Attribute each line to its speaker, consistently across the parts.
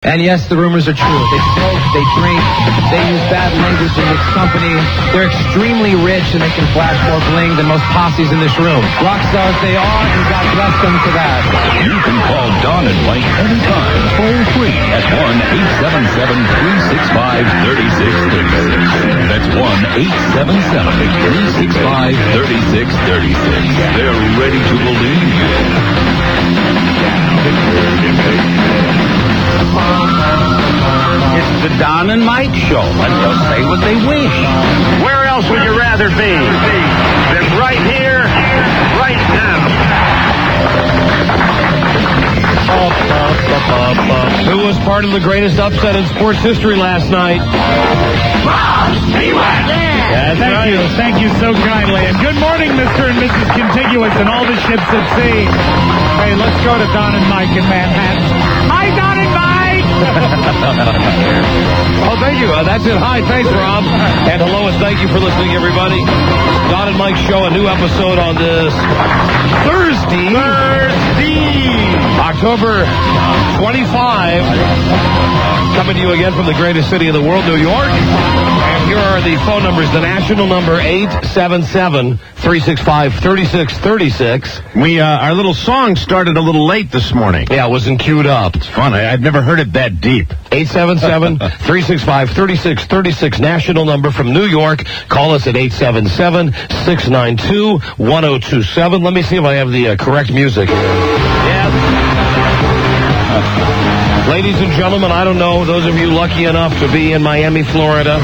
Speaker 1: And yes, the rumors are true. They smoke, they drink, they use bad language in this company. They're extremely rich and they can flash more bling than most posses in this room. Rock stars they are, and God bless them for that.
Speaker 2: You can call Don and Mike anytime, toll free at 1-877-365-3636. That's 1-877-365-3636. They're ready to believe you.
Speaker 3: It's the Don and Mike Show, and they'll say what they wish. Where else would you rather be than right here, right now?
Speaker 4: Who was part of the greatest upset in sports history last night?
Speaker 5: Thank you so kindly. And good morning, Mr. and Mrs. Contiguous and all the ships at sea. Hey, let's go to Don and Mike in Manhattan. Hi, Don and Mike!
Speaker 4: Oh, thank you. That's it. Hi, thanks, Rob. And hello, and thank you for listening, everybody. Don and Mike Show, a new episode on this Thursday. October 25. Coming to you again from the greatest city in the world, New York. And here are the phone numbers. The national number, 877-365-3636.
Speaker 6: Our little song started a little late this morning.
Speaker 4: Yeah, it wasn't queued up.
Speaker 6: It's fun. I've never heard it that deep.
Speaker 4: 877-365-3636, national number from New York. Call us at 877-692-1027. Let me see if I have the correct music. Yes. Ladies and gentlemen, I don't know, those of you lucky enough to be in Miami, Florida,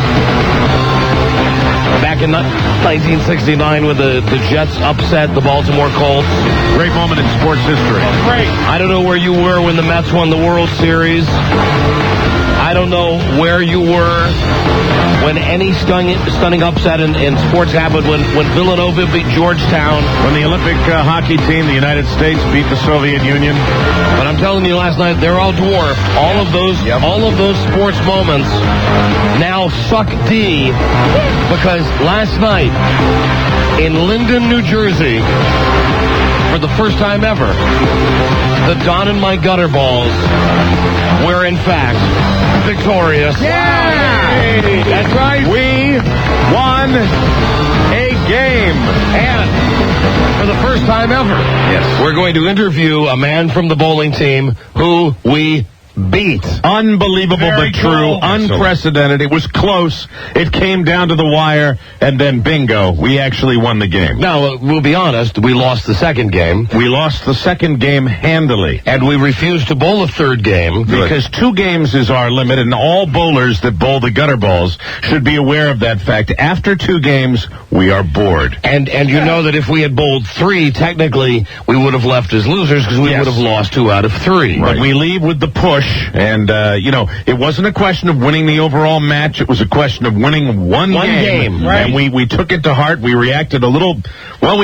Speaker 4: back in 1969 when the Jets upset the Baltimore Colts.
Speaker 6: Great moment in sports history.
Speaker 4: Great. I don't know where you were when the Mets won the World Series. I don't know where you were when any stunning upset in sports happened, when Villanova beat Georgetown.
Speaker 6: When the Olympic hockey team, the United States, beat the Soviet Union.
Speaker 4: But I'm telling you, last night, they're all dwarfed. All of those sports moments now suck D, because last night in Linden, New Jersey, for the first time ever, the Don and Mike Gutterballs were, in fact, victorious.
Speaker 6: Yeah!
Speaker 4: That's right.
Speaker 6: We won a game.
Speaker 4: And for the first time ever,
Speaker 6: yes,
Speaker 4: we're going to interview a man from the bowling team who we beat.
Speaker 6: Unbelievable,
Speaker 4: Very
Speaker 6: but true.
Speaker 4: cool.
Speaker 6: Unprecedented. It was close. It came down to the wire, and then bingo, we actually won the game.
Speaker 4: Now, we'll be honest, we lost the second game.
Speaker 6: We lost the second game handily.
Speaker 4: And we refused to bowl a third game.
Speaker 6: Because 2 games is our limit, and all bowlers that bowl the Gutterballs should be aware of that fact. After 2 games, we are bored.
Speaker 4: And you know that if we had bowled 3, technically, we would have left as losers, because we would have lost 2 out of 3.
Speaker 6: Right. But we leave with the push. And, it wasn't a question of winning the overall match. It was a question of winning one game.
Speaker 4: Right.
Speaker 6: And we took it to heart. We reacted we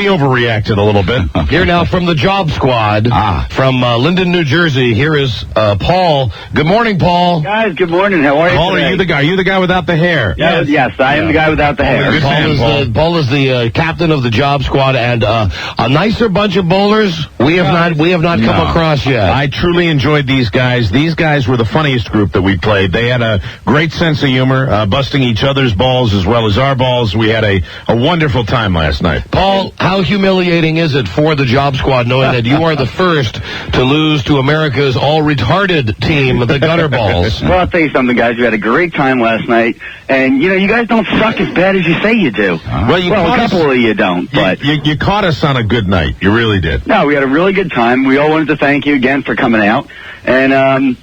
Speaker 6: overreacted a little bit.
Speaker 4: Here now from the Job Squad, from Linden, New Jersey, here is Paul. Good morning, Paul.
Speaker 3: Guys, good morning. How are you
Speaker 6: Paul,
Speaker 3: today?
Speaker 6: are you the guy without the hair?
Speaker 3: Yes, I am the guy without the hair.
Speaker 4: Paul is the captain of the Job Squad, and a nicer bunch of bowlers we have not come across yet.
Speaker 6: I truly enjoyed these guys. These guys were the funniest group that we played. They had a great sense of humor, busting each other's balls as well as our balls. We had a wonderful time last night.
Speaker 4: Paul, how humiliating is it for the Job Squad knowing that you are the first to lose to America's all-retarded team, the Gutterballs?
Speaker 3: Well, I'll tell you something, guys. We had a great time last night, and, you guys don't suck as bad as you say you do.
Speaker 6: Well,
Speaker 3: a couple of you don't, but...
Speaker 6: You caught us on a good night. You really did.
Speaker 3: No, we had a really good time. We all wanted to thank you again for coming out, and,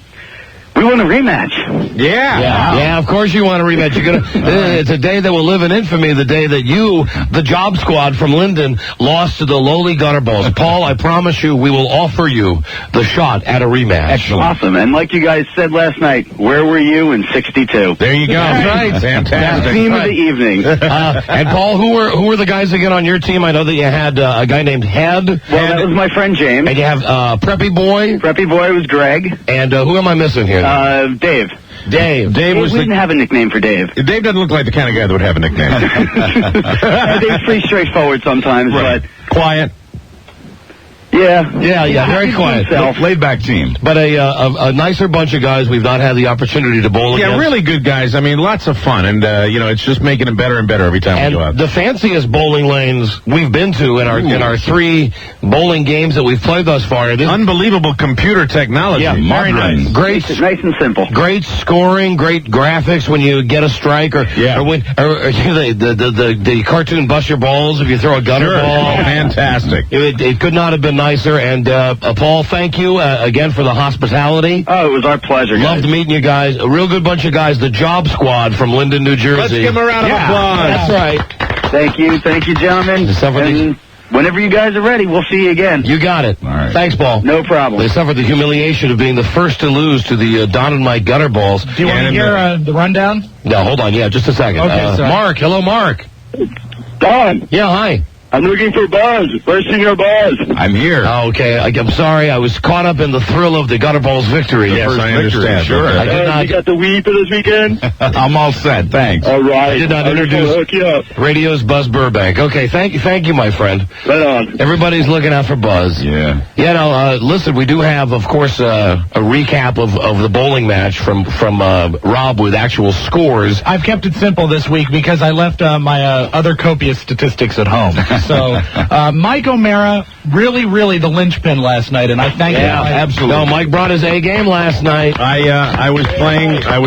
Speaker 3: we want a rematch.
Speaker 4: Yeah, of course you want a rematch. It's a day that will live in infamy, the day that you, the Job Squad from Linden, lost to the lowly Gutterballs. Paul, I promise you, we will offer you the shot at a rematch.
Speaker 3: Excellent. Awesome. And like you guys said last night, where were you in 62?
Speaker 6: There you go.
Speaker 4: That's right.
Speaker 6: Fantastic.
Speaker 3: Team of the evening.
Speaker 4: And Paul, who were the guys again on your team? I know that you had a guy named Head.
Speaker 3: Well, that was my friend James.
Speaker 4: And you have Preppy Boy.
Speaker 3: Preppy Boy was Greg.
Speaker 4: And who am I missing here?
Speaker 3: Dave.
Speaker 4: Dave.
Speaker 3: We didn't have a nickname for Dave.
Speaker 6: Dave doesn't look like the kind of guy that would have a nickname.
Speaker 3: Dave's pretty straightforward sometimes,
Speaker 6: right.
Speaker 3: but...
Speaker 6: Quiet.
Speaker 4: Yeah, very quiet.
Speaker 2: Laid-back team.
Speaker 4: But a nicer bunch of guys we've not had the opportunity to bowl against.
Speaker 6: Yeah, really good guys. I mean, lots of fun, and it's just making it better and better every time we go out.
Speaker 4: The fanciest bowling lanes we've been to in our 3 bowling games that we've played thus far.
Speaker 6: Unbelievable computer technology.
Speaker 4: Yeah, very nice. Great,
Speaker 3: nice and simple.
Speaker 4: Great scoring, great graphics when you get a strike, or when the cartoon bust your balls if you throw a gutter ball.
Speaker 6: Fantastic.
Speaker 4: It could not have been nicer. And Paul, thank you again for the hospitality.
Speaker 3: Oh, it was our pleasure.
Speaker 4: Loved meeting you guys. A real good bunch of guys. The Job Squad from Linden, New Jersey.
Speaker 6: Let's give them a round of applause.
Speaker 4: That's right.
Speaker 3: Thank you, gentlemen. And whenever you guys are ready, we'll see you again.
Speaker 4: You got it.
Speaker 2: All right.
Speaker 4: Thanks, Paul.
Speaker 3: No problem.
Speaker 4: They suffered the humiliation of being the first to lose to the Don and Mike Gutterballs.
Speaker 5: Do you want to hear the rundown?
Speaker 4: No, hold on. Yeah, just a second.
Speaker 5: Okay, sorry.
Speaker 4: Mark. Hello, Mark.
Speaker 3: Don,
Speaker 4: Yeah, hi.
Speaker 3: I'm looking for Buzz. Where's Senor Buzz?
Speaker 2: I'm here.
Speaker 4: Oh, okay. I'm sorry. I was caught up in the thrill of the Gutterballs' victory.
Speaker 6: Yes, I understand.
Speaker 2: Sure.
Speaker 4: I did not.
Speaker 3: You got the weed for this weekend?
Speaker 2: I'm all set. Thanks.
Speaker 3: All right.
Speaker 4: I did not introduce
Speaker 3: Hook you up.
Speaker 4: Radio's Buzz Burbank. Okay, thank you, my friend.
Speaker 3: Right on.
Speaker 4: Everybody's looking out for Buzz.
Speaker 2: Yeah.
Speaker 4: Yeah, no, listen, we do have, of course, a recap of the bowling match from Rob with actual scores.
Speaker 5: I've kept it simple this week because I left my other copious statistics at home. So, Mike O'Mara, really the linchpin last night, and I thank him.
Speaker 4: Absolutely. No, Mike brought his A game last night.
Speaker 6: I was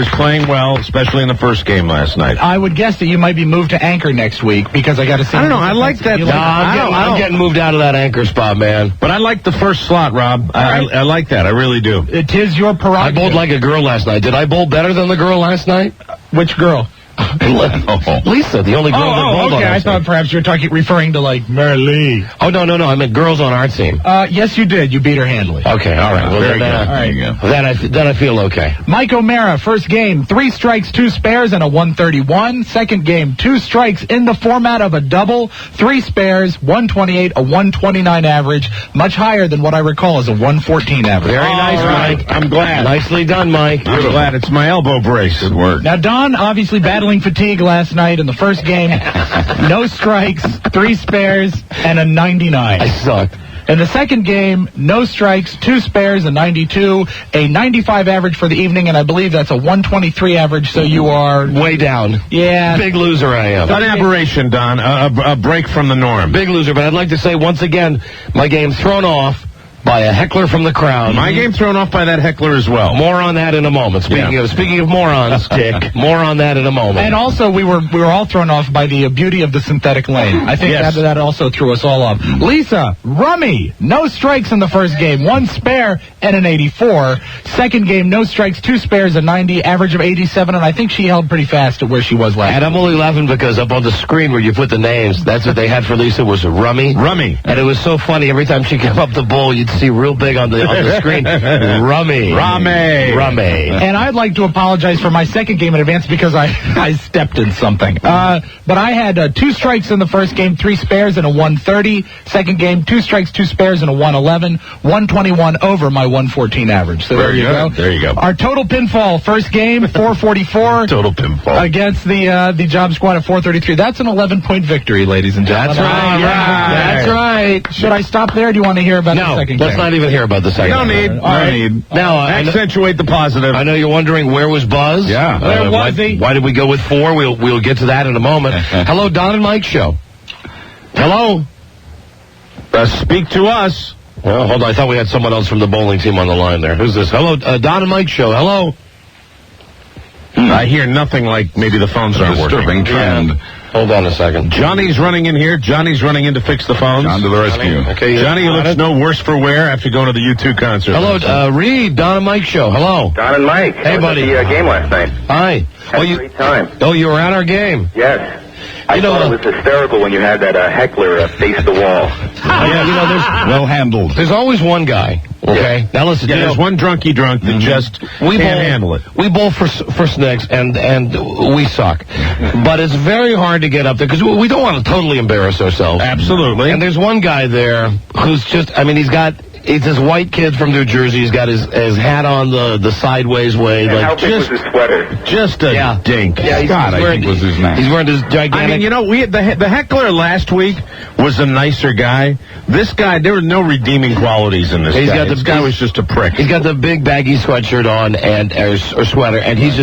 Speaker 6: playing well, especially in the first game last night.
Speaker 5: I would guess that you might be moved to anchor next week because I got to see.
Speaker 6: I don't know. I like that.
Speaker 4: No, I'm getting moved out of that anchor spot, man.
Speaker 6: But I like the first slot, Rob. I like that. I really do.
Speaker 5: It is your prerogative.
Speaker 4: I bowled like a girl last night. Did I bowl better than the girl last night?
Speaker 5: Which girl?
Speaker 4: Lisa, the only girl that bowled on
Speaker 5: okay.
Speaker 4: our
Speaker 5: I thought
Speaker 4: team.
Speaker 5: perhaps you were referring to like Mary Lee.
Speaker 4: Oh, no. I meant girls on our team.
Speaker 5: Yes, you did. You beat her handily.
Speaker 4: Okay, all right. Well,
Speaker 6: Very good.
Speaker 5: All right.
Speaker 4: Then I feel okay.
Speaker 5: Mike O'Mara, first game, 3 strikes, 2 spares, and a 131. Second game, 2 strikes in the format of a double, 3 spares, 128, a 129 average, much higher than what I recall as a 114 average.
Speaker 4: Very nice,
Speaker 6: right.
Speaker 4: Mike.
Speaker 6: I'm glad.
Speaker 4: Nicely done, Mike.
Speaker 6: I'm glad. It's my elbow brace.
Speaker 2: Good work.
Speaker 5: Now, Don, obviously battling fatigue last night in the first game. No strikes, 3 spares, and a 99.
Speaker 4: I sucked.
Speaker 5: In the second game, no strikes, 2 spares, a 92, a 95 average for the evening, and I believe that's a 123 average, so you are...
Speaker 4: Way down.
Speaker 5: Yeah.
Speaker 4: Big loser I am.
Speaker 6: An aberration, Don. A break from the norm.
Speaker 4: Big loser, but I'd like to say once again, my game thrown off by a heckler from the crowd.
Speaker 6: My game thrown off by that heckler as well.
Speaker 4: More on that in a moment. Speaking of morons, Dick. More on that in a moment.
Speaker 5: And also, we were all thrown off by the beauty of the synthetic lane. I think that also threw us all off. Lisa, rummy, no strikes in the first game, 1 spare and an 84. Second game, no strikes, 2 spares, a 90, average of 87, and I think she held pretty fast at where she was last.
Speaker 4: And I'm only laughing because up on the screen where you put the names, that's what they had for Lisa was rummy.
Speaker 6: Rummy.
Speaker 4: And it was so funny. Every time she came up the bowl, you'd see real big on the screen. Rummy.
Speaker 5: And I'd like to apologize for my second game in advance because I stepped in something. But I had 2 strikes in the first game, 3 spares, and a 130. Second game, 2 strikes, 2 spares, and a 111. 121 over my 114 average. So there you go.
Speaker 6: There you go.
Speaker 5: Our total pinfall, first game, 444.
Speaker 6: Total pinfall.
Speaker 5: Against the Job Squad at 433. That's an 11-point victory, ladies and gentlemen.
Speaker 4: That's right. That's right.
Speaker 5: Should I stop there? Or do you want to hear about the second game?
Speaker 4: Let's not even hear about the second game.
Speaker 6: No need.
Speaker 4: Now,
Speaker 6: accentuate the positive.
Speaker 4: I know you're wondering where was Buzz.
Speaker 2: Yeah.
Speaker 5: Where was he?
Speaker 4: Why did we go with 4? We'll get to that in a moment. Hello, Don and Mike show. Hello.
Speaker 6: Speak to us.
Speaker 4: Well, hold on. I thought we had someone else from the bowling team on the line there. Who's this? Hello, Don and Mike show. Hello.
Speaker 6: I hear nothing like maybe the phones aren't
Speaker 2: Disturbing
Speaker 6: working.
Speaker 2: trend.
Speaker 4: Hold on a second.
Speaker 6: Johnny's running in here. Johnny's running in to fix the phones.
Speaker 2: John to the rescue.
Speaker 4: Okay,
Speaker 6: Johnny looks no worse for wear after going to the U2 concert.
Speaker 4: Hello, Reed, Don and Mike show. Hello.
Speaker 3: Don and Mike.
Speaker 4: Hey, buddy.
Speaker 3: The game last night.
Speaker 4: Hi.
Speaker 3: Had a great time.
Speaker 4: You were at our game.
Speaker 3: Yes. I thought it was hysterical when you had that heckler face the wall.
Speaker 4: Yeah,
Speaker 2: Well handled.
Speaker 4: there's always one guy. Okay.
Speaker 3: Yeah.
Speaker 4: Now listen.
Speaker 6: There's one drunky drunk that just can't handle it.
Speaker 4: We bowl for snicks, and we suck. But it's very hard to get up there because we don't want to totally embarrass ourselves.
Speaker 6: Absolutely.
Speaker 4: And there's one guy there who's just, he's got It's this white kid from New Jersey. He's got his hat on the sideways way.
Speaker 7: And
Speaker 4: like
Speaker 7: how big was his sweater?
Speaker 6: Just a dink.
Speaker 4: Yeah,
Speaker 6: Scott, I think was his name.
Speaker 4: He's wearing this gigantic...
Speaker 6: I mean, you know, the heckler last week was a nicer guy. This guy, there were no redeeming qualities in this guy. This guy was just a prick.
Speaker 4: He's got the big baggy sweatshirt on or sweater, and he's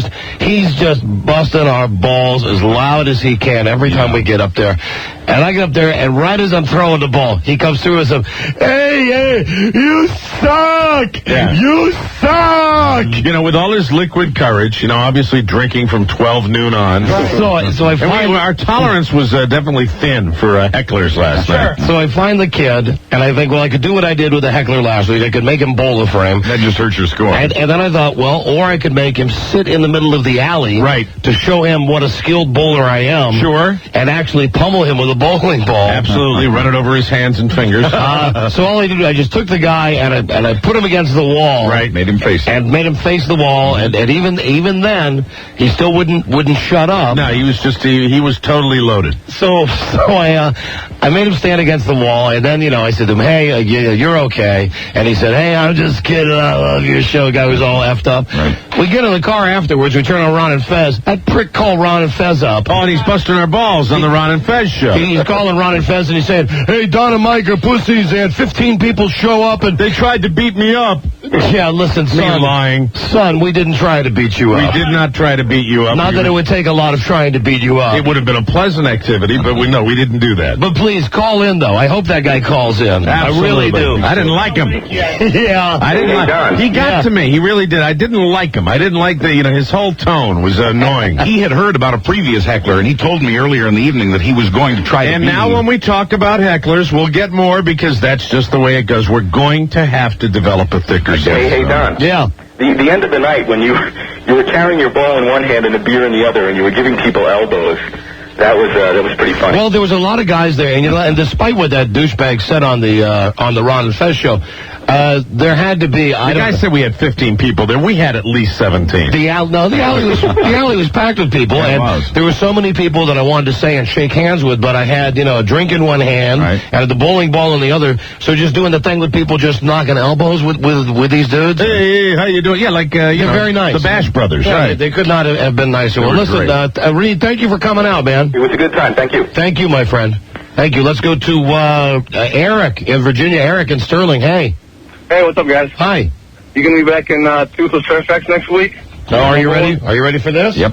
Speaker 4: just busting our balls as loud as he can every time we get up there. And I get up there, and right as I'm throwing the ball, he comes through with some, hey, you suck!
Speaker 6: Yeah.
Speaker 4: You suck!
Speaker 6: You know, with all his liquid courage, you know, obviously drinking from 12 noon on.
Speaker 4: So I find...
Speaker 6: our tolerance was definitely thin for hecklers last night.
Speaker 4: So I find the kid, and I think, well, I could do what I did with the heckler last week. I could make him bowl a frame.
Speaker 6: That just hurts your score.
Speaker 4: And then I thought, well, or I could make him sit in the middle of the alley.
Speaker 6: Right.
Speaker 4: To show him what a skilled bowler I am.
Speaker 6: Sure.
Speaker 4: And actually pummel him with a bowling ball.
Speaker 6: Absolutely. Run it over his hands and fingers.
Speaker 4: So all I did, I just took the guy and I put him against the wall.
Speaker 6: Right. Made him face it.
Speaker 4: And made him face the wall. And even then, he still wouldn't shut up.
Speaker 6: No, he was just, he was totally loaded.
Speaker 4: So I made him stand against the wall, and then, I said to him, hey, you're okay. And he said, hey, I'm just kidding, I love your show. Guy was all effed up.
Speaker 6: Right.
Speaker 4: We get in the car afterwards, we turn on Ron and Fez. That prick called Ron and Fez up.
Speaker 6: Oh, and he's busting our balls on the Ron and Fez show.
Speaker 4: He's calling Ron and Fez, and he's saying, hey, Don and Mike are pussies. They had 15 people show up, and
Speaker 6: they tried to beat me up.
Speaker 4: Yeah, listen, son.
Speaker 6: Me lying.
Speaker 4: Son, we didn't try to beat you up.
Speaker 6: We did not try to beat you up.
Speaker 4: Not that it would take a lot of trying to beat you up.
Speaker 6: It would have been a pleasant activity, but we didn't do that.
Speaker 4: But please, call in, though. I hope that guy calls in.
Speaker 6: Absolutely.
Speaker 4: I really do.
Speaker 6: I didn't like him.
Speaker 4: Yeah.
Speaker 6: I didn't like him. He got to me. He really did. I didn't like him. I didn't like his whole tone was annoying.
Speaker 8: He had heard about a previous heckler, and he told me earlier in the evening that he was going to try to
Speaker 6: And now when we talk about hecklers, we'll get more because that's just the way it goes. We're going to have to develop a thicker zone.
Speaker 7: Hey, Don.
Speaker 4: Yeah.
Speaker 7: The end of the night when you were carrying your ball in one hand and a beer in the other, and you were giving people elbows. That was pretty funny.
Speaker 4: Well, there was a lot of guys there, and despite what that douchebag said on the Ron and Fez show, there had to be.
Speaker 6: The guy said we had 15 people there. We had at least 17.
Speaker 4: The alley was packed with people, and there were so many people that I wanted to say and shake hands with, but I had a drink in one hand and the bowling ball in the other. So just doing the thing with people just knocking elbows with these dudes.
Speaker 6: Hey, how you doing? Yeah, like
Speaker 4: very nice.
Speaker 6: The Bash Brothers.
Speaker 4: Yeah,
Speaker 6: right?
Speaker 4: They could not have been nicer. Well, listen, Reed, thank you for coming out, man.
Speaker 7: It was a good time. Thank you.
Speaker 4: Thank you, my friend. Thank you. Let's go to Eric in Virginia. Eric in Sterling. Hey.
Speaker 9: Hey, what's up, guys?
Speaker 4: Hi.
Speaker 9: You gonna be back in Toothless Fairfax next week?
Speaker 4: Oh, are you ready? Are you ready for this?
Speaker 6: Yep.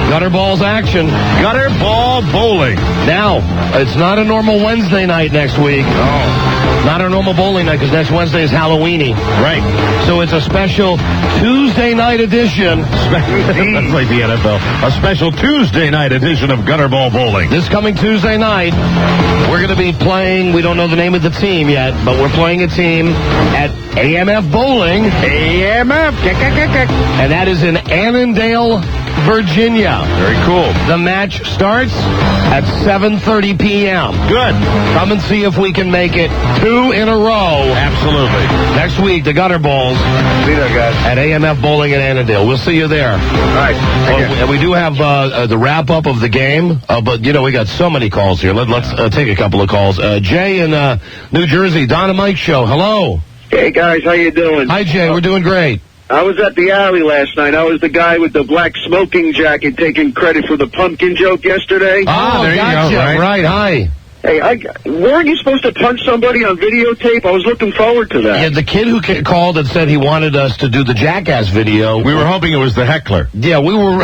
Speaker 4: Gutterballs action.
Speaker 6: Gutterball bowling.
Speaker 4: Now, it's not a normal Wednesday night next week.
Speaker 6: Oh.
Speaker 4: Not a normal bowling night because next Wednesday is Halloweeny.
Speaker 6: Right.
Speaker 4: So it's a special Tuesday night edition.
Speaker 6: That's like the NFL. A special Tuesday night edition of Gutterball bowling.
Speaker 4: This coming Tuesday night, we're going to be playing, we don't know the name of the team yet, but we're playing a team at AMF Bowling.
Speaker 6: AMF.
Speaker 4: And that is in Annandale, Virginia.
Speaker 6: Very cool.
Speaker 4: The match starts at 7:30 p.m.
Speaker 6: Good.
Speaker 4: Come and see if we can make it 2 in a row.
Speaker 6: Absolutely.
Speaker 4: Next week, the Gutterballs.
Speaker 9: See you there, guys.
Speaker 4: At AMF Bowling in Annandale. We'll see you there.
Speaker 9: All right.
Speaker 4: And we do have the wrap-up of the game, but, we got so many calls here. Let's take a couple of calls. Jay in New Jersey, Don and Mike Show. Hello.
Speaker 9: Hey, guys. How you doing?
Speaker 4: Hi, Jay. We're doing great.
Speaker 9: I was at the alley last night. I was the guy with the black smoking jacket taking credit for the pumpkin joke yesterday.
Speaker 4: Oh, there
Speaker 6: gotcha.
Speaker 4: You go. Right, hi.
Speaker 9: Hey, weren't you supposed to punch somebody on videotape? I was looking forward to that.
Speaker 4: Yeah, the kid who called and said he wanted us to do the Jackass video.
Speaker 6: We were hoping it was the heckler.
Speaker 4: Yeah, we were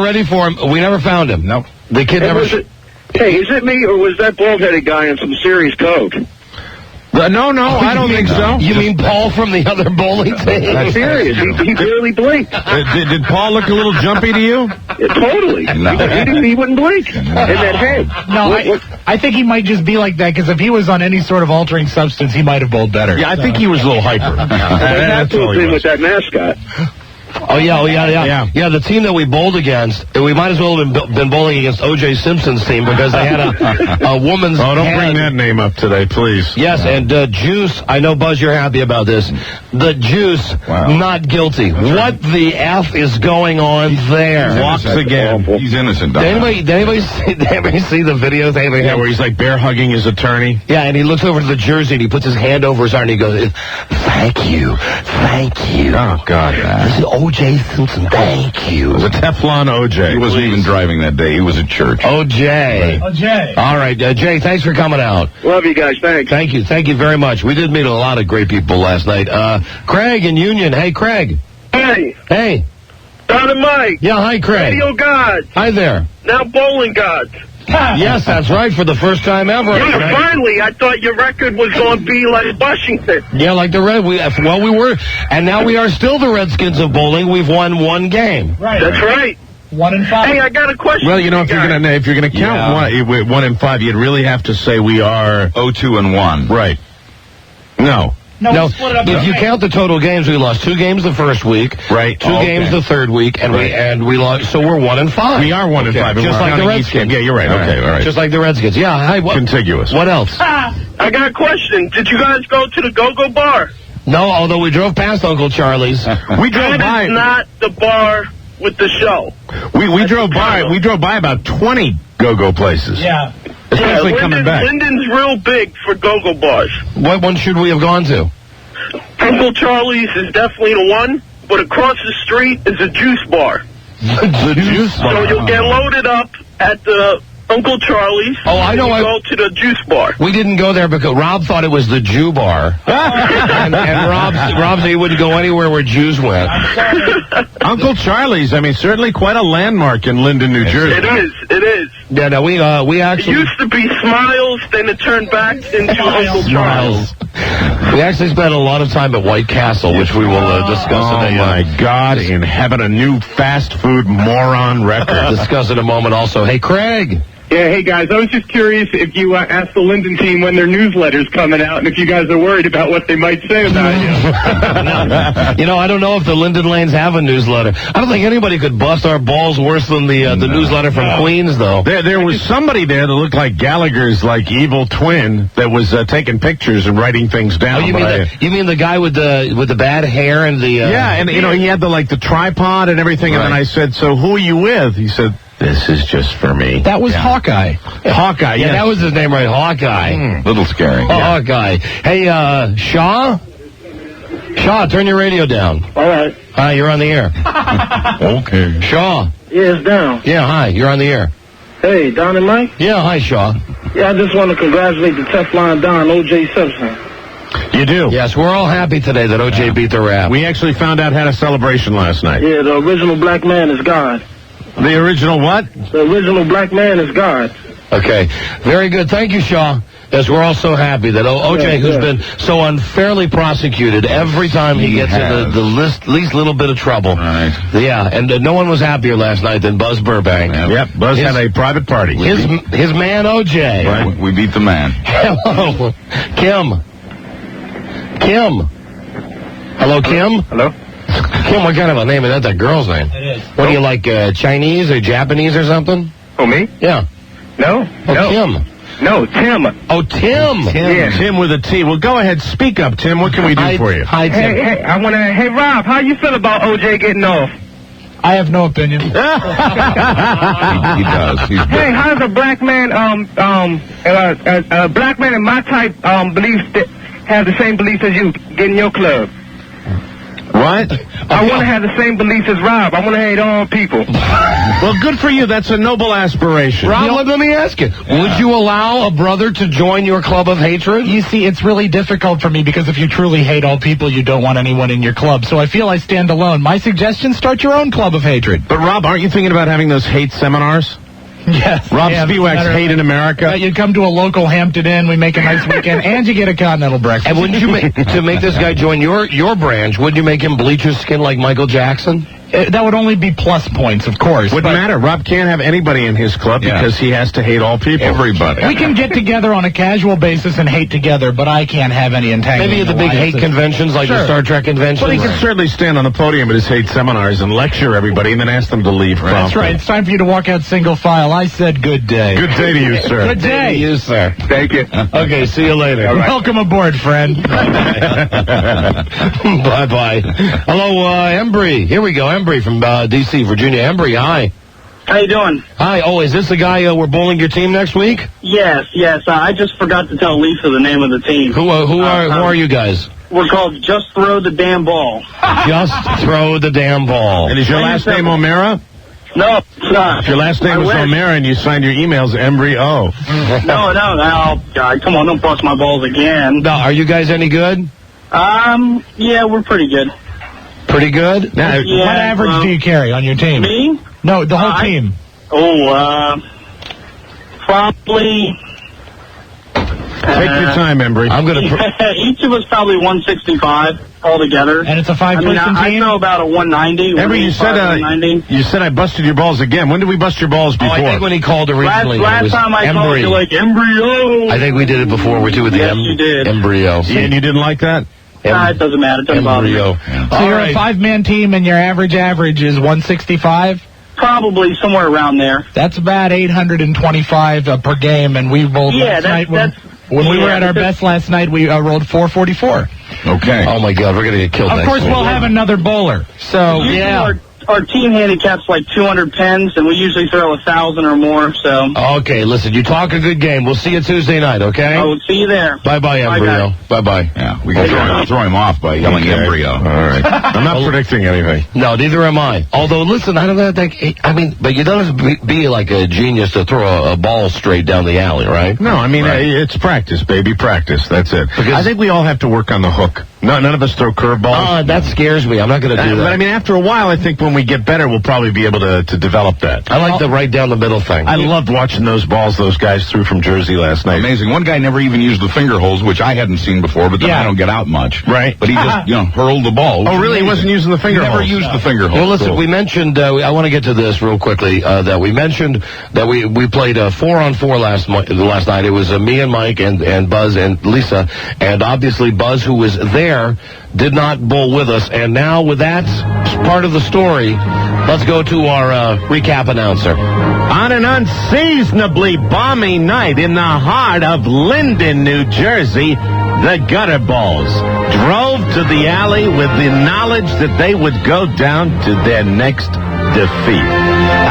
Speaker 4: ready for him. We never found him.
Speaker 6: Nope.
Speaker 4: The kid never...
Speaker 9: Hey, is it me, or was that bald-headed guy on some serious coke?
Speaker 6: No, I don't think so.
Speaker 4: You mean Paul from the other bowling team?
Speaker 9: I'm serious. He barely blinked.
Speaker 6: Did Paul look a little jumpy to you?
Speaker 9: Yeah, totally.
Speaker 6: No.
Speaker 9: He wouldn't blink. And that head.
Speaker 5: No, I think he might just be like that, because if he was on any sort of altering substance, he might have bowled better.
Speaker 6: Yeah, I think he was a little hyper.
Speaker 9: They have to have been with that mascot.
Speaker 4: Oh, yeah. Yeah, the team that we bowled against, we might as well have been bowling against O.J. Simpson's team because they had a woman's
Speaker 6: Oh, don't
Speaker 4: head.
Speaker 6: bring that name up today, please.
Speaker 4: Yes, and Juice, I know, Buzz, you're happy about this. The Juice, not guilty. What the F is going on there?
Speaker 6: Walks again.
Speaker 8: He's innocent.
Speaker 4: Did anybody see the video?
Speaker 6: Yeah, where he's like bear hugging his attorney.
Speaker 4: Yeah, and he looks over to the jersey and he puts his hand over his arm and he goes, thank you.
Speaker 6: Oh, God.
Speaker 4: This is O.J. Simpson, thank you.
Speaker 6: It was a Teflon O.J.
Speaker 8: He wasn't even driving that day. He was at church.
Speaker 4: O.J.
Speaker 5: O.J.
Speaker 4: All right, Jay, thanks for coming out.
Speaker 9: Love you guys. Thanks.
Speaker 4: Thank you very much. We did meet a lot of great people last night. Craig in Union. Hey, Craig.
Speaker 9: Hey. Don and Mike.
Speaker 4: Yeah, hi, Craig.
Speaker 9: Radio gods.
Speaker 4: Hi there.
Speaker 9: Now bowling gods.
Speaker 4: Yes, that's right, for the first time ever.
Speaker 9: Yeah, finally. I thought your record was going to be like Washington.
Speaker 4: Yeah, like the Red. We were, and now we are still the Redskins of bowling. We've won one game.
Speaker 5: Right.
Speaker 9: That's right.
Speaker 5: 1 in 5.
Speaker 9: Hey, I got a question.
Speaker 6: Well, you know, if you're gonna count 1 in 5, you'd really have to say we are
Speaker 8: 0-2-1.
Speaker 6: right. No.
Speaker 4: No, if you count the total games, we lost 2 games the first week,
Speaker 6: Right.
Speaker 4: 2 games the third week, and we lost. So we're 1 in 5.
Speaker 6: We are 1 in 5, and
Speaker 4: just
Speaker 6: we're
Speaker 4: like the
Speaker 6: counting each game.
Speaker 4: Redskins.
Speaker 6: Yeah, you're right. Okay, all right.
Speaker 4: Just like the Redskins. Yeah. Hi.
Speaker 6: Contiguous.
Speaker 4: What else?
Speaker 9: I got a question. Did you guys go to the Go-Go Bar?
Speaker 4: No, although we drove past Uncle Charlie's.
Speaker 6: We drove
Speaker 9: That
Speaker 6: by.
Speaker 9: is not the bar with the show.
Speaker 6: We drove by. We drove by about 20 go-go places.
Speaker 5: Yeah.
Speaker 6: Especially coming back.
Speaker 9: Linden's real big for Go-Go Bars.
Speaker 4: What one should we have gone to?
Speaker 9: Uncle Charlie's is definitely the one, but across the street is a juice bar.
Speaker 4: The juice bar.
Speaker 9: So you'll get loaded up at the Uncle Charlie's.
Speaker 4: Oh, I know.
Speaker 9: And you go to the juice bar.
Speaker 4: We didn't go there because Rob thought it was the Jew bar. and Rob said he wouldn't go anywhere where Jews went.
Speaker 6: Uncle Charlie's, I mean, certainly quite a landmark in Linden, New Jersey.
Speaker 9: It is.
Speaker 4: Yeah, no, we
Speaker 9: It
Speaker 4: actually...
Speaker 9: used to be Smiles, then it turned back into Uncle Charles.
Speaker 4: We actually spent a lot of time at White Castle, which we will discuss
Speaker 6: Oh,
Speaker 4: in a...
Speaker 6: my God, in heaven, a new fast food moron record.
Speaker 4: discuss in a moment also. Hey, Craig.
Speaker 10: Yeah, hey guys, I was just curious if you asked the Linden team when their newsletter's coming out and if you guys are worried about what they might say about you.
Speaker 4: You know, I don't know if the Linden Lanes have a newsletter. I don't think anybody could bust our balls worse than the newsletter from Queens, though.
Speaker 6: There was somebody there that looked like Gallagher's evil twin that was taking pictures and writing things down.
Speaker 4: Oh, you mean the guy with the bad hair and the...
Speaker 6: yeah, and you know, he had the tripod and everything, and then I said, so who are you with? He said, this is just for me.
Speaker 5: That was Hawkeye.
Speaker 6: Hawkeye,
Speaker 4: Yeah, that was his name, right? Hawkeye.
Speaker 8: Little scary.
Speaker 4: Hawkeye. Hey, Shaw? Shaw, turn your radio down.
Speaker 9: All right.
Speaker 4: Hi, you're on the air.
Speaker 8: Okay.
Speaker 4: Shaw.
Speaker 9: Yeah, it's down.
Speaker 4: Yeah, hi, you're on the air.
Speaker 9: Hey, Don and Mike?
Speaker 4: Yeah, hi, Shaw.
Speaker 9: Yeah, I just want to congratulate the Teflon Don, O.J. Simpson.
Speaker 6: You do?
Speaker 4: Yes, we're all happy today that O.J. beat the rap.
Speaker 6: We actually found out had a celebration last night.
Speaker 9: Yeah, the original black man is God.
Speaker 6: The original what?
Speaker 9: The original black man is God.
Speaker 4: Okay, very good. Thank you, Shaw. Yes, we're all so happy that O.J., who's been so unfairly prosecuted every time he gets in the least little bit of trouble.
Speaker 8: Right.
Speaker 4: Yeah, and no one was happier last night than Buzz Burbank.
Speaker 6: Yep, Buzz had a private party.
Speaker 4: His man, O.J.
Speaker 8: Right. We beat the man.
Speaker 4: Hello, Kim. Hello, Kim?
Speaker 10: Hello?
Speaker 4: Kim, what kind of a name is that? That girl's name?
Speaker 5: It is.
Speaker 4: What do you like, Chinese or Japanese or something?
Speaker 10: Oh, me?
Speaker 4: Yeah.
Speaker 10: No?
Speaker 4: Oh, Kim.
Speaker 10: No, Tim.
Speaker 4: Oh, Tim.
Speaker 6: Tim with a T. Well, go ahead, speak up, Tim. What can we do for you?
Speaker 4: Hi, Tim.
Speaker 10: Hey, Rob, how you feel about O.J. getting off?
Speaker 5: I have no opinion.
Speaker 8: He does. He's
Speaker 10: Hey, how's a black man, a black man in my type, beliefs that have the same beliefs as you, get in your club?
Speaker 6: What?
Speaker 10: I want to have the same beliefs as Rob. I want to hate all people.
Speaker 6: Well, good for you. That's a noble aspiration.
Speaker 4: Rob, let me ask you. Would you allow a brother to join your club of hatred?
Speaker 5: You see, it's really difficult for me because if you truly hate all people, you don't want anyone in your club. So I feel I stand alone. My suggestion, start your own club of hatred.
Speaker 6: But, Rob, aren't you thinking about having those hate seminars?
Speaker 5: Yes.
Speaker 6: Rob Spiewak's Hate in America.
Speaker 5: You come to a local Hampton Inn, we make a nice weekend, and you get a continental breakfast.
Speaker 4: And wouldn't you to make this guy join your branch, wouldn't you make him bleach his skin like Michael Jackson?
Speaker 5: That would only be plus points, of course.
Speaker 6: Wouldn't matter. Rob can't have anybody in his club because he has to hate all people.
Speaker 8: Everybody.
Speaker 5: We can get together on a casual basis and hate together, but I can't have any entanglement.
Speaker 4: Maybe at the big hate conventions like the Star Trek conventions.
Speaker 6: But he can certainly stand on the podium at his hate seminars and lecture everybody and then ask them to leave promptly.
Speaker 5: That's right. It's time for you to walk out single file. I said good day.
Speaker 6: Good day to you, sir.
Speaker 5: Good day.
Speaker 4: To you, sir.
Speaker 6: Thank you.
Speaker 4: Okay, see you later.
Speaker 6: Right.
Speaker 5: Welcome aboard, friend.
Speaker 4: Bye-bye. Hello, Embry. Here we go. Embry from D.C., Virginia. Embry, hi.
Speaker 11: How you doing?
Speaker 4: Hi. Oh, is this the guy we're bowling your team next week?
Speaker 11: Yes. I just forgot to tell Lisa the name of the team.
Speaker 4: Who are you guys?
Speaker 11: We're called Just Throw the Damn Ball.
Speaker 4: Just Throw the Damn Ball.
Speaker 6: And is your last name O'Mara?
Speaker 11: No, it's not.
Speaker 6: If your last name was O'Mara and you signed your emails Embry O.
Speaker 11: No. God, come on, don't bust my balls again.
Speaker 4: No, are you guys any good?
Speaker 11: Yeah, we're pretty good.
Speaker 4: Pretty good?
Speaker 6: Now,
Speaker 5: what average do you carry on your team?
Speaker 11: Me?
Speaker 5: No, the whole team.
Speaker 11: Probably...
Speaker 6: Take your time, Embry.
Speaker 4: I'm going to...
Speaker 11: each of us probably 165 altogether.
Speaker 5: And it's a five-person team?
Speaker 11: I know about a 190.
Speaker 6: Embry, you said I busted your balls again. When did we bust your balls before?
Speaker 4: I think when he called originally.
Speaker 11: Last time I called you like embryo.
Speaker 4: I think we did it before. We do with the
Speaker 11: you did.
Speaker 4: embryo.
Speaker 6: Yeah, and you didn't like that?
Speaker 11: It doesn't matter. It doesn't bother me.
Speaker 5: So you're a five-man team and your average is 165?
Speaker 11: Probably somewhere around there.
Speaker 5: That's about 825 per game, and we rolled last night. When we were at our best last night, we rolled 444.
Speaker 8: Okay.
Speaker 4: Oh, my God. We're going to get killed
Speaker 5: Of course, we'll have another bowler. So,
Speaker 11: Our team handicap's like 200 pens, and we usually throw 1,000 or more, so...
Speaker 4: Okay, listen, you talk a good game. We'll see you Tuesday night, okay?
Speaker 11: I will see you there.
Speaker 4: Bye-bye, embryo. Bye-bye.
Speaker 8: Yeah, we can throw him off by yelling embryo.
Speaker 6: All right. I'm not predicting anything.
Speaker 4: No, neither am I. Although, listen, I don't think... but you don't have to be like a genius to throw a ball straight down the alley, right?
Speaker 6: No, it's practice, baby, practice. That's it. I think we all have to work on the hook. No, none of us throw curveballs.
Speaker 4: That scares me. I'm not going to do that.
Speaker 6: But, after a while, I think when we get better, we'll probably be able to develop that.
Speaker 4: I like the right down the middle thing.
Speaker 6: I loved watching those balls those guys threw from Jersey last night.
Speaker 8: Amazing. One guy never even used the finger holes, which I hadn't seen before, but then I don't get out much.
Speaker 6: Right.
Speaker 8: But he just, hurled the ball.
Speaker 6: Oh, really? He wasn't using the finger holes?
Speaker 8: Never used the finger holes.
Speaker 4: Well, listen, we mentioned, I want to get to this real quickly, that we mentioned that we played 4-on-4 last night. It was me and Mike and Buzz and Lisa, and obviously Buzz, who was there, did not bowl with us. And now with that part of the story, let's go to our recap announcer.
Speaker 6: On an unseasonably balmy night in the heart of Linden, New Jersey, the Gutterballs drove to the alley with the knowledge that they would go down to their next defeat.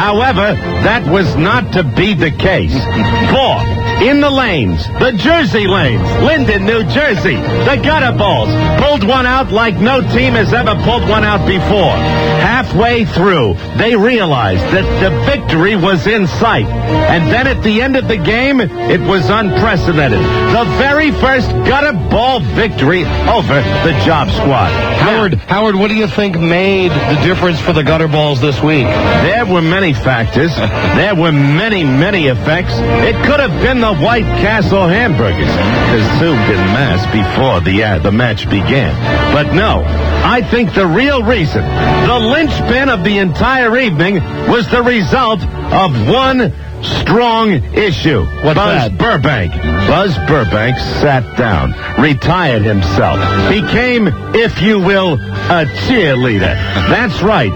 Speaker 6: However, that was not to be the case. For in the lanes, the Jersey lanes, Linden, New Jersey, the Gutterballs pulled one out like no team has ever pulled one out before. Halfway through, they realized that the victory was in sight. And then at the end of the game, it was unprecedented. The very first Gutterball victory over the Job Squad.
Speaker 4: Howard, what do you think made the difference for the Gutterballs this week?
Speaker 6: There were many factors. There were many, many effects. It could have been the White Castle hamburgers, consumed in mass before the match began. But no, I think the real reason, the linchpin of the entire evening, was the result of one strong issue. Buzz Burbank. Buzz Burbank sat down, retired himself, became, if you will, a cheerleader. That's right.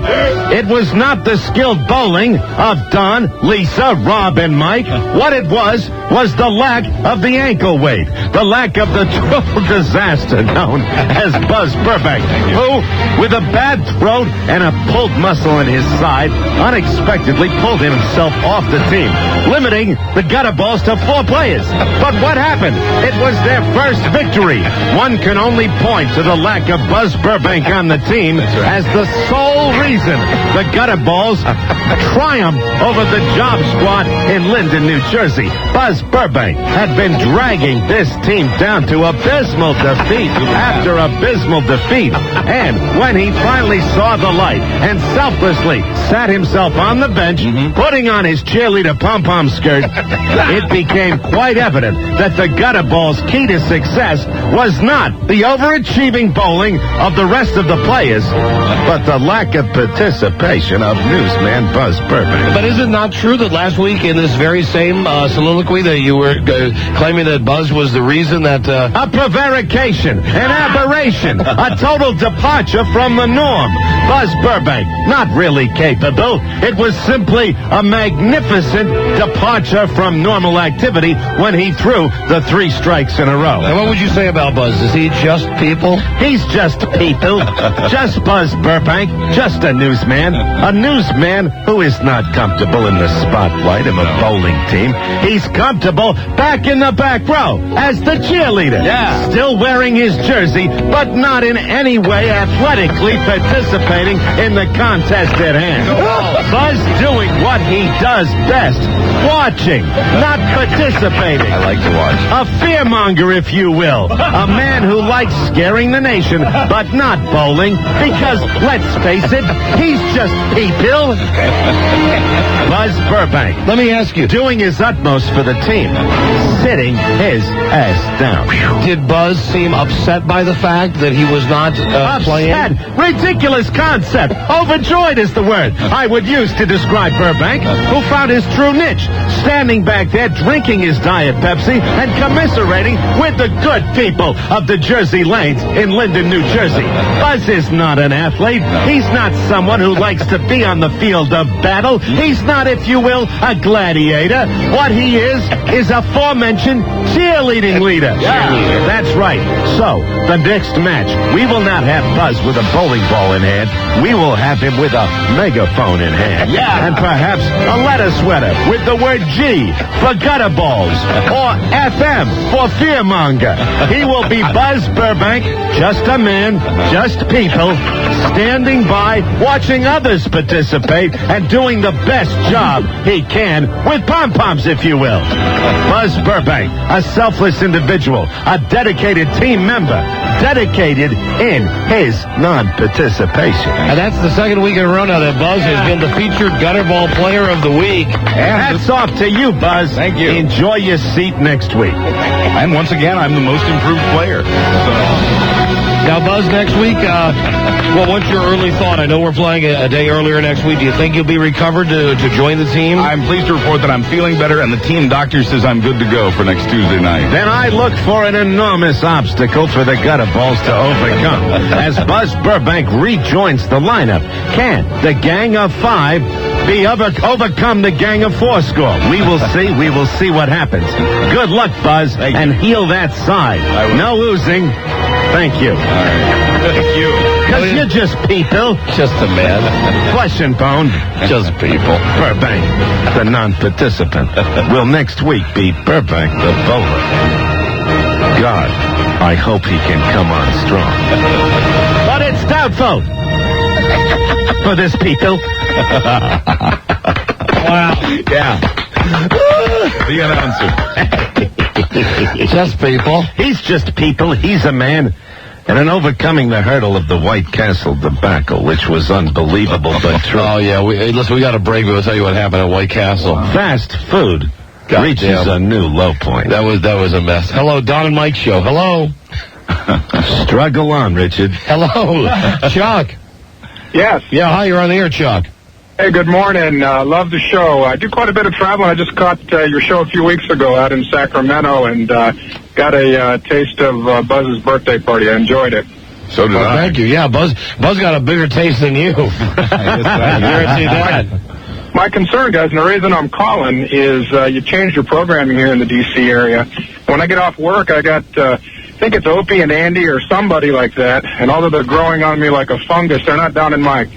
Speaker 6: It was not the skilled bowling of Don, Lisa, Rob, and Mike. What it was the lack of the ankle weight, the lack of the total disaster known as Buzz Burbank, who, with a bad throat and a pulled muscle in his side, unexpectedly pulled himself off the team, limiting the Gutterballs to 4 players. But what happened? It was their first victory. One can only point to the lack of Buzz Burbank on the team as the sole reason the Gutterballs triumphed over the Job Squad in Linden, New Jersey. Buzz Burbank had been dragging this team down to abysmal defeat after abysmal defeat. And when he finally saw the light and selflessly sat himself on the bench, putting on his cheerleader pom-pom skirt, it became quite evident that the Gutterballs' key to success was not the overachieving bowling of the rest of the players, but the lack of participation of newsman Buzz Burbank.
Speaker 4: But is it not true that last week in this very same soliloquy that you were claiming that Buzz was the reason that...
Speaker 6: A prevarication, an aberration, a total departure from the norm. Buzz Burbank, not really capable. It was simply a magnificent departure from normal activity when he threw the 3 strikes in a row.
Speaker 4: And what would you say about Buzz? Is he just people?
Speaker 6: He's just people. Just Buzz Burbank. Just a newsman. A newsman who is not comfortable in the spotlight of a bowling team. He's comfortable back in the back row as the cheerleader.
Speaker 8: Yeah.
Speaker 6: Still wearing his jersey, but not in any way athletically participating in the contest at hand. Buzz doing what he does best. Watching, not participating.
Speaker 8: I like to watch.
Speaker 6: A fearmonger, if you will. A man who likes scaring the nation, but not bowling, because, let's face it, he's just people. Buzz Burbank.
Speaker 4: Let me ask you.
Speaker 6: Doing his utmost for the team. Sitting his ass down.
Speaker 4: Did Buzz seem upset by the fact that he was not playing?
Speaker 6: Upset. Ridiculous concept. Overjoyed is the word I would use to describe Burbank, who found his true niche, standing back there drinking his Diet Pepsi and commiserating with the good people of the Jersey Lanes in Linden, New Jersey. Buzz is not an athlete. He's not someone who likes to be on the field of battle. He's not, if you will, a gladiator. What he is aforementioned cheerleading leader.
Speaker 8: Yeah.
Speaker 6: That's right. So, the next match, we will not have Buzz with a bowling ball in hand. We will have him with a megaphone in hand.
Speaker 8: Yeah.
Speaker 6: And perhaps a letter sweater with the word G for Gutterballs or FM for Fearmonger. He will be Buzz Burbank, just a man, just people, standing by, watching others participate, and doing the best job he can with pom-poms, if you will. Buzz Burbank, a selfless individual, a dedicated team member, dedicated in his non-participation.
Speaker 4: And that's the second week in a row now that Buzz has been the featured Gutterball Player of the Week.
Speaker 6: Hats off to you, Buzz.
Speaker 8: Thank you.
Speaker 6: Enjoy your seat next week.
Speaker 8: And once again, I'm the most improved player.
Speaker 4: Now, Buzz, next week, well, what's your early thought? I know we're playing a day earlier next week. Do you think you'll be recovered to join the team?
Speaker 8: I'm pleased to report that I'm feeling better, and the team doctor says I'm good to go for next Tuesday night.
Speaker 6: Then I look for an enormous obstacle for the Gutterballs to overcome. As Buzz Burbank rejoins the lineup, can the gang of 5 be overcome the gang of 4 score? We will see what happens. Good luck, Buzz, and heal that side. No oozing. Thank you.
Speaker 8: All right. Thank you.
Speaker 6: Because you're just people.
Speaker 4: Just a man.
Speaker 6: Flesh and bone.
Speaker 4: Just people.
Speaker 6: Burbank, the non-participant, will next week be Burbank the bowler. God, I hope he can come on strong. But it's doubtful for this people.
Speaker 4: Wow.
Speaker 8: Yeah. The announcer.
Speaker 4: Just people.
Speaker 6: He's just people. He's a man. And in overcoming the hurdle of the White Castle debacle, which was unbelievable but true.
Speaker 4: Oh, yeah. Listen, we got a break. We'll tell you what happened at White Castle.
Speaker 6: Fast food reaches a new low point.
Speaker 4: That was a mess. Hello, Don and Mike Show. Hello.
Speaker 6: Struggle on, Richard.
Speaker 4: Hello. Chuck.
Speaker 10: Yes.
Speaker 4: Yeah, hi, you're on the air, Chuck.
Speaker 10: Hey, good morning. Love the show. I do quite a bit of travel. I just caught your show a few weeks ago out in Sacramento and got a taste of Buzz's birthday party. I enjoyed it.
Speaker 8: So did I.
Speaker 4: Thank you. Yeah, Buzz got a bigger taste than you. I guarantee that.
Speaker 10: My concern, guys, and the reason I'm calling is you changed your programming here in the D.C. area. When I get off work, I got, I think it's Opie and Andy or somebody like that, and although they're growing on me like a fungus, they're not down in my...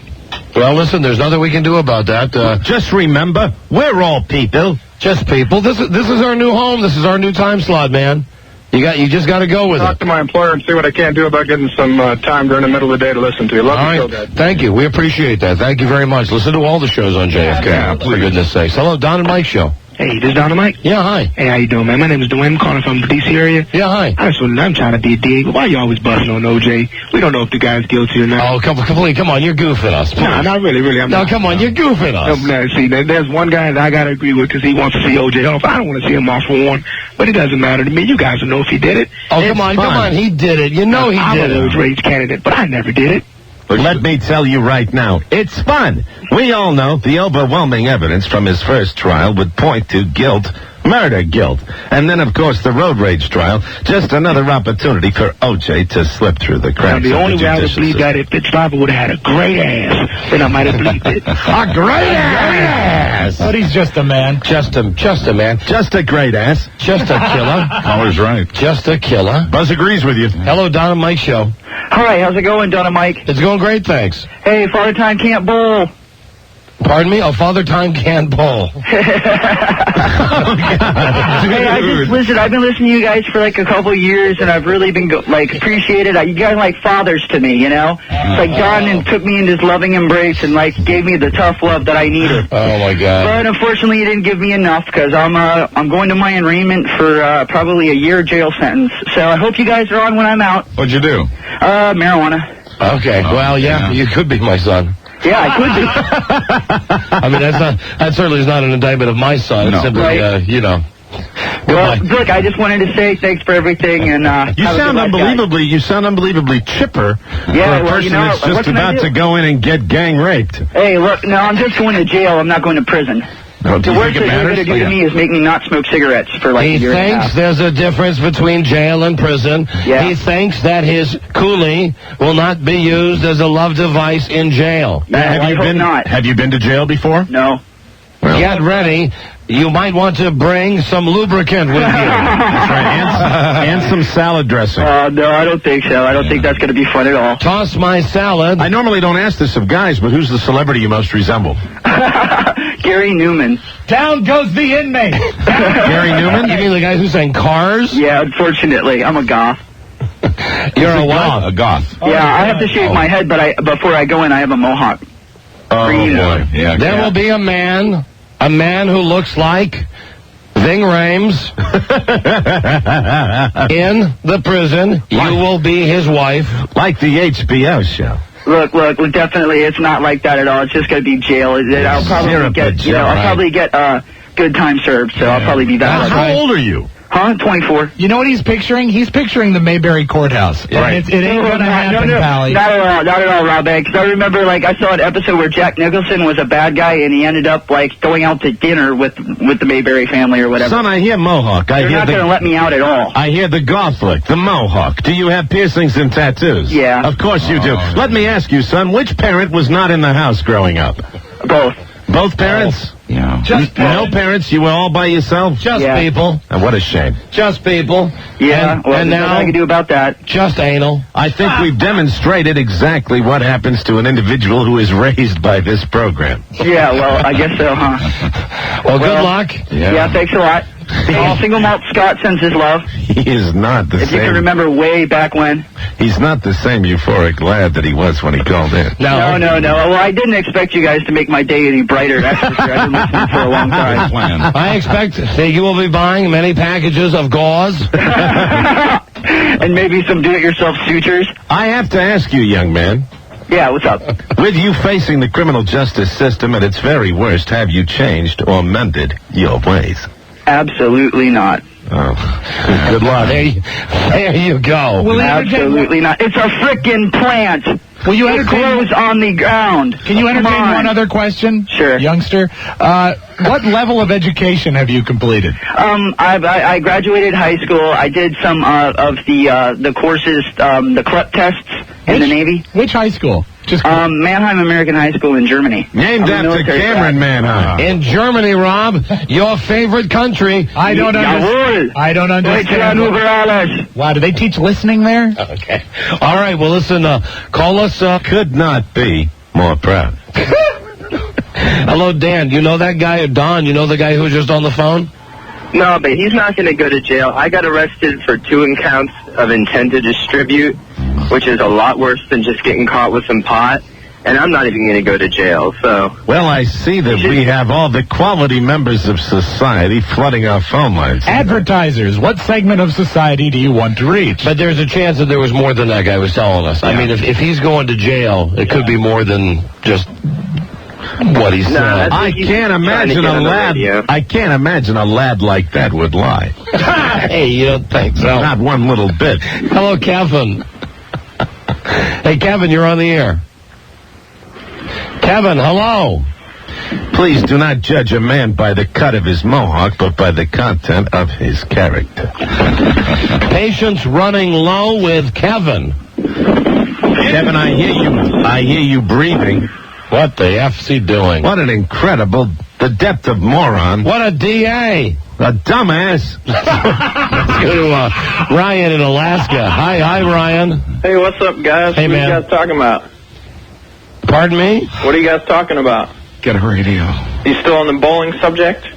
Speaker 4: Well, listen, there's nothing we can do about that.
Speaker 6: Just remember, we're all people.
Speaker 4: Just people. This is our new home. This is our new time slot, man. You just got to go with it.
Speaker 10: Talk to my employer and see what I can do about getting some time during the middle of the day to listen to you. Love the show, guys.
Speaker 4: Thank you. We appreciate that. Thank you very much. Listen to all the shows on JFK.
Speaker 8: Yeah,
Speaker 4: for goodness sakes. Hello, Don and Mike Show.
Speaker 12: Hey, this is Dynamite?
Speaker 4: Yeah, hi.
Speaker 12: Hey, how you doing, man? My name is Dwayne. I'm calling from the D.C. area.
Speaker 4: Yeah, hi.
Speaker 12: I'm trying to be a dig. Why you always busting on OJ? We don't know if the guy's guilty or not.
Speaker 4: Oh, come on, you're goofing us.
Speaker 12: No, not really.
Speaker 4: Come on, you're goofing us.
Speaker 12: No, see, there's one guy that I got to agree with because he wants to see OJ off. I don't want to see him off for one, but it doesn't matter to me. You guys will know if he did it.
Speaker 4: Oh, come on, he did it. You know he did it.
Speaker 12: I'm a rage candidate, but I never did it.
Speaker 6: But let me tell you right now, it's fun. We all know the overwhelming evidence from his first trial would point to guilt, murder guilt. And then, of course, the road rage trial, just another opportunity for O.J. to slip through the cracks.
Speaker 12: Now, the only way I would believe that if Fitz Driver would have had a great ass, then I might have believed it.
Speaker 6: A great ass!
Speaker 5: But he's just a man.
Speaker 4: Just a man.
Speaker 6: Just a great ass.
Speaker 4: Just a killer.
Speaker 8: Caller's right.
Speaker 4: Just a killer.
Speaker 8: Buzz agrees with you.
Speaker 4: Hello, Don and Mike Show.
Speaker 11: Hi, how's it going, Don and Mike?
Speaker 4: It's going great, thanks.
Speaker 11: Hey, Father Time can't bowl.
Speaker 4: Pardon me? Oh, Father Time can't bowl.
Speaker 11: Hey, listen, I've been listening to you guys for like a couple years, and I've really been appreciated. You guys are like fathers to me, you know. It's like Don took me in his loving embrace and gave me the tough love that I needed.
Speaker 4: Oh my God!
Speaker 11: But unfortunately, you didn't give me enough because I'm going to my arraignment for probably a year jail sentence. So I hope you guys are on when I'm out.
Speaker 8: What'd you do?
Speaker 11: Marijuana.
Speaker 4: Okay. Well, yeah, you could be my son.
Speaker 11: Yeah, I could be.
Speaker 4: I mean, that certainly is not an indictment of my son.
Speaker 8: No.
Speaker 4: Simply,
Speaker 11: Right. Well, look, I just wanted to say thanks for everything, and
Speaker 6: you sound unbelievably chipper for a person that's just about to go in and get gang raped.
Speaker 11: Hey, look, no, I'm just going to jail. I'm not going to prison.
Speaker 6: No,
Speaker 11: The worst that you're going to do to me is make me not smoke cigarettes for a year and a half.
Speaker 4: He thinks there's a difference between jail and prison.
Speaker 11: Yeah.
Speaker 4: He thinks that his coolie will not be used as a love device in jail.
Speaker 11: Yeah, I hope not.
Speaker 6: Have you been to jail before?
Speaker 11: No.
Speaker 6: Well,
Speaker 4: Get ready. You might want to bring some lubricant with you.
Speaker 6: That's right. And some salad dressing.
Speaker 11: No, I don't think so. I don't think that's going to be fun at all.
Speaker 4: Toss my salad.
Speaker 6: I normally don't ask this of guys, but who's the celebrity you most resemble?
Speaker 11: Gary Newman.
Speaker 5: Down goes the inmate.
Speaker 6: Gary Newman?
Speaker 4: You mean the guy who sang Cars?
Speaker 11: Yeah, unfortunately. I'm a goth.
Speaker 4: You're a what?
Speaker 8: A goth.
Speaker 11: Yeah, I have to shave my head, but before I go in, I have a mohawk.
Speaker 6: Oh,
Speaker 8: boy. Yeah.
Speaker 4: There will be a man who looks like Ving Rhames in the prison. You will be his wife.
Speaker 6: Like the HBO show.
Speaker 11: Look, definitely, it's not like that at all. It's just going to be jail. I'll probably get good time served, so I'll probably be back.
Speaker 6: How old are you?
Speaker 11: Huh? 24.
Speaker 5: You know what he's picturing? He's picturing the Mayberry Courthouse.
Speaker 6: Right.
Speaker 5: It ain't going to happen, Pally.
Speaker 11: Not at all, Rob. Because I remember, I saw an episode where Jack Nicholson was a bad guy, and he ended up, going out to dinner with the Mayberry family or whatever.
Speaker 6: Son, I hear Mohawk.
Speaker 11: They're not going to let me out at all.
Speaker 6: I hear the goth look, the Mohawk. Do you have piercings and tattoos?
Speaker 11: Yeah.
Speaker 6: Of course you do. Let me ask you, son, which parent was not in the house growing up?
Speaker 11: Both.
Speaker 6: Both parents?
Speaker 8: Yeah.
Speaker 6: No parents? You were all by yourself?
Speaker 4: Just people.
Speaker 6: And what a shame.
Speaker 4: Just people.
Speaker 11: Yeah,
Speaker 4: and
Speaker 11: there's nothing I can do about that.
Speaker 4: Just anal.
Speaker 6: I think we've demonstrated exactly what happens to an individual who is raised by this program.
Speaker 11: Yeah, well, I guess so, huh?
Speaker 4: Well, good luck.
Speaker 11: Yeah, thanks a lot. Single Malt Scott sends his love.
Speaker 6: He is not the
Speaker 11: If
Speaker 6: same.
Speaker 11: you can remember way back when.
Speaker 6: He's not the same euphoric lad that he was when he called in.
Speaker 11: No. Well, I didn't expect you guys to make my day any brighter. That's for sure. I've been listening for a long time.
Speaker 4: I expect that you will be buying many packages of gauze.
Speaker 11: And maybe some do-it-yourself sutures.
Speaker 6: I have to ask you, young man.
Speaker 11: Yeah, what's up?
Speaker 6: With you facing the criminal justice system at its very worst, have you changed or mended your ways?
Speaker 11: Absolutely not.
Speaker 6: Oh, good luck.
Speaker 4: There you go.
Speaker 11: Absolutely not. It's a frickin' plant.
Speaker 5: Will you
Speaker 11: It grows on the ground.
Speaker 5: Can you entertain one other question?
Speaker 11: Sure.
Speaker 5: Youngster, what level of education have you completed?
Speaker 11: I graduated high school. I did some of the courses, the CLEP tests in the Navy.
Speaker 5: Which high school?
Speaker 11: Mannheim American High School in Germany.
Speaker 6: Named after Cameron Mannheim.
Speaker 4: In Germany, Rob, your favorite country.
Speaker 5: I don't understand. Wow, do they teach listening there?
Speaker 4: Okay. All right, well, listen, call us.
Speaker 6: Could not be more proud.
Speaker 4: Hello, Dan. You know that guy, or Don? You know the guy who was just on the phone?
Speaker 13: No, but he's not going to go to jail. I got arrested for 2 counts of intent to distribute, which is a lot worse than just getting caught with some pot. and I'm not even going to go to jail, so...
Speaker 6: Well, I see that we have all the quality members of society flooding our phone lines.
Speaker 5: Advertisers, what segment of society do you want to reach?
Speaker 4: But there's a chance that there was more than that guy was telling us. I mean, if he's going to jail, it could be more than just what he said.
Speaker 6: I can't imagine a lad. I can't imagine a lad like that would lie.
Speaker 4: Hey, you don't think so?
Speaker 6: Not one little bit.
Speaker 4: Hello, Kevin. Hey, Kevin, you're on the air. Kevin, hello.
Speaker 6: Please do not judge a man by the cut of his mohawk, but by the content of his character.
Speaker 4: Patience running low with Kevin.
Speaker 6: Kevin, I hear you breathing.
Speaker 4: What the F's he doing?
Speaker 6: What an incredible, the depth of moron.
Speaker 4: What a DA.
Speaker 6: A dumbass.
Speaker 4: Let's go to Ryan in Alaska. Hi, Ryan.
Speaker 14: Hey, what's up, guys?
Speaker 4: Hey,
Speaker 14: what
Speaker 4: man.
Speaker 14: are you guys talking about?
Speaker 4: Pardon me?
Speaker 14: What are you guys talking about?
Speaker 8: Get a radio.
Speaker 14: You still on the bowling subject?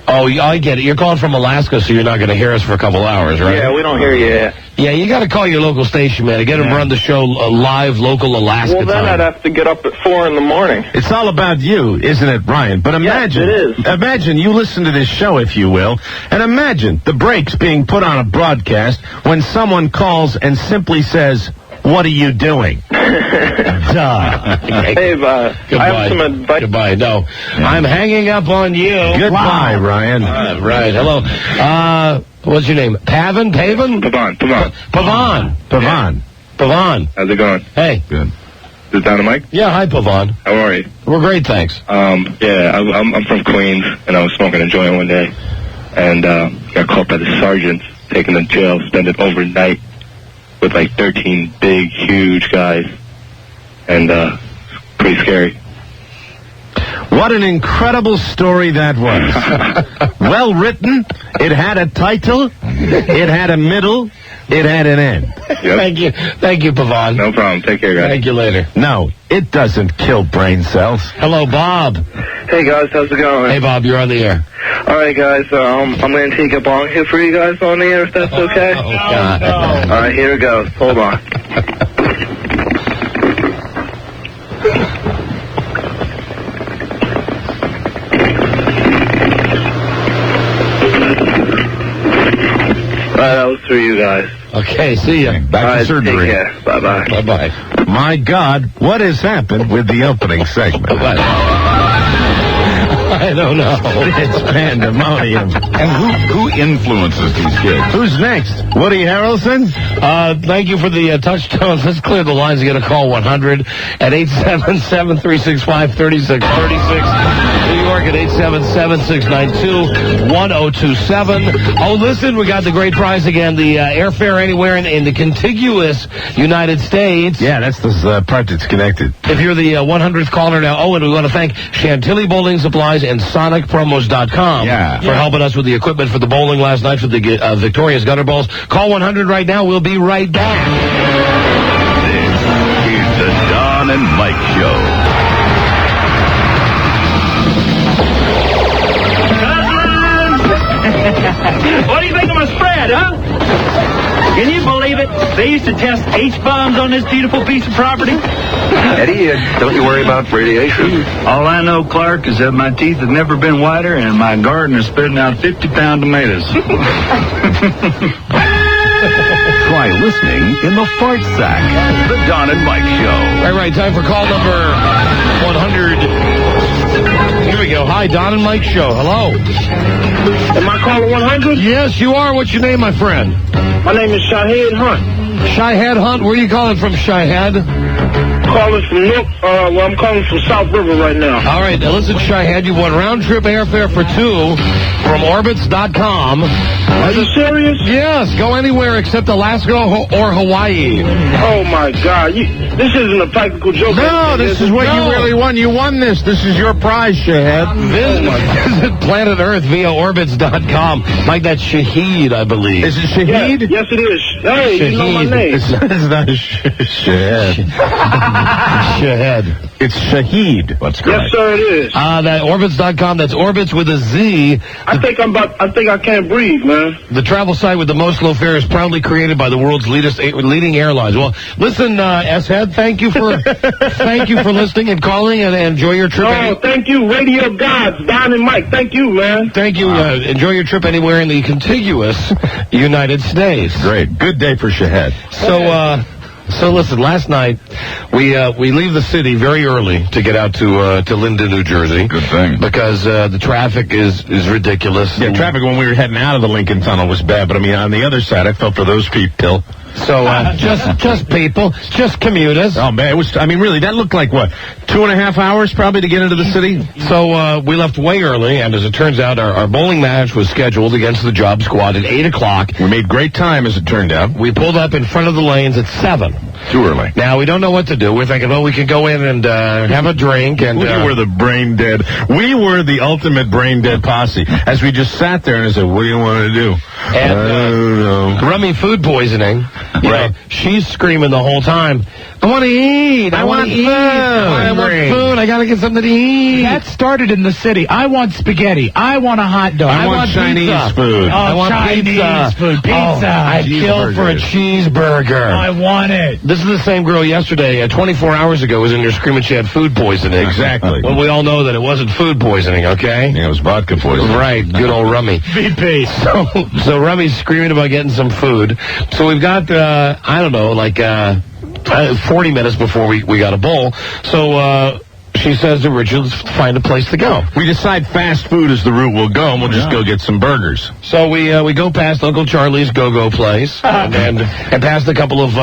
Speaker 4: Oh, I get it. You're calling from Alaska, so you're not going to hear us for a couple hours, right?
Speaker 14: Yeah, we don't hear you yet.
Speaker 4: Yeah, you got to call your local station, man. Get them run the show live, local Alaska
Speaker 14: Well, then
Speaker 4: time.
Speaker 14: I'd have to get up at 4 in the morning.
Speaker 6: It's all about you, isn't it, Ryan? But imagine,
Speaker 14: Yes, it is.
Speaker 6: Imagine you listen to this show, if you will, and imagine the breaks being put on a broadcast when someone calls and simply says, "What are you doing?" Duh.
Speaker 14: Hey,
Speaker 4: Goodbye.
Speaker 14: I have some advice.
Speaker 4: Goodbye. No, I'm hanging up on you.
Speaker 6: Goodbye, Ryan.
Speaker 4: Right. Hello. What's your name? Pavin? Pavan.
Speaker 15: How's it going?
Speaker 4: Hey.
Speaker 6: Good.
Speaker 15: Is this Dynamite?
Speaker 4: Yeah, hi, Pavan.
Speaker 15: How are you?
Speaker 4: We're great, thanks.
Speaker 15: Yeah, I'm from Queens, and I was smoking a joint one day, and got caught by the sergeants, taken to jail, spent it overnight with like 13 big, huge guys, and pretty scary.
Speaker 6: What an incredible story that was. Well written. It had a title. It had a middle. It had an end.
Speaker 15: Yep.
Speaker 4: Thank you, Pavan.
Speaker 15: No problem. Take care, guys.
Speaker 4: Thank you later.
Speaker 6: No, it doesn't kill brain cells.
Speaker 4: Hello, Bob.
Speaker 9: Hey, guys. How's it going?
Speaker 4: Hey, Bob, you're on the air.
Speaker 9: All right, guys. I'm going to take a bong hit for you guys on the air, if that's okay.
Speaker 4: Oh, God.
Speaker 9: All right, here it goes. Hold on. That was for you guys.
Speaker 4: Okay, see ya.
Speaker 8: Back to surgery.
Speaker 9: Take care. Bye-bye.
Speaker 4: Bye-bye.
Speaker 6: My God, what has happened with the opening segment?
Speaker 4: I don't know.
Speaker 6: It's pandemonium.
Speaker 8: And who influences these kids?
Speaker 6: Who's next? Woody Harrelson?
Speaker 4: Thank you for the touchdowns. Let's clear the lines and get a call 100 at 877-365-3636. New York at 877-692-1027. Oh, listen, we got the great prize again. The airfare anywhere in the contiguous United States.
Speaker 6: Yeah, that's the part that's connected.
Speaker 4: If you're the 100th caller now, and we want to thank Chantilly Bowling Supplies and SonicPromos.com for helping us with the equipment for the bowling last night for the victorious Gutterballs. Call 100 right now. We'll be right back.
Speaker 2: This is the Don and Mike Show.
Speaker 16: What do you think of my spread, huh? Can you believe it? They used to test H-bombs on this beautiful piece of property.
Speaker 17: Eddie, don't you worry about radiation.
Speaker 16: All I know, Clark, is that my teeth have never been whiter and my garden is spitting out 50-pound tomatoes.
Speaker 2: Try listening in the fart sack. The Don and Mike Show.
Speaker 4: All right, time for call number 100. Here we go. Hi, Don and Mike Show. Hello.
Speaker 9: Am I calling 100?
Speaker 4: Yes, you are. What's your name, my friend?
Speaker 9: My name is Shahed Hunt.
Speaker 4: Shahed Hunt? Where are you calling from, Shahed?
Speaker 9: Calling from I'm calling from South River right now.
Speaker 4: All right, now listen, Shahed, you won round-trip airfare for 2 from Orbitz.com.
Speaker 9: Are you serious?
Speaker 4: Yes, go anywhere except Alaska or Hawaii.
Speaker 9: Oh, my God. This isn't a practical joke.
Speaker 6: No, this is what you really won. You won this. This is your prize, Shahed.
Speaker 4: Visit Planet Earth via Orbitz.com. Like that Shahed, I believe.
Speaker 6: Is it Shahed?
Speaker 9: Yes, it is. Hey,
Speaker 4: Shahed.
Speaker 9: you know my name.
Speaker 6: It's not Shahed.
Speaker 4: Shahed.
Speaker 6: It's Shaheed.
Speaker 8: That's correct.
Speaker 9: Yes, sir, it is.
Speaker 4: That Orbitz.com, that's Orbitz with a Z.
Speaker 9: I think I can't breathe, man.
Speaker 4: The travel site with the most low fares, proudly created by the world's leading airlines. Well, listen, S-Head, thank you for listening and calling, and enjoy your trip.
Speaker 9: Oh, thank you, Radio Gods, Don and Mike. Thank you, man.
Speaker 4: Thank you. Enjoy your trip anywhere in the contiguous United States.
Speaker 6: Great. Good day for Shahed.
Speaker 4: So listen, last night we leave the city very early to get out to Linden, New Jersey.
Speaker 8: Good thing.
Speaker 4: Because the traffic is ridiculous.
Speaker 6: Yeah, traffic when we were heading out of the Lincoln Tunnel was bad, but I mean, on the other side, I felt for those people.
Speaker 4: So, just people, just commuters.
Speaker 6: Oh, man, really, that looked like, 2.5 hours probably to get into the city?
Speaker 4: So, we left way early, and as it turns out, our bowling match was scheduled against the Job Squad at 8 o'clock.
Speaker 6: We made great time, as it turned out.
Speaker 4: We pulled up in front of the lanes at 7.
Speaker 6: Too early.
Speaker 4: Now, we don't know what to do. We're thinking, we can go in and have a drink. And
Speaker 6: we were the brain dead. We were the ultimate brain dead posse. As we just sat there and I said, what do you want to do?
Speaker 4: And,
Speaker 6: I don't know.
Speaker 4: Rummy food poisoning. Right. She's screaming the whole time, I want to eat. I want food. I want food. I got to get something to eat.
Speaker 5: That started in the city. I want spaghetti. I want a hot dog.
Speaker 6: I want Chinese
Speaker 5: pizza.
Speaker 6: food.
Speaker 5: Oh,
Speaker 4: I want
Speaker 5: Chinese food. Pizza.
Speaker 4: I'd kill for a cheeseburger.
Speaker 5: I want it.
Speaker 4: This is the same girl yesterday, 24 hours ago, was in there screaming she had food poisoning.
Speaker 6: Exactly.
Speaker 4: When we all know that it wasn't food poisoning, okay?
Speaker 6: Yeah, it was vodka poisoning.
Speaker 4: Right. Good old Rummy.
Speaker 5: VP.
Speaker 4: So Rummy's screaming about getting some food. So we've got, 40 minutes before we got a bowl. So, she says to Richard, let's find a place to go.
Speaker 6: We decide fast food is the route we'll go, and we'll just go get some burgers.
Speaker 4: So we go past Uncle Charlie's Go-Go place and past a couple of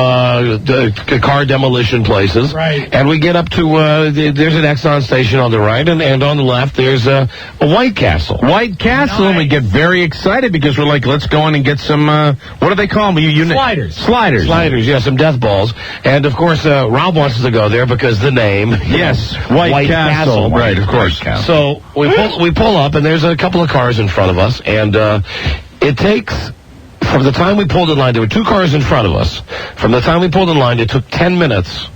Speaker 4: car demolition places.
Speaker 5: Right.
Speaker 4: And we get up to there's an Exxon station on the right, and on the left there's a White Castle.
Speaker 6: White Castle, and we get very excited because we're like, let's go in and get some, what do they call them?
Speaker 5: Sliders.
Speaker 4: Sliders, yeah, some death balls. And, of course, Rob wants us to go there because the name.
Speaker 6: Yes, White Castle. Right, of course.
Speaker 4: So we pull up, and there's a couple of cars in front of us, and it takes, from the time we pulled in line, there were 2 cars in front of us. From the time we pulled in line, it took 10 minutes.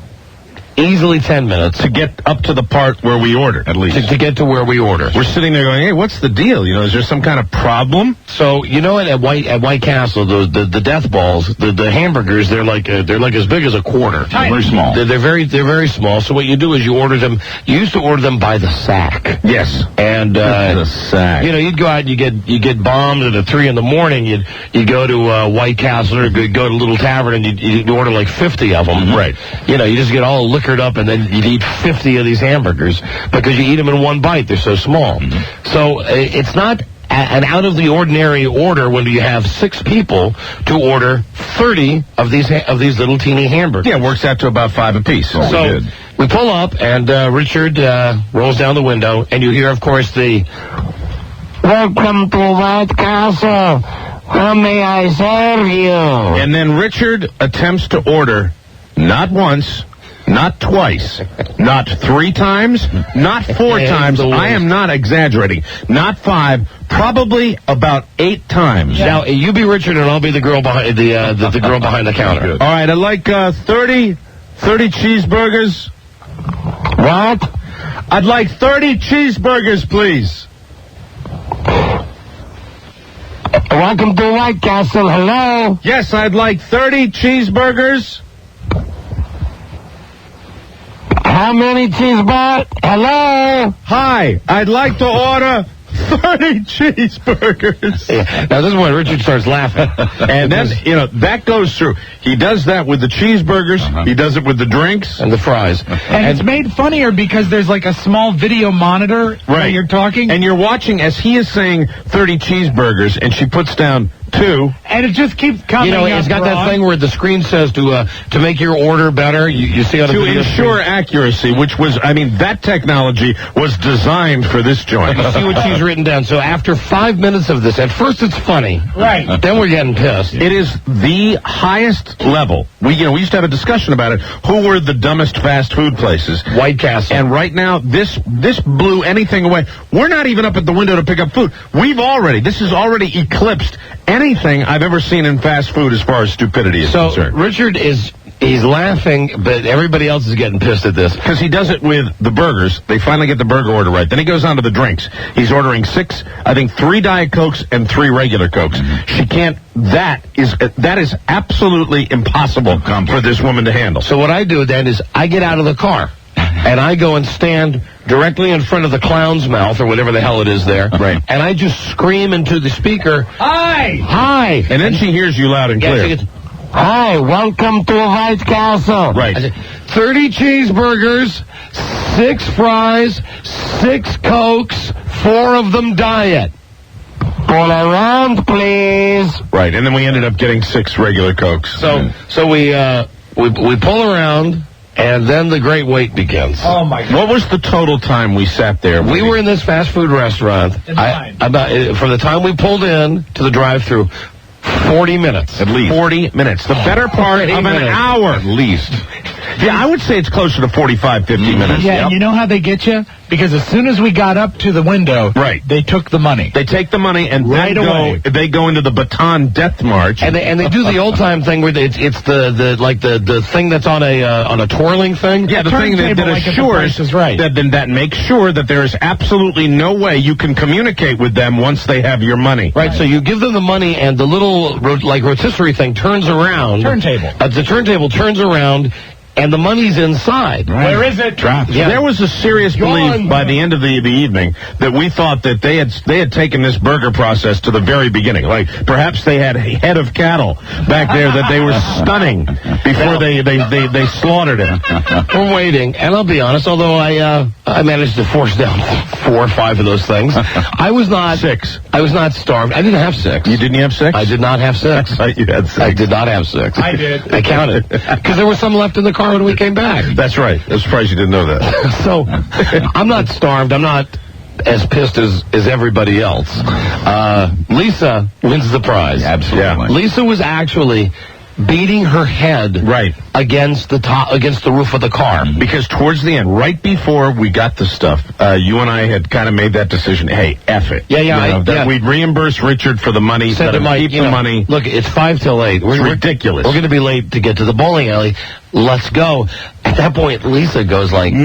Speaker 4: Easily 10 minutes.
Speaker 6: To get up to the part where we ordered, at least.
Speaker 4: To get to where we order.
Speaker 6: We're sitting there going, hey, what's the deal? Is there some kind of problem?
Speaker 4: So, at White Castle, the death balls, the hamburgers, they're like as big as a quarter.
Speaker 8: Very small.
Speaker 4: They're very small. So what you do is you order them, you used to order them by the sack.
Speaker 6: Yes.
Speaker 4: And,
Speaker 6: the sack.
Speaker 4: You'd go out and you get bombed at 3 a.m. You'd go to White Castle or go to Little Tavern and you'd order like 50 of them.
Speaker 6: Mm-hmm. Right.
Speaker 4: You just get all liquored up and then you'd eat 50 of these hamburgers because you eat them in one bite. They're so small. Mm-hmm. So it's not an out-of-the-ordinary order when you have 6 people to order 30 of these little teeny hamburgers.
Speaker 6: Yeah, it works out to about 5 apiece.
Speaker 4: So we pull up, and Richard rolls down the window, and you hear, of course, the "Welcome to White Castle. How may I serve you?"
Speaker 6: And then Richard attempts to order not once, not twice, not 3 times, not 4 times. I am not exaggerating. Not 5, probably about 8 times.
Speaker 4: Now, you be Richard, and I'll be the girl behind the girl behind the counter.
Speaker 6: All right, I'd like 30 cheeseburgers.
Speaker 4: What?
Speaker 6: I'd like 30 cheeseburgers, please.
Speaker 4: Welcome to White Castle. Hello?
Speaker 6: Yes, I'd like 30 cheeseburgers.
Speaker 4: How many cheeseburgers? Hello?
Speaker 6: Hi, I'd like to order 30 cheeseburgers.
Speaker 4: Yeah. Now, this is when Richard starts laughing.
Speaker 6: And then, that goes through. He does that with the cheeseburgers. He does it with the drinks.
Speaker 4: And the fries.
Speaker 5: And it's made funnier because there's like a small video monitor while you're talking.
Speaker 6: And you're watching as he is saying 30 cheeseburgers, and she puts down 2.
Speaker 5: And it just keeps coming up
Speaker 4: it's got
Speaker 5: wrong.
Speaker 4: that thing where the screen says to make your order better. You see on the video
Speaker 6: ensure accuracy, which was, that technology was designed for this joint.
Speaker 4: You see what she's written down. So after 5 minutes of this, at first it's funny.
Speaker 5: Right.
Speaker 4: Then we're getting pissed.
Speaker 6: It is the highest level. We used to have a discussion about it. Who were the dumbest fast food places?
Speaker 4: White Castle.
Speaker 6: And right now, this blew anything away. We're not even up at the window to pick up food. This has already eclipsed anything I've ever seen in fast food as far as stupidity is concerned.
Speaker 4: So Richard is He's laughing, but everybody else is getting pissed at this.
Speaker 6: Because he does it with the burgers. They finally get the burger order right. Then he goes on to the drinks. He's ordering 3 Diet Cokes and 3 regular Cokes. She can't. That is absolutely impossible for this woman to handle.
Speaker 4: So what I do then is I get out of the car. And I go and stand directly in front of the clown's mouth, or whatever the hell it is there.
Speaker 6: Right.
Speaker 4: And I just scream into the speaker,
Speaker 5: Hi!
Speaker 4: Hi!
Speaker 6: And then she hears you loud and clear.
Speaker 4: Hi, welcome to White Castle.
Speaker 6: Right.
Speaker 4: I say, 30 cheeseburgers, 6 fries, 6 Cokes, 4 of them diet. Pull around, please.
Speaker 6: Right, and then we ended up getting 6 regular Cokes.
Speaker 4: So we pull around, and then the great wait begins.
Speaker 5: Oh, my God.
Speaker 6: What was the total time we sat there?
Speaker 4: We were in this fast food restaurant. From the time we pulled in to the drive-thru, 40 minutes.
Speaker 6: At least. 40 minutes. The better part of an hour. At least. Yeah, I would say it's closer to 45, 50 minutes.
Speaker 5: Yeah, and you know how they get you? Because as soon as we got up to the window, they took the money.
Speaker 6: They take the money and they go into the baton death march.
Speaker 4: And they do the old time thing where it's the thing that's on a twirling thing.
Speaker 6: Yeah, the thing that assures that makes sure that there is absolutely no way you can communicate with them once they have your money.
Speaker 4: Right. So you give them the money, and the little rotisserie thing turns around.
Speaker 5: Turntable.
Speaker 4: The turntable turns around. And the money's inside.
Speaker 5: Right. Where is it?
Speaker 6: Yeah. There was a serious belief by the end of the evening that we thought that they had taken this burger process to the very beginning. Like perhaps they had a head of cattle back there that they were stunning before they slaughtered it.
Speaker 4: We're waiting, and I'll be honest. Although I managed to force down 4 or 5 of those things, I was not
Speaker 6: 6.
Speaker 4: I was not starved. I didn't have 6.
Speaker 6: You didn't have 6?
Speaker 4: I did not have 6.
Speaker 6: You had 6.
Speaker 4: I did not have 6.
Speaker 5: I did.
Speaker 4: I counted because there was some left in the car when we came back.
Speaker 6: That's right. I'm surprised you didn't know that.
Speaker 4: So, I'm not starved. I'm not as pissed as everybody else. Lisa wins the prize.
Speaker 8: Absolutely.
Speaker 6: Yeah.
Speaker 4: Lisa was actually beating her head against the roof of the car.
Speaker 6: Because towards the end, right before we got the stuff, you and I had kind of made that decision, hey, F it.
Speaker 4: Yeah.
Speaker 6: We'd reimburse Richard for the money,
Speaker 4: Said to Mike,
Speaker 6: keep the money.
Speaker 4: Look, it's 5 till 8.
Speaker 6: It's ridiculous.
Speaker 4: We're going to be late to get to the bowling alley. Let's go. At that point, Lisa goes like, no.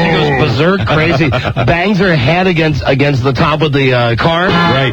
Speaker 4: She goes berserk, crazy, bangs her head against the top of the car.
Speaker 6: Right.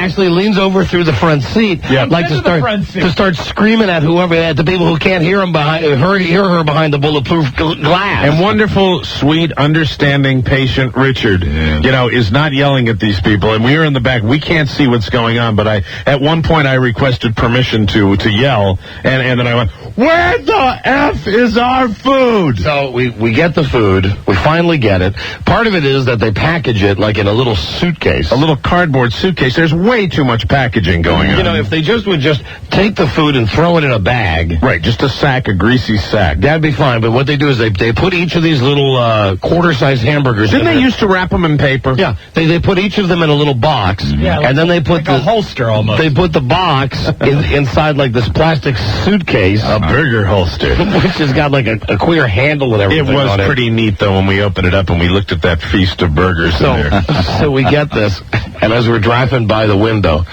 Speaker 4: Actually leans over through the front seat, like to start screaming at the people who can't hear her behind the bulletproof glass.
Speaker 6: And wonderful, sweet, understanding, patient Richard, is not yelling at these people. And we are in the back. We can't see what's going on. But at one point, I requested permission to yell, and then I went, "Where the F is our food?"
Speaker 4: So we get the food. We finally get it. Part of it is that they package it like in a little suitcase,
Speaker 6: a little cardboard suitcase. There's way too much packaging going on.
Speaker 4: If they would just take the food and throw it in a bag.
Speaker 6: Right, just a greasy sack.
Speaker 4: That'd be fine, but what they do is they put each of these little quarter-sized hamburgers
Speaker 6: Didn't they used to wrap them in paper?
Speaker 4: Yeah, they put each of them in a little box, and then they put
Speaker 5: a holster almost.
Speaker 4: They put the box inside like this plastic suitcase.
Speaker 6: A burger holster.
Speaker 4: Which has got like a queer handle and everything.
Speaker 6: It was pretty neat, though, when we opened it up and we looked at that feast of burgers in there.
Speaker 4: So we get this, and as we're driving by the window,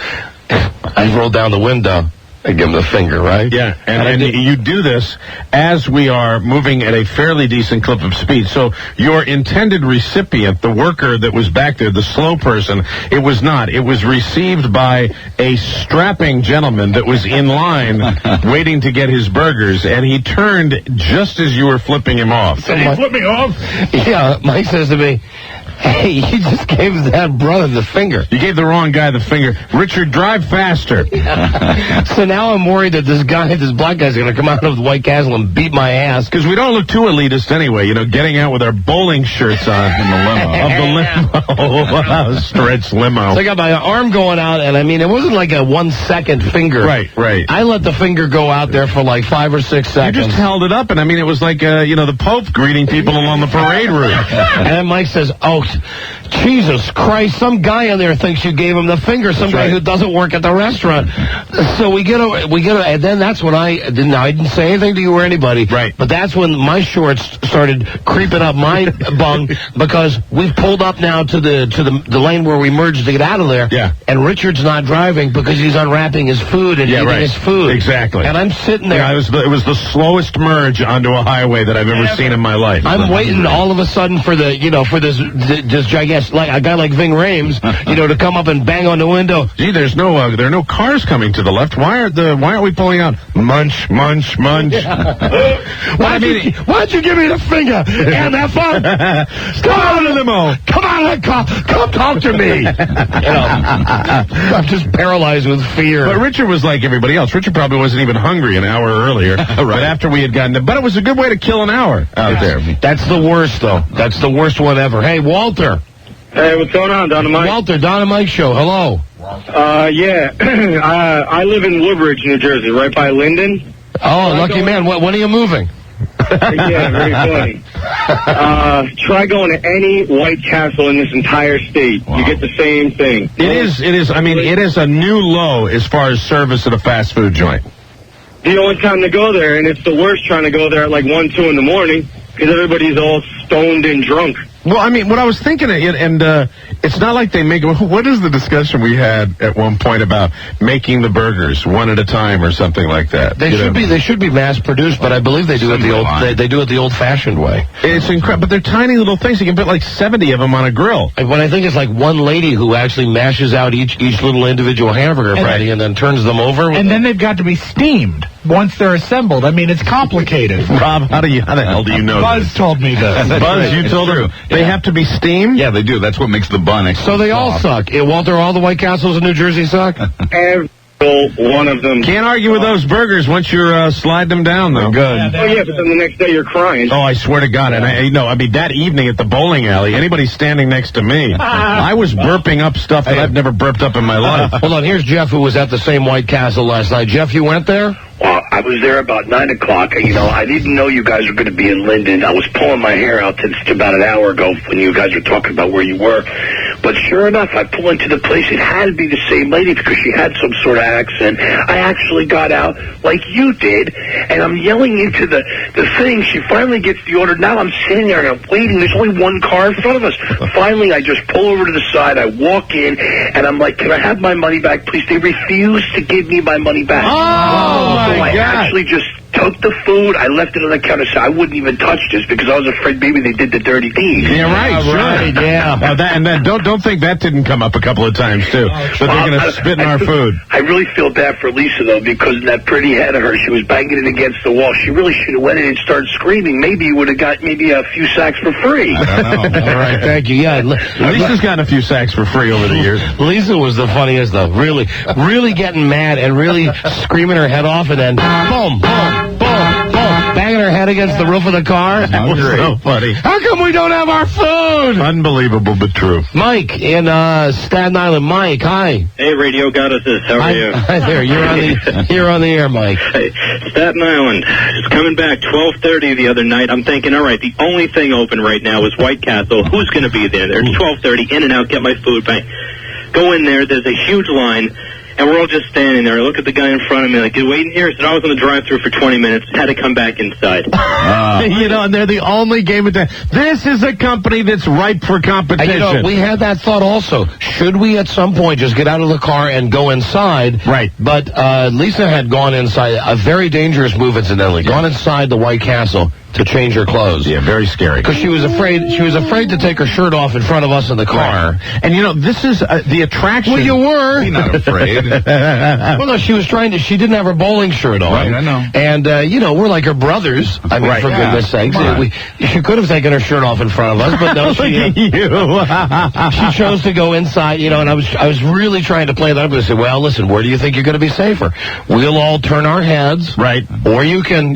Speaker 4: I roll down the window and give him the finger, right?
Speaker 6: Yeah, and you do this as we are moving at a fairly decent clip of speed. So your intended recipient, the worker that was back there, the slow person, it was not. It was received by a strapping gentleman that was in line waiting to get his burgers, and he turned just as you were flipping him off.
Speaker 5: Did he flip me off?
Speaker 4: Yeah, Mike says to me, "Hey, you just gave that brother the finger."
Speaker 6: You gave the wrong guy the finger. Richard, drive faster.
Speaker 4: So now I'm worried that this black guy's going to come out of the White Castle and beat my ass.
Speaker 6: Because we don't look too elitist anyway, getting out with our bowling shirts on in the limo. Of the limo. Stretch limo.
Speaker 4: So I got my arm going out, and it wasn't like a 1 second finger.
Speaker 6: Right.
Speaker 4: I let the finger go out there for like 5 or 6 seconds.
Speaker 6: You just held it up, and it was like, the Pope greeting people along the parade route.
Speaker 4: And then Mike says, "Oh, Jesus Christ, some guy in there thinks you gave him the finger, some guy who doesn't work at the restaurant. So we get and then that's when I didn't say anything to you or anybody. Right. But that's when my shorts started creeping up my bum, because we've pulled up now to the lane where we merged to get out of there. Yeah. And Richard's not driving because he's unwrapping his food and eating his food.
Speaker 6: Exactly.
Speaker 4: And I'm sitting there.
Speaker 6: Yeah, it was the slowest merge onto a highway that I've ever seen in my life.
Speaker 4: I'm waiting all of a sudden for for this gigantic, like a guy like Ving Rhames, to come up and bang on the window.
Speaker 6: Gee, there are no cars coming to the left. Why aren't we pulling out? Munch, munch, munch.
Speaker 4: Why don't you give me the finger and have fun? Come on, limo. Come on, come talk to me. I'm just paralyzed with fear.
Speaker 6: But Richard was like everybody else. Richard probably wasn't even hungry an hour earlier. But after we had gotten but it was a good way to kill an hour out there.
Speaker 4: That's the worst, though. That's the worst one ever. Hey, Walter.
Speaker 18: Hey, what's going on, Don and Mike?
Speaker 4: Walter, Don and Mike show. Hello.
Speaker 18: Yeah. I live in Woodbridge, New Jersey, right by Linden.
Speaker 4: Oh, lucky man. When are you moving?
Speaker 18: Yeah, very funny. Try going to any White Castle in this entire state. Wow. You get the same thing.
Speaker 6: It is. I mean, it is a new low as far as service at a fast food joint.
Speaker 18: The only time to go there, and it's the worst trying to go there at like 1, 2 in the morning, because everybody's all stoned and drunk.
Speaker 6: Well, I mean, what I was thinking, and it's not like they make. What is the discussion we had at one point about making the burgers one at a time or something like that?
Speaker 4: They should be mass produced, but I believe they do it the old fashioned way.
Speaker 6: It's incredible, but they're tiny little things. You can put like 70 of them on a grill.
Speaker 4: What I think is like one lady who actually mashes out each little individual hamburger patty and then turns them over.
Speaker 5: And then they've got to be steamed once they're assembled. I mean, it's complicated.
Speaker 6: Rob, how the hell do you know
Speaker 5: Buzz
Speaker 6: this?
Speaker 5: told me this.
Speaker 6: Buzz, you told him. They have to be steamed?
Speaker 8: Yeah, they do. That's what makes the bun extra
Speaker 4: So they all suck. Walter, all the White Castles in New Jersey suck?
Speaker 18: Every one of them.
Speaker 6: Can't argue with those burgers once you slide them down, though.
Speaker 4: Good.
Speaker 18: But then the next day you're crying.
Speaker 6: Oh, I swear to God. And I mean, that evening at the bowling alley, anybody standing next to me, I was burping up stuff that I've never burped up in my life.
Speaker 4: Hold on, here's Jeff, who was at the same White Castle last night. Jeff, you went there?
Speaker 19: I was there about 9 o'clock. I didn't know you guys were going to be in Linden. I was pulling my hair out just about an hour ago when you guys were talking about where you were. But sure enough, I pull into the place. It had to be the same lady because she had some sort of accent. I actually got out like you did, and I'm yelling into the thing. She finally gets the order. Now I'm sitting there and I'm waiting. There's only one car in front of us. Finally, I just pull over to the side. I walk in, and I'm like, can I have my money back, please? They refuse to give me my money back.
Speaker 6: Oh, my God.
Speaker 19: I actually just took the food. I left it on the counter, so I wouldn't even touch this because I was afraid maybe they did the dirty deed.
Speaker 6: Yeah, right. Sure.
Speaker 4: Right, yeah.
Speaker 6: And then don't think that didn't come up a couple of times, too. That they're going to spit in our food.
Speaker 19: I really feel bad for Lisa, though, because that pretty head of hers, she was banging it against the wall. She really should have went in and started screaming. Maybe you would have got maybe a few sacks for free.
Speaker 6: I don't know.
Speaker 4: All right, thank you. Yeah,
Speaker 6: Lisa's gotten a few sacks for free over the years.
Speaker 4: Lisa was the funniest, though. Really, really getting mad and really screaming her head off, and then boom, boom, boom, boom, banging her head against the roof of the car.
Speaker 6: That was so funny.
Speaker 4: How come we don't have our food?
Speaker 6: Unbelievable, but true.
Speaker 4: Mike in Staten Island. Mike, hi.
Speaker 18: Hey, Radio Goddesses, how are you?
Speaker 4: Hi there. You're on the air, Mike.
Speaker 18: Hey, Staten Island. Just coming back 12:30 the other night. I'm thinking, all right, the only thing open right now is White Castle. Who's going to be there? It's 12:30. In and out, get my food. Bang. Go in there. There's a huge line. And we're all just standing there. I look at the guy in front of me, like, you waiting here? I said, I was on the drive-thru for 20 minutes. Had to come back inside.
Speaker 6: And they're the only game of that. This is a company that's ripe for competition.
Speaker 4: We had that thought also. Should we at some point just get out of the car and go inside?
Speaker 6: Right.
Speaker 4: But Lisa had gone inside, a very dangerous move, incidentally, gone inside the White Castle to change her clothes.
Speaker 6: Yeah, very scary.
Speaker 4: Because she was afraid to take her shirt off in front of us in the car.
Speaker 6: Right. And this is the attraction.
Speaker 4: Well, you were.
Speaker 8: You're not afraid.
Speaker 4: Well, no, she didn't have her bowling shirt on.
Speaker 8: Right, I know.
Speaker 4: And, we're like her brothers. I mean, for goodness sakes. She could have taken her shirt off in front of us, but no, she chose to go inside, and I was really trying to play that up and say, well, listen, where do you think you're going to be safer? We'll all turn our heads.
Speaker 6: Right.
Speaker 4: Or you can,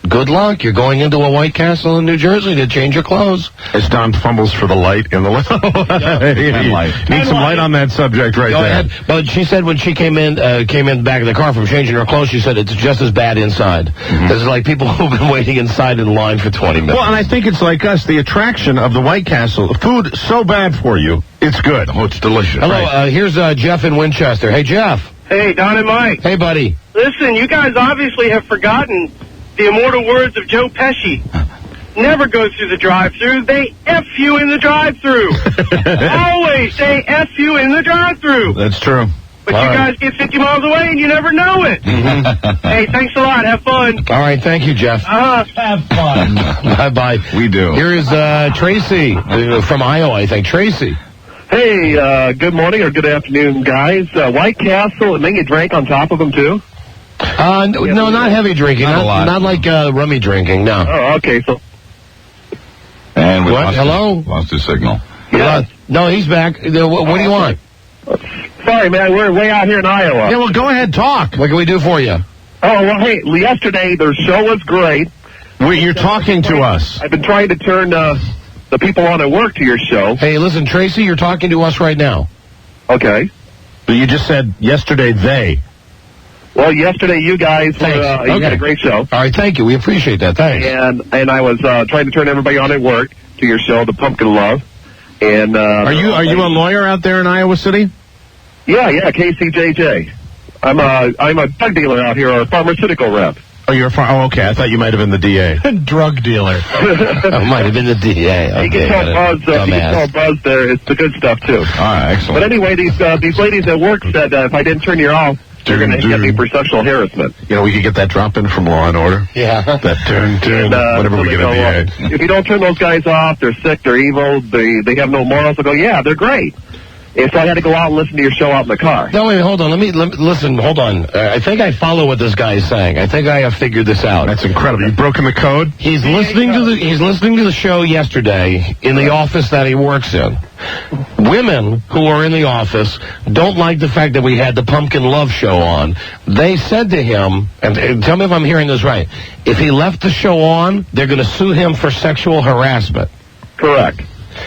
Speaker 4: good luck. You're going into a White Castle in New Jersey to change your clothes.
Speaker 6: As Don fumbles for the light in the light. Need some light on that subject right
Speaker 4: Go
Speaker 6: there.
Speaker 4: ahead. But she said when she came in back of the car from changing her clothes, she said it's just as bad inside. This is like people who've been waiting inside in line for 20 minutes.
Speaker 6: Well, and I think it's like us, the attraction of the White Castle. Food so bad for you, it's good.
Speaker 8: Oh, it's delicious.
Speaker 4: Hello, here's Jeff in Winchester. Hey, Jeff.
Speaker 20: Hey, Don and Mike.
Speaker 4: Hey, buddy.
Speaker 20: Listen, you guys obviously have forgotten the immortal words of Joe Pesci. Never go through the drive-thru. They F you in the drive-thru. Always say F you in the drive-thru.
Speaker 6: That's true.
Speaker 20: But you guys get 50 miles away and you never know it. Hey, thanks a lot. Have fun.
Speaker 4: All right, thank you, Jeff.
Speaker 5: Have fun.
Speaker 4: Bye-bye.
Speaker 6: We do.
Speaker 4: Here is Tracy from Iowa, I think. Tracy.
Speaker 21: Hey, good morning or good afternoon, guys. White Castle, and then you drank on top of them, too?
Speaker 4: No, not heavy drinking. Not like rummy drinking, no.
Speaker 21: Oh, okay, so...
Speaker 8: And we
Speaker 4: What? Hello?
Speaker 8: Lost his signal.
Speaker 21: Yeah.
Speaker 4: No, he's back. What do you want?
Speaker 21: Sorry, man, we're way out here in Iowa.
Speaker 4: Yeah, well, go ahead, talk. What can we do for you?
Speaker 21: Oh, well, hey, yesterday their show was great.
Speaker 6: You're talking to us.
Speaker 21: I've been trying to turn the people on at work to your show.
Speaker 4: Hey, listen, Tracy, you're talking to us right now.
Speaker 21: Okay.
Speaker 6: But you just said yesterday they.
Speaker 21: Well, yesterday you guys you had a great show.
Speaker 4: All right, thank you. We appreciate that. Thanks.
Speaker 21: And I was trying to turn everybody on at work to your show, The Pumpkin Love. And
Speaker 6: Are you a lawyer out there in Iowa City?
Speaker 21: Yeah, KCJJ. I'm a drug dealer out here, or a pharmaceutical rep.
Speaker 6: Oh, you're okay. I thought you might have been the DA.
Speaker 5: Drug dealer.
Speaker 4: I might have been the DA. Okay,
Speaker 21: you can tell Buzz there. It's the good stuff, too.
Speaker 6: All right, excellent.
Speaker 21: But anyway, these ladies at work said if I didn't turn you off, they're going to get me for sexual harassment.
Speaker 6: You know, we could get that drop in from Law and Order.
Speaker 4: Yeah.
Speaker 6: That turn, whenever
Speaker 21: so
Speaker 6: we get a DA.
Speaker 21: If you don't turn those guys off, they're sick, they're evil, they have no morals. I go, yeah, they're great. And so I had to go out and listen to your show out in the car.
Speaker 4: No, wait, hold on. Let me listen. Hold on. I think I follow what this guy is saying. I think I have figured this out.
Speaker 6: That's incredible. You've broken the code.
Speaker 4: He's listening to the show yesterday in the office that he works in. Women who are in the office don't like the fact that we had the Pumpkin Love show on. They said to him, and tell me if I'm hearing this right, if he left the show on, they're going to sue him for sexual harassment.
Speaker 21: Correct.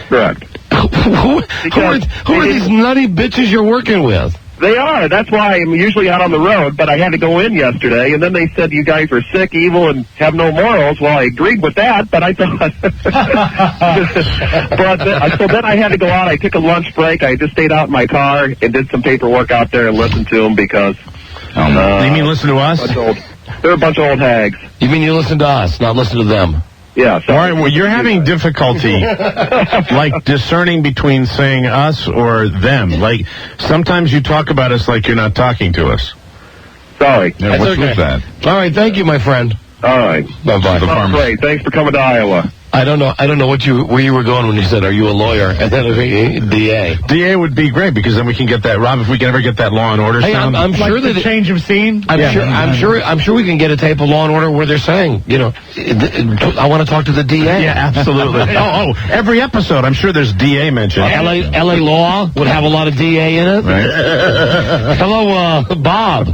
Speaker 4: Who are these nutty bitches you're working with?
Speaker 21: They are. That's why I'm usually out on the road, but I had to go in yesterday, and then they said you guys are sick, evil, and have no morals. Well, I agreed with that, but I thought... so then I had to go out. I took a lunch break. I just stayed out in my car and did some paperwork out there and listened to them because...
Speaker 6: you mean listen to us?
Speaker 21: They're a bunch of old hags.
Speaker 4: You mean you listen to us, not listen to them?
Speaker 21: Yeah.
Speaker 6: All right, well, you're having difficulty, like, discerning between saying us or them. Like, sometimes you talk about us like you're not talking to us.
Speaker 21: Sorry.
Speaker 6: Yeah, what's with that?
Speaker 4: All right, thank you, my friend.
Speaker 21: All right.
Speaker 4: Bye-bye.
Speaker 21: Oh, great. Thanks for coming to Iowa.
Speaker 4: I don't know where you were going when you said, "Are you a lawyer?" And then DA.
Speaker 6: DA would be great because then we can get that. Rob, if we can ever get that Law and Order sound.
Speaker 4: I'm sure that
Speaker 5: change of scene.
Speaker 4: I'm sure we can get a tape of Law and Order where they're saying, I want to talk to the DA.
Speaker 6: Yeah, absolutely. Every episode, I'm sure there's DA mentioned.
Speaker 4: LA Law would have a lot of DA in it.
Speaker 6: Right.
Speaker 4: Hello, Bob.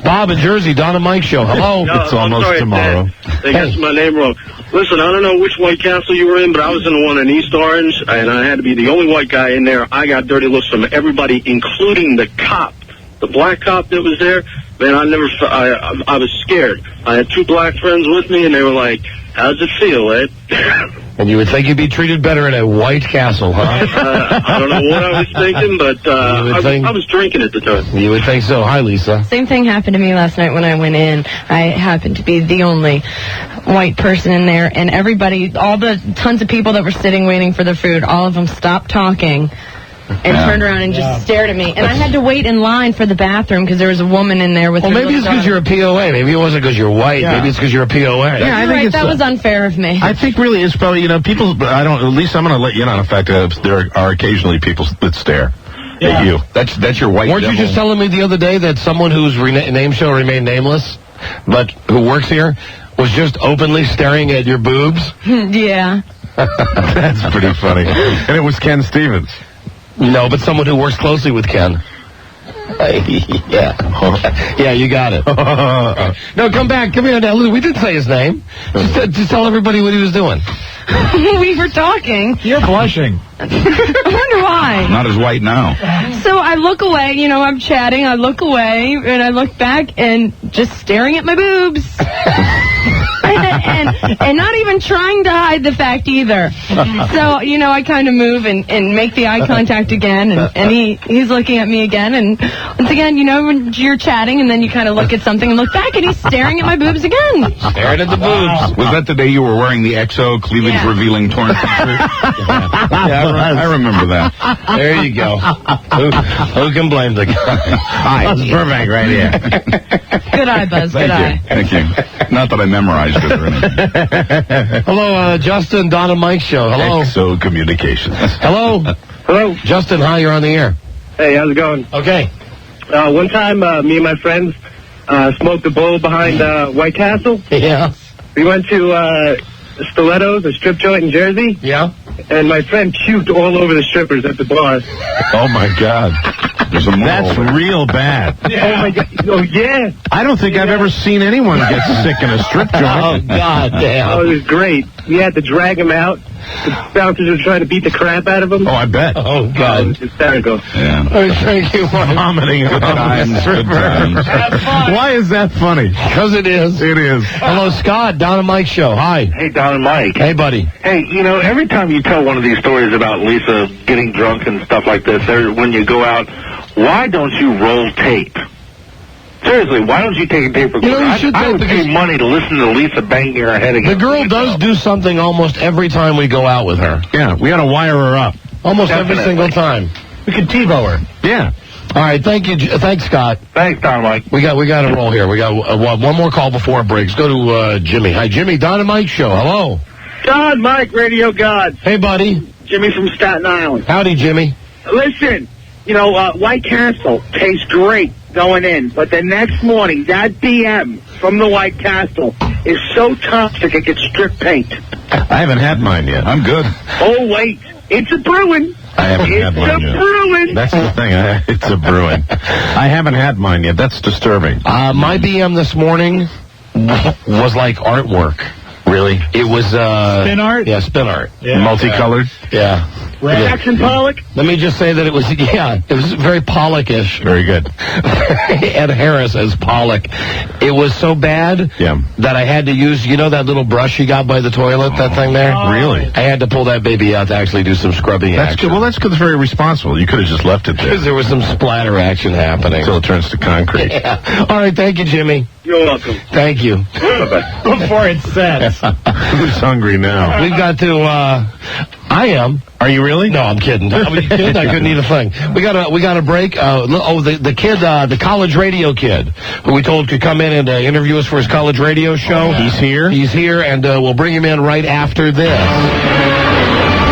Speaker 4: Bob in Jersey, Don and Mike show. Hello.
Speaker 22: No,
Speaker 6: it's almost
Speaker 22: sorry,
Speaker 6: tomorrow.
Speaker 22: They got my name wrong. Listen, I don't know which White Castle you were in, but I was in the one in East Orange, and I had to be the only white guy in there. I got dirty looks from everybody, including the cop, the black cop that was there. Man, I was scared. I had two black friends with me, and they were like, "How's it feel, Ed?"
Speaker 4: And you would think you'd be treated better at a White Castle, huh?
Speaker 22: I don't know what I was thinking, but I was drinking at the time.
Speaker 4: You would think so. Hi, Lisa.
Speaker 23: Same thing happened to me last night when I went in. I happened to be the only white person in there, and everybody, all the tons of people that were sitting waiting for the food, all of them stopped talking and turned around and just stared at me. And I had to wait in line for the bathroom because there was a woman in there with her
Speaker 4: maybe it's because you're a POA. Maybe it wasn't because you're white.
Speaker 6: Yeah.
Speaker 4: Maybe it's because you're a POA.
Speaker 23: Yeah, you're right. That was unfair of me.
Speaker 6: I think really it's probably, people, at least I'm going to let you in on the fact that there are occasionally people that stare at you.
Speaker 8: That's your white
Speaker 4: Weren't
Speaker 8: devil.
Speaker 4: you just telling me the other day that someone whose name shall remain nameless, but who works here, was just openly staring at your boobs?
Speaker 23: Yeah.
Speaker 6: That's pretty funny. And it was Ken Stevens.
Speaker 4: No, but someone who works closely with Ken. Yeah, you got it. No, come back. Come here now. We didn't say his name. Just tell everybody what he was doing.
Speaker 23: We were talking.
Speaker 5: You're blushing.
Speaker 23: I wonder why.
Speaker 8: Not as white now.
Speaker 23: So I look away, I'm chatting, I look away, and I look back, and just staring at my boobs. and not even trying to hide the fact either. So, I kind of move and make the eye contact again, and he's looking at me again, and once again, when you're chatting, and then you kind of look at something and look back, and he's staring at my boobs again.
Speaker 4: Staring at the boobs.
Speaker 8: Was that the day you were wearing the XO cleavage-revealing torn t-shirt? I remember that.
Speaker 4: There you go. Who can blame the guy? That's perfect right here.
Speaker 23: Good eye, Buzz. Good eye.
Speaker 8: Thank you. Not that I memorized it or anything.
Speaker 4: Hello, Justin, Don and Mike show. Hello.
Speaker 8: XO Communications.
Speaker 4: Hello.
Speaker 22: Hello.
Speaker 4: Justin, hi, you're on the air.
Speaker 22: Hey, how's it going?
Speaker 4: Okay.
Speaker 22: One time, me and my friends smoked a bowl behind White Castle.
Speaker 4: Yeah.
Speaker 22: We went to Stilettos, a strip joint in Jersey.
Speaker 4: Yeah.
Speaker 22: And my friend puked all over the strippers at the bar.
Speaker 6: Oh, my God. That's real bad.
Speaker 22: Yeah. Oh, my God. Oh, yeah.
Speaker 6: I don't think I've ever seen anyone get sick in a strip joint.
Speaker 4: Oh, God damn.
Speaker 22: Oh, it was great. We had to drag him out. The bouncers were trying to beat the crap out of him.
Speaker 6: Oh, I bet.
Speaker 4: Oh, God.
Speaker 22: It was hysterical.
Speaker 8: Yeah.
Speaker 4: Thank you.
Speaker 6: Vomiting on the stripper. Why is that funny?
Speaker 4: Because it is.
Speaker 6: It is.
Speaker 4: Hello, Scott, Don and Mike show. Hi.
Speaker 21: Hey, Don and Mike.
Speaker 4: Hey, buddy.
Speaker 21: Hey, every time you tell one of these stories about Lisa getting drunk and stuff like this, when you go out, why don't you roll tape? Seriously, why don't you take a tape recorder? I would pay money to listen to Lisa banging her head against
Speaker 4: the girl does do something almost every time we go out with her.
Speaker 6: Yeah, we got to wire her up.
Speaker 4: Almost every single time.
Speaker 5: We could TiVo her.
Speaker 6: Yeah.
Speaker 4: All right, thank you. Thanks, Scott.
Speaker 21: Thanks, Don, Mike.
Speaker 4: We got to roll here. We got one more call before it breaks. Go to Jimmy. Hi, Jimmy. Don and Mike show. Hello.
Speaker 20: Don, Mike, Radio Gods.
Speaker 4: Hey, buddy.
Speaker 20: Jimmy from Staten Island.
Speaker 4: Howdy, Jimmy.
Speaker 20: Listen, White Castle tastes great going in, but the next morning, that BM from the White Castle is so toxic it gets strip paint.
Speaker 6: I haven't had mine yet. I'm good.
Speaker 20: Oh, wait. It's a brewing.
Speaker 6: I haven't had mine yet.
Speaker 20: It's a brewing.
Speaker 6: That's the thing. It's a brewing. I haven't had mine yet. That's disturbing.
Speaker 4: My BM this morning was like artwork.
Speaker 6: Really?
Speaker 4: It was
Speaker 5: spin art?
Speaker 4: Yeah, spin art.
Speaker 6: Yeah. Multicolored?
Speaker 4: Yeah.
Speaker 20: Jackson Pollock?
Speaker 4: Let me just say that it was very Pollock-ish.
Speaker 6: Very good.
Speaker 4: Ed Harris as Pollock. It was so bad that I had to use, that little brush you got by the toilet, that thing there?
Speaker 6: Really?
Speaker 4: I had to pull that baby out to actually do some scrubbing
Speaker 6: That's
Speaker 4: action.
Speaker 6: good. Well, that's good. It's very responsible. You could have just left it there.
Speaker 4: Because there was some splatter action happening.
Speaker 6: Until it turns to concrete.
Speaker 4: Yeah. All right, thank you, Jimmy.
Speaker 20: You're welcome.
Speaker 4: Thank you.
Speaker 20: Bye-bye.
Speaker 5: Before it sets.
Speaker 6: Who's hungry now?
Speaker 4: We've got to, I am.
Speaker 6: Are you really?
Speaker 4: No, I'm kidding. I couldn't eat a thing. We got a break. The kid, the college radio kid, who we told could come in and interview us for his college radio show.
Speaker 6: He's here?
Speaker 4: He's here, and we'll bring him in right after this.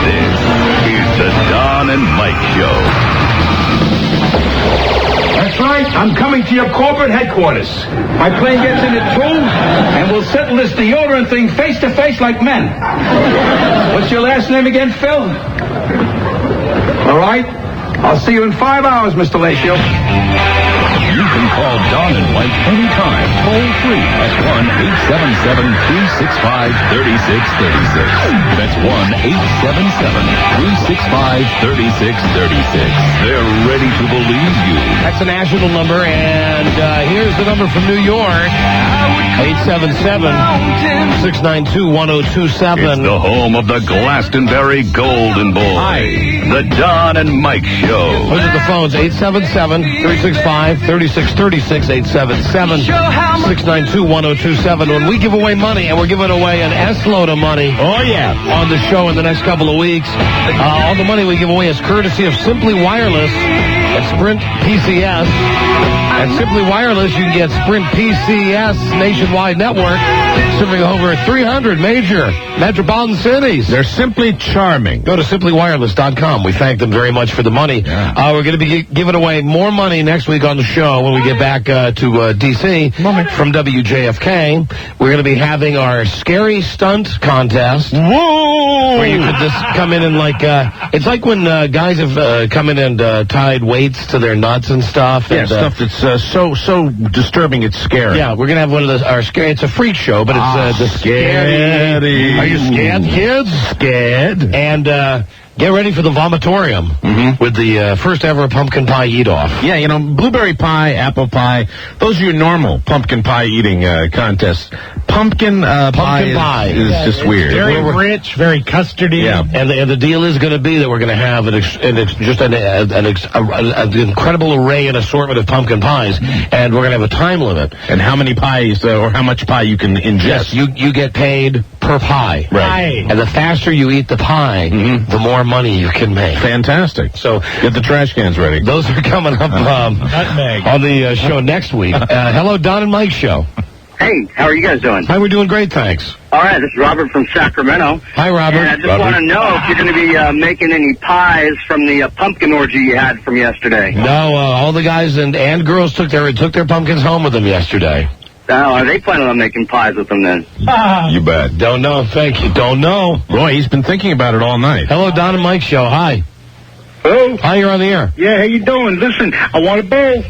Speaker 2: This is the Don and Mike Show.
Speaker 16: That's right. I'm coming to your corporate headquarters. My plane gets in at 2, and we'll settle this deodorant thing face to face like men. What's your last name again, Phil? All right. I'll see you in 5 hours, Mr. Lacio.
Speaker 2: You can call Don and Mike anytime, toll free at 1-877-365-3636. That's 1-877-365-3636. They're ready to believe you.
Speaker 4: That's a national number, and here's the number from New York. 877-692-1027.
Speaker 2: It's the home of the Glastonbury Golden Boy.
Speaker 4: Hi.
Speaker 2: The Don and Mike Show.
Speaker 4: Those are the phones, 877-365-3636, 877-692-1027. When we give away money, and we're giving away an S-load of money.
Speaker 6: Oh, yeah.
Speaker 4: On the show in the next couple of weeks. All the money we give away is courtesy of Simply Wireless at Sprint PCS. At Simply Wireless, you can get Sprint PCS nationwide network serving over 300 major metropolitan cities.
Speaker 6: They're simply charming.
Speaker 4: Go to simplywireless.com. We thank them very much for the money.
Speaker 6: Yeah.
Speaker 4: We're going to be giving away more money next week on the show when we get back to D.C. from WJFK. We're going to be having our scary stunt contest.
Speaker 6: Whoa!
Speaker 4: Where you could just come in and it's like when guys have come in and tied weights to their nuts and stuff.
Speaker 6: Yeah,
Speaker 4: and,
Speaker 6: stuff that's so disturbing it's scary.
Speaker 4: Yeah, we're going to have one of our scary. It's a freak show, but it's the scary. Are you scared, kids?
Speaker 6: Scared.
Speaker 4: And get ready for the vomitorium with the first ever pumpkin pie eat-off.
Speaker 6: Yeah, you know, blueberry pie, apple pie, those are your normal pumpkin pie eating contests. Pumpkin pie is just weird.
Speaker 5: Very rich, very custardy.
Speaker 4: Yeah, and the deal is going to be that we're going to have an incredible array and assortment of pumpkin pies, and we're going to have a time limit.
Speaker 6: And how many pies or how much pie you can ingest.
Speaker 4: Yes, you get paid per pie.
Speaker 6: Right.
Speaker 4: And the faster you eat the pie, the more money you can make.
Speaker 6: Fantastic.
Speaker 4: So
Speaker 6: get the trash cans ready.
Speaker 4: Those are coming up on the show next week. Hello, Don and Mike Show.
Speaker 1: Hey, how are you guys doing?
Speaker 4: Hi, we're doing great, thanks.
Speaker 1: All right, this is Robert from Sacramento.
Speaker 4: Hi, Robert.
Speaker 1: And I just want to know if you're going to be making any pies from the pumpkin orgy you had from yesterday.
Speaker 4: No, all the guys and girls took their pumpkins home with them yesterday.
Speaker 1: Oh, are they planning on making pies with them then?
Speaker 6: You bet.
Speaker 4: Don't know. Thank you. Don't know.
Speaker 6: Boy, he's been thinking about it all night.
Speaker 4: Hello, Don and Mike Show. Hi.
Speaker 12: Hello.
Speaker 4: Hi, you're on the air.
Speaker 12: Yeah, how you doing? Listen, I want a bowl.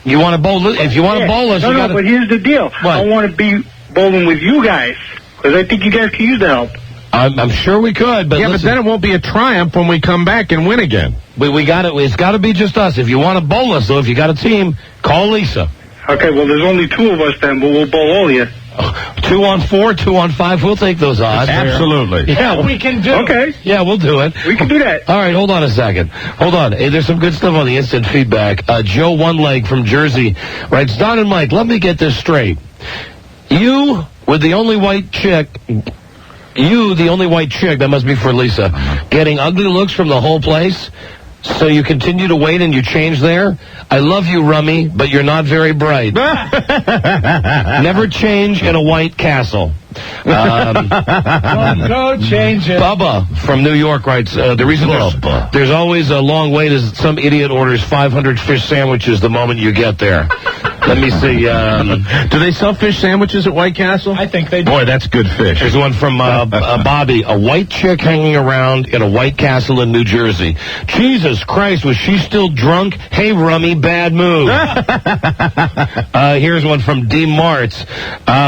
Speaker 4: You want to bowl? If you want to bowl us,
Speaker 12: no,
Speaker 4: you got to...
Speaker 12: but here's the deal.
Speaker 4: What?
Speaker 12: I want to be bowling with you guys, because I think you guys can use the help.
Speaker 4: I'm sure we could, but
Speaker 6: yeah,
Speaker 4: listen,
Speaker 6: but then it won't be a triumph when we come back and win again.
Speaker 4: It's got to be just us. If you want to bowl us, though, if you got a team, call Lisa.
Speaker 12: Okay, well, there's only two of us then, but we'll bowl all of you.
Speaker 4: 2 on 4, 2 on 5. We'll take those odds.
Speaker 6: Absolutely.
Speaker 4: Yeah,
Speaker 5: we can do.
Speaker 12: Okay.
Speaker 4: Yeah, we'll do it.
Speaker 12: We can do that.
Speaker 4: All right, hold on a second. Hold on. Hey, there's some good stuff on the instant feedback. Joe One Leg from Jersey writes, Don and Mike, let me get this straight. You with the only white chick, that must be for Lisa, getting ugly looks from the whole place, so you continue to wait and you change there? I love you, Rummy, but you're not very bright. Never change in a White Castle.
Speaker 5: Go change it.
Speaker 4: Bubba from New York writes, the reason there's always a long wait is some idiot orders 500 fish sandwiches the moment you get there. Let me see.
Speaker 6: Do they sell fish sandwiches at White Castle?
Speaker 5: I think they do.
Speaker 6: Boy, that's good fish.
Speaker 4: There's one from Bobby, a white chick hanging around in a White Castle in New Jersey. Jesus Christ, was she still drunk? Hey, Rummy, bad move. Here's one from D. Martz.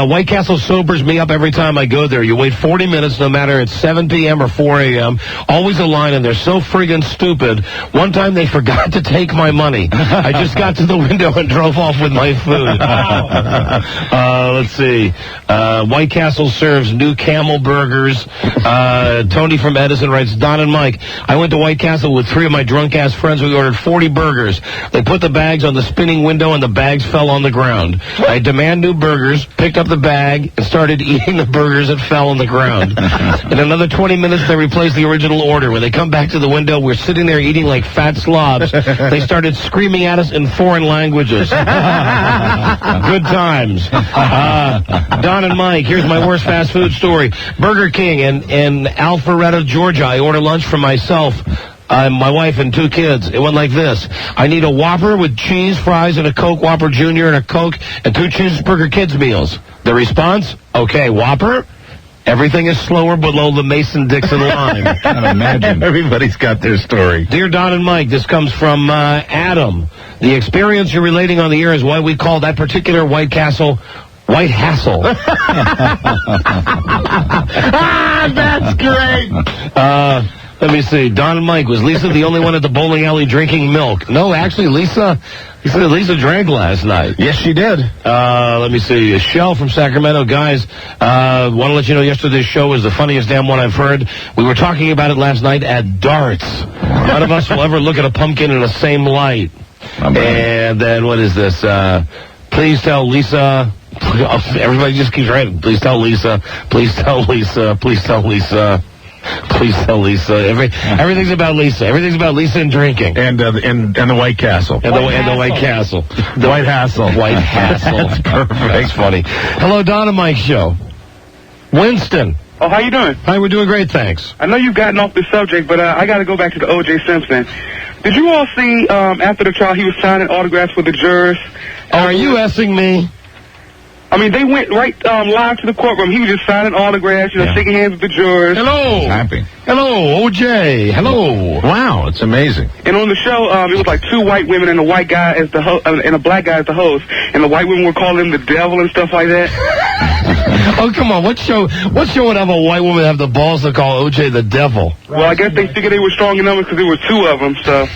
Speaker 4: White Castle sobers me up every time I go there. You wait 40 minutes, no matter it's 7 p.m. or 4 a.m. Always a line, and they're so friggin' stupid. One time they forgot to take my money. I just got to the window and drove off with my food. Let's see. White Castle serves new camel burgers. Tony from Edison writes, Don and Mike, I went to White Castle with 3 of my drunk-ass friends. We ordered 40 burgers. They put the bags on the spinning window, and the bags fell on the ground. I demand new burgers, picked up the bag, and started eating the burgers that fell on the ground. In another 20 minutes, they replaced the original order. When they come back to the window, we're sitting there eating like fat slobs. They started screaming at us in foreign languages. Good times. Don and Mike, here's my worst fast food story. Burger King in Alpharetta, Georgia. I order lunch for myself, my wife, and 2 kids. It went like this. I need a Whopper with cheese, fries, and a Coke, Whopper Jr., and a Coke, and 2 cheeseburger kids meals. The response? Okay, Whopper? Everything is slower below the Mason-Dixon line.
Speaker 6: I can imagine. Everybody's got their story.
Speaker 4: Dear Don and Mike, this comes from Adam. The experience you're relating on the air is why we call that particular White Castle White Hassle.
Speaker 6: That's great.
Speaker 4: Let me see. Don and Mike, was Lisa the only one at the bowling alley drinking milk? No, actually, Lisa drank last night.
Speaker 6: Yes, she did.
Speaker 4: Let me see. Shell from Sacramento. Guys, want to let you know yesterday's show was the funniest damn one I've heard. We were talking about it last night at darts. None of us will ever look at a pumpkin in the same light. And then, what is this? Please tell Lisa. Everybody just keeps writing. Please tell Lisa. Please tell Lisa. Please tell Lisa. Please tell Lisa. Everything's about Lisa. Everything's about Lisa and drinking.
Speaker 6: And the White Castle.
Speaker 4: And the White Castle.
Speaker 6: The White Hassle.
Speaker 4: White Hassle. That's perfect. That's funny. Hello, Don and Mike Show. Winston.
Speaker 3: Oh, how you doing?
Speaker 4: Hi, we're doing great, thanks.
Speaker 3: I know you've gotten off the subject, but I got to go back to the O.J. Simpson. Did you all see after the trial he was signing autographs with the jurors?
Speaker 4: Are you essing me?
Speaker 3: I mean, they went right live to the courtroom. He was just signing autographs, shaking hands with the jurors.
Speaker 4: Hello.
Speaker 8: Happy.
Speaker 4: Hello, O.J. Hello.
Speaker 6: Wow, it's amazing.
Speaker 3: And on the show, it was like 2 white women and a white guy as the and a black guy as the host. And the white women were calling him the devil and stuff like that.
Speaker 4: Oh, come on. What show would have a white woman have the balls to call O.J. the devil?
Speaker 3: Well, I guess they figured they were strong in numbers because there were 2 of them, so.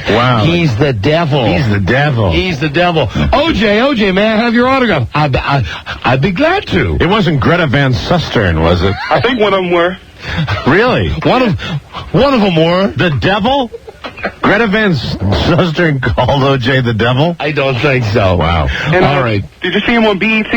Speaker 6: Wow.
Speaker 4: He's the devil.
Speaker 6: He's the devil.
Speaker 4: He's the devil. O.J., may I have your autograph? I'd be glad to.
Speaker 6: It wasn't Greta Van Susteren, was it?
Speaker 3: I think one of them were.
Speaker 6: Really?
Speaker 4: One of them were.
Speaker 6: The devil? Greta Van Susteren called O.J. the devil?
Speaker 4: I don't think so.
Speaker 6: Wow.
Speaker 3: And,
Speaker 6: all right.
Speaker 3: Did you see him on BET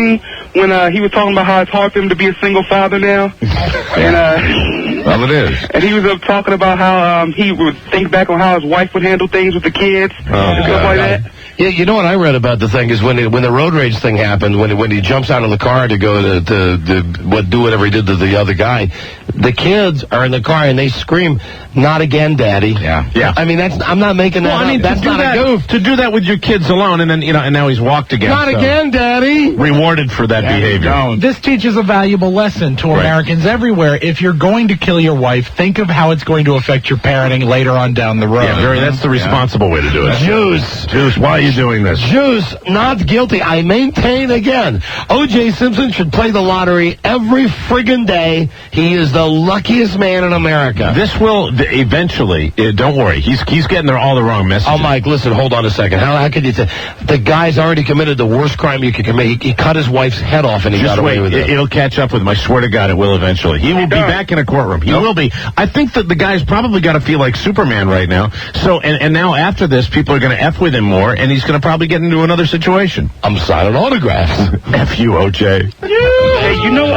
Speaker 3: when he was talking about how it's hard for him to be a single father now? And
Speaker 8: well, it is.
Speaker 3: And he was talking about how he would think back on how his wife would handle things with the kids and stuff like that.
Speaker 4: Yeah, you know what I read about the thing is when the road rage thing happened, when he jumps out of the car to go to do whatever he did to the other guy, the kids are in the car and they scream, "Not again, Daddy!"
Speaker 6: Yeah.
Speaker 4: I mean, I'm not making that.
Speaker 6: Well, I mean,
Speaker 4: that's not a goof.
Speaker 6: To do that with your kids alone, and then and now he's walked again.
Speaker 4: Not again, Daddy.
Speaker 6: Rewarded for that behavior.
Speaker 5: This teaches a valuable lesson to Americans everywhere. If you're going to kill your wife, think of how it's going to affect your parenting later on down the road.
Speaker 6: Yeah, that's the responsible way to do it.
Speaker 4: Juice,
Speaker 6: why are you doing this?
Speaker 4: Juice, not guilty. I maintain again. O.J. Simpson should play the lottery every friggin' day. He is the luckiest man in America.
Speaker 6: This will eventually. Don't worry. He's getting all the wrong messages.
Speaker 4: Oh, Mike, listen, hold on a second. How could you say the guy's already committed the worst crime you could commit? He cut his wife's head off and he got away with it.
Speaker 6: It'll catch up with him. I swear to God, it will eventually. He will be back in a courtroom. He will be. I think that the guy's probably got to feel like Superman right now. So, and now after this, people are going to F with him more, and he's going to probably get into another situation.
Speaker 4: I'm signing autographs.
Speaker 6: F you, O.J.
Speaker 3: Hey, you know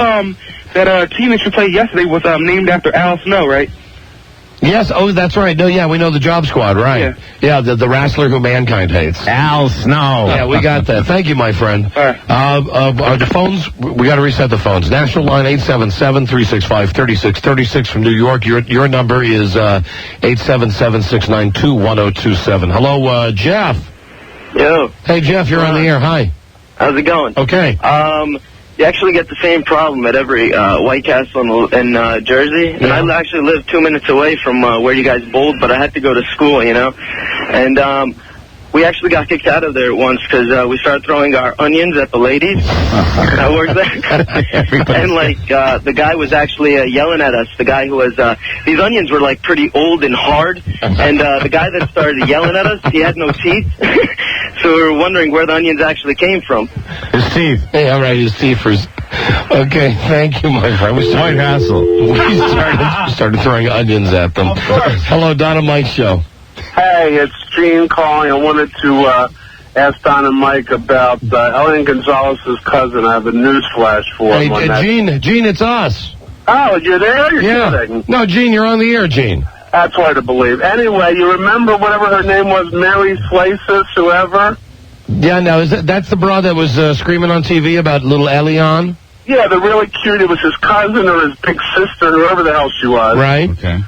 Speaker 3: that team that you played yesterday was named after Al Snow, right?
Speaker 4: Yes, that's right. No, yeah, we know the Job Squad, right? Yeah, the wrestler who mankind hates.
Speaker 6: Al Snow.
Speaker 4: Yeah, we got that. Thank you, my friend.
Speaker 3: All right.
Speaker 4: The phones, we got to reset the phones. National line 877-365-3636 from New York. Your number is 877-692-1027. Hello, Jeff.
Speaker 13: Yo.
Speaker 4: Hey, Jeff, you're on the air. Hi.
Speaker 13: How's it going?
Speaker 4: Okay.
Speaker 13: You actually get the same problem at every White Castle in Jersey. And I actually live 2 minutes away from where you guys bowled, but I had to go to school, And we actually got kicked out of there once because we started throwing our onions at the ladies. I worked there. And, the guy was actually yelling at us. The guy who was, these onions were, pretty old and hard. And the guy that started yelling at us, he had no teeth. So we were wondering where the onions actually came from.
Speaker 6: His teeth.
Speaker 4: Hey, all right, his teeth. Okay, thank you, my friend.
Speaker 6: White Hassle.
Speaker 4: We started throwing onions at them.
Speaker 20: Of course.
Speaker 4: Hello, Don and Mike Show.
Speaker 20: Hey, it's Gene calling. I wanted to ask Don and Mike about Helen Gonzalez's cousin. I have a news flash for him.
Speaker 4: Gene, it's us.
Speaker 20: Oh, you're there? You're kidding.
Speaker 4: No, Gene, you're on the air, Gene.
Speaker 20: That's hard to believe. Anyway, you remember whatever her name was, Mary Flacis, whoever?
Speaker 4: Yeah, no, that's the broad that was screaming on TV about little Elion?
Speaker 20: Yeah, the really cute. It was his cousin or his big sister, whoever the hell she was.
Speaker 4: Right.
Speaker 8: Okay.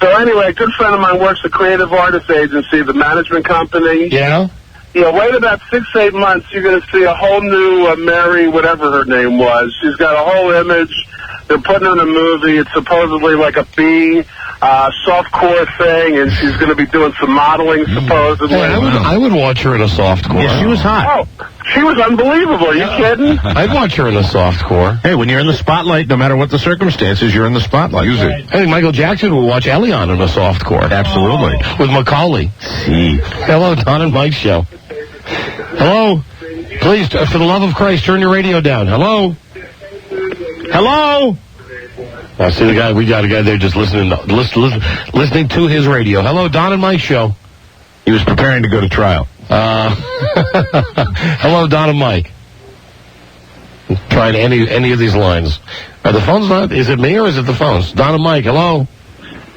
Speaker 20: So anyway, a good friend of mine works at Creative Artists Agency, the management company.
Speaker 4: Yeah?
Speaker 20: Wait about 6-8 months, you're going to see a whole new Mary, whatever her name was. She's got a whole image. They're putting her in a movie. It's supposedly like a B softcore thing, and she's going to be doing some modeling, supposedly.
Speaker 4: Hey, I would watch her in a softcore.
Speaker 6: Yeah, she was hot.
Speaker 20: Oh, she was unbelievable. Are you kidding?
Speaker 4: I'd watch her in a softcore.
Speaker 6: Hey, when you're in the spotlight, no matter what the circumstances, you're in the spotlight. Use it.
Speaker 4: Hey, Michael Jackson would watch Elion in a softcore.
Speaker 6: Absolutely.
Speaker 4: With Macaulay.
Speaker 6: See.
Speaker 4: Hello, Don and Mike Show. Hello? Please, for the love of Christ, turn your radio down. Hello? Hello? I see the guy. We got a guy there just listening to his radio. Hello, Don and Mike Show.
Speaker 6: He was preparing to go to trial.
Speaker 4: Hello, Don and Mike. Trying any of these lines. Are the phones not? Is it me or is it the phones? Don and Mike, hello.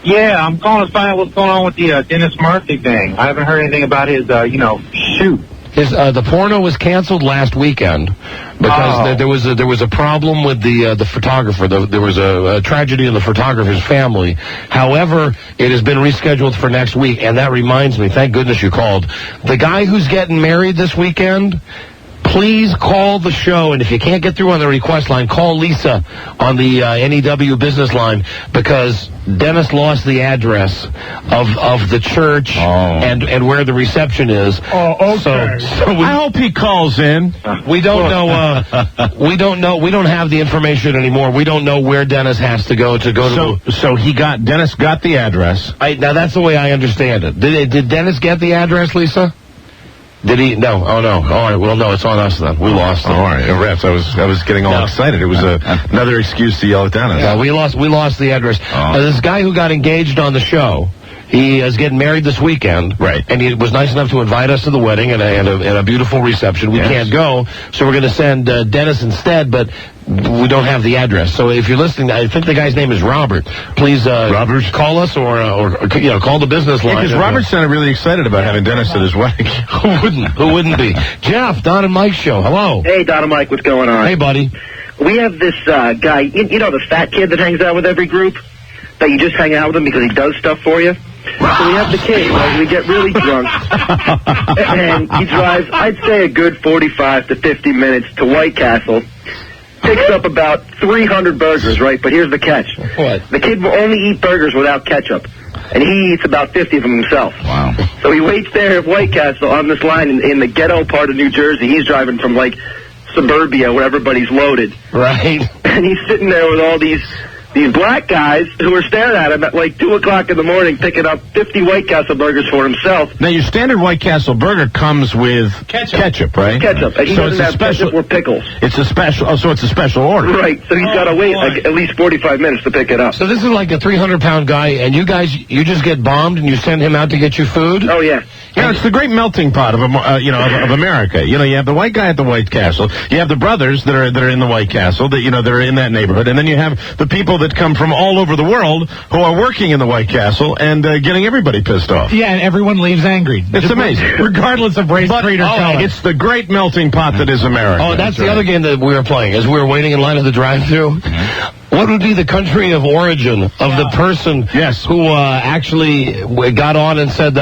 Speaker 7: Yeah, I'm calling to find out what's going on with the Dennis Murphy thing. I haven't heard anything about his, shoot.
Speaker 4: The porno was canceled last weekend because there was a problem with the photographer. There was a tragedy in the photographer's family. However, it has been rescheduled for next week, and that reminds me, thank goodness you called. The guy who's getting married this weekend, please call the show, and if you can't get through on the request line, call Lisa on the NEW business line, because Dennis lost the address of the church and where the reception is.
Speaker 6: Oh, okay. So I hope he calls in.
Speaker 4: We don't know. We don't know. We don't have the information anymore. We don't know where Dennis has to go to.
Speaker 6: So Dennis got the address.
Speaker 4: Now that's the way I understand it. Did Dennis get the address, Lisa? Did he? No. Oh, no. All right. Well, no, it's on us then. We lost it.
Speaker 6: All right. Refs, I was getting all excited. It was another excuse to yell at Dennis.
Speaker 4: Yeah, we lost the address. This guy who got engaged on the show, he is getting married this weekend.
Speaker 6: Right.
Speaker 4: And he was nice enough to invite us to the wedding and a beautiful reception. We can't go, so we're going to send Dennis instead, but we don't have the address. So if you're listening, I think the guy's name is Robert. Please, Robert, call us or call the business line.
Speaker 6: Because Robert sounded really excited about having Dennis at his wedding.
Speaker 4: Who wouldn't be? Jeff, Don and Mike show. Hello.
Speaker 7: Hey, Don and Mike, what's going on?
Speaker 4: Hey, buddy.
Speaker 7: We have this guy, you know, the fat kid that hangs out with every group, that you just hang out with him because he does stuff for you. So we have the kid, right? We get really drunk, and he drives, I'd say, a good 45 to 50 minutes to White Castle, picks up about 300 burgers, right? But here's the catch.
Speaker 4: What?
Speaker 7: The kid will only eat burgers without ketchup, and he eats about 50 of them himself.
Speaker 8: Wow.
Speaker 7: So he waits there at White Castle on this line in the ghetto part of New Jersey. He's driving from, like, suburbia where everybody's loaded.
Speaker 4: Right.
Speaker 7: And he's sitting there with all these black guys who are staring at him at like 2 o'clock in the morning, picking up 50 White Castle burgers for himself.
Speaker 6: Now, your standard White Castle burger comes with ketchup, right?
Speaker 7: Ketchup. And he doesn't have ketchup or pickles.
Speaker 6: It's a special. Oh, so it's a special order.
Speaker 7: Right. So he's got to wait like at least 45 minutes to pick it up.
Speaker 4: So this is like a 300-pound guy, and you just get bombed, and you send him out to get you food?
Speaker 7: Oh, yeah.
Speaker 6: Yeah, it's the great melting pot of America. You know, you have the white guy at the White Castle, you have the brothers that are in the White Castle, that are in that neighborhood, and then you have the people that come from all over the world who are working in the White Castle and getting everybody pissed off.
Speaker 5: Yeah, and everyone leaves angry.
Speaker 6: It's amazing,
Speaker 5: regardless of race, creed, or color.
Speaker 6: It's the great melting pot that is America.
Speaker 4: Oh, that's the other game that we were playing as we were waiting in line at the drive-thru. What would be the country of origin of the person who actually got on and said,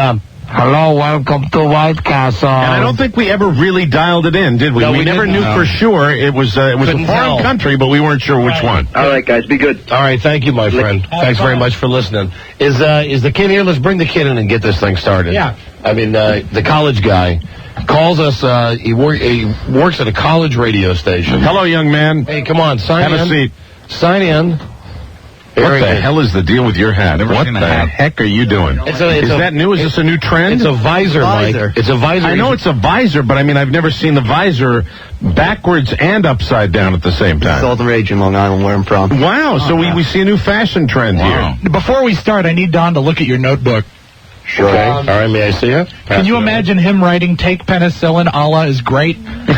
Speaker 4: hello, welcome to White Castle.
Speaker 6: And I don't think we ever really dialed it in, did we?
Speaker 4: No,
Speaker 6: we never knew for sure. It was a foreign country, but we weren't sure which one.
Speaker 7: All right, guys, be good.
Speaker 4: All right, thank you, my friend. Thanks very much for listening. Is the kid here? Let's bring the kid in and get this thing started.
Speaker 5: Yeah.
Speaker 4: I mean, the college guy calls us. He works at a college radio station.
Speaker 6: Hello, young man.
Speaker 4: Hey, come on, sign in.
Speaker 6: Have a seat.
Speaker 4: Sign in.
Speaker 6: What the hell is the deal with your hat? What the heck are you doing? Is that new? Is this a new trend?
Speaker 4: It's a visor, Mike. It's a visor.
Speaker 6: I know it's a visor, but I mean, I've never seen the visor backwards and upside down at the same time.
Speaker 10: It's all the rage in Long Island where I'm from.
Speaker 6: Wow, so we see a new fashion trend here.
Speaker 5: Before we start, I need Don to look at your notebook.
Speaker 4: Sure. Okay. All right, may I see it?
Speaker 5: Can you imagine him writing, take penicillin, Allah is great?
Speaker 4: Yeah,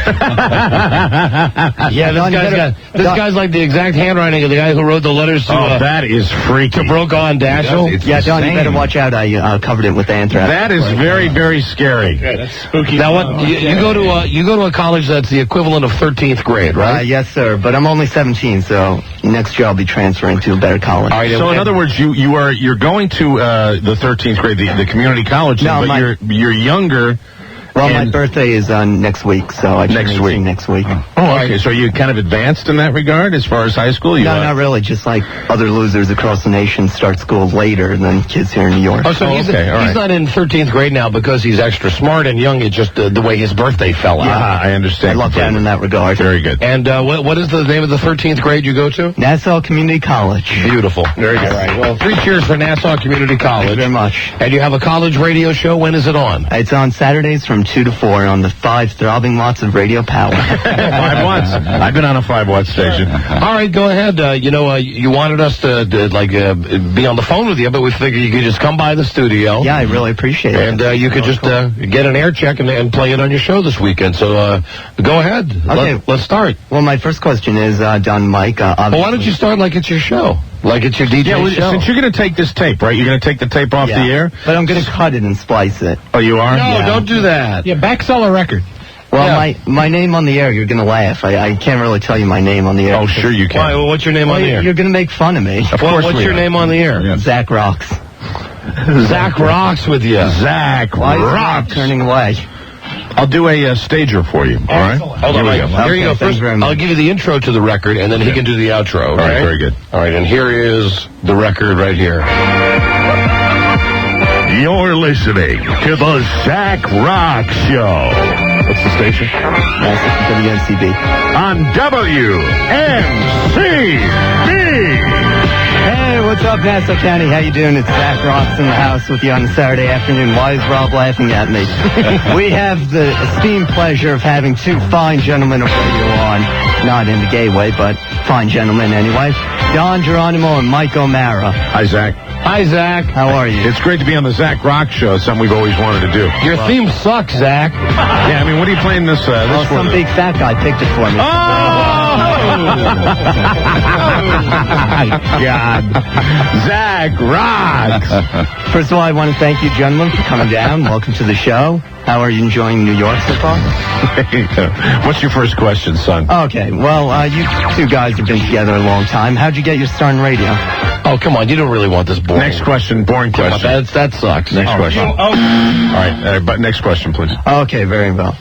Speaker 4: this guy's like the exact handwriting of the guy who wrote the letters to...
Speaker 6: that is freaky.
Speaker 4: To Brokaw and Daschle.
Speaker 10: Yeah, Don, you better watch out. I covered it with anthrax.
Speaker 6: That is very, very scary.
Speaker 5: Yeah, that's spooky.
Speaker 4: Now, what you go to a college that's the equivalent of 13th grade, right?
Speaker 10: Yes, sir, but I'm only 17, so next year I'll be transferring to a better college.
Speaker 6: All right, so in other words, you're going to the 13th grade, the community college,
Speaker 10: no,
Speaker 6: but you're younger.
Speaker 10: Well, my birthday is next week, so I turn 18 next week.
Speaker 6: Oh, okay. So are you kind of advanced in that regard as far as high school?
Speaker 10: No, not really. Just like other losers across the nation start school later than kids here in New York.
Speaker 4: Oh, so he's not in 13th grade now because he's extra smart and young. It's just the way his birthday fell out.
Speaker 6: Yeah, I understand.
Speaker 10: I love that in that regard.
Speaker 6: Very good.
Speaker 4: And what is the name of the 13th grade you go to?
Speaker 10: Nassau Community College.
Speaker 4: Beautiful. Very good. All right. Well, 3 cheers for Nassau Community College.
Speaker 10: Thank you very much.
Speaker 4: And you have a college radio show. When is it on?
Speaker 10: It's on Saturdays from 2 to 4 on the 5 throbbing watts of radio power.
Speaker 6: 5 watts. I've been on a 5-watt station.
Speaker 4: All right, go ahead. You wanted us to be on the phone with you, but we figured you could just come by the studio.
Speaker 10: Yeah, I really appreciate it.
Speaker 4: And you could just get an air check and play it on your show this weekend. So go ahead.
Speaker 10: Okay.
Speaker 4: Let's start.
Speaker 10: Well, my first question is, Don Mike,
Speaker 4: well, why don't you start like it's your show? Like it's your DJ show.
Speaker 6: Since you're going to take this tape, right? You're going to take the tape off the air?
Speaker 10: But I'm going to cut it and splice it.
Speaker 6: Oh, you are?
Speaker 4: No, don't do that.
Speaker 5: Yeah, back sell a record.
Speaker 10: Well, my name on the air, you're going to laugh. I can't really tell you my name on the air.
Speaker 6: Oh, sure you can.
Speaker 4: Why? Well, what's your name on the air?
Speaker 10: You're going to make fun of me.
Speaker 6: Of course
Speaker 4: what's your name on the air?
Speaker 10: Zach Rocks.
Speaker 4: Zach Rocks with you.
Speaker 6: Zach Rocks.
Speaker 10: Turning away.
Speaker 6: I'll do a stager for you, all right?
Speaker 4: Hold on, here you go. First, I'll give you the intro to the record, and then he can do the outro.
Speaker 6: All right, very good.
Speaker 4: All right, and here is the record right here.
Speaker 6: You're listening to the Zach Rock Show. What's the station?
Speaker 10: WNCB.
Speaker 6: On WNCB.
Speaker 10: Hey, what's up, Nassau County? How you doing? It's Zach Rocks in the house with you on a Saturday afternoon. Why is Rob laughing at me? We have the esteemed pleasure of having two fine gentlemen of radio on. Not in the gay way, but fine gentlemen anyway. Don Geronimo and Mike O'Mara.
Speaker 6: Hi, Zach.
Speaker 4: Hi, Zach.
Speaker 10: How are you?
Speaker 6: It's great to be on the Zach Rock Show. It's something we've always wanted to do.
Speaker 4: Your theme sucks, Zach.
Speaker 6: Yeah, I mean, what are you playing this for?
Speaker 10: Some big fat guy picked it for me.
Speaker 6: God. Zach Rocks.
Speaker 10: First of all, I want to thank you, gentlemen, for coming down. Welcome to the show. How are you enjoying New York so far?
Speaker 6: What's your first question, son?
Speaker 10: Okay, well, you two guys have been together a long time. How'd you get your start in radio?
Speaker 4: Oh, come on. You don't really want this boring.
Speaker 6: Next question, boring question.
Speaker 4: That sucks.
Speaker 6: Next question. All right, but next question, please.
Speaker 10: Okay, very well.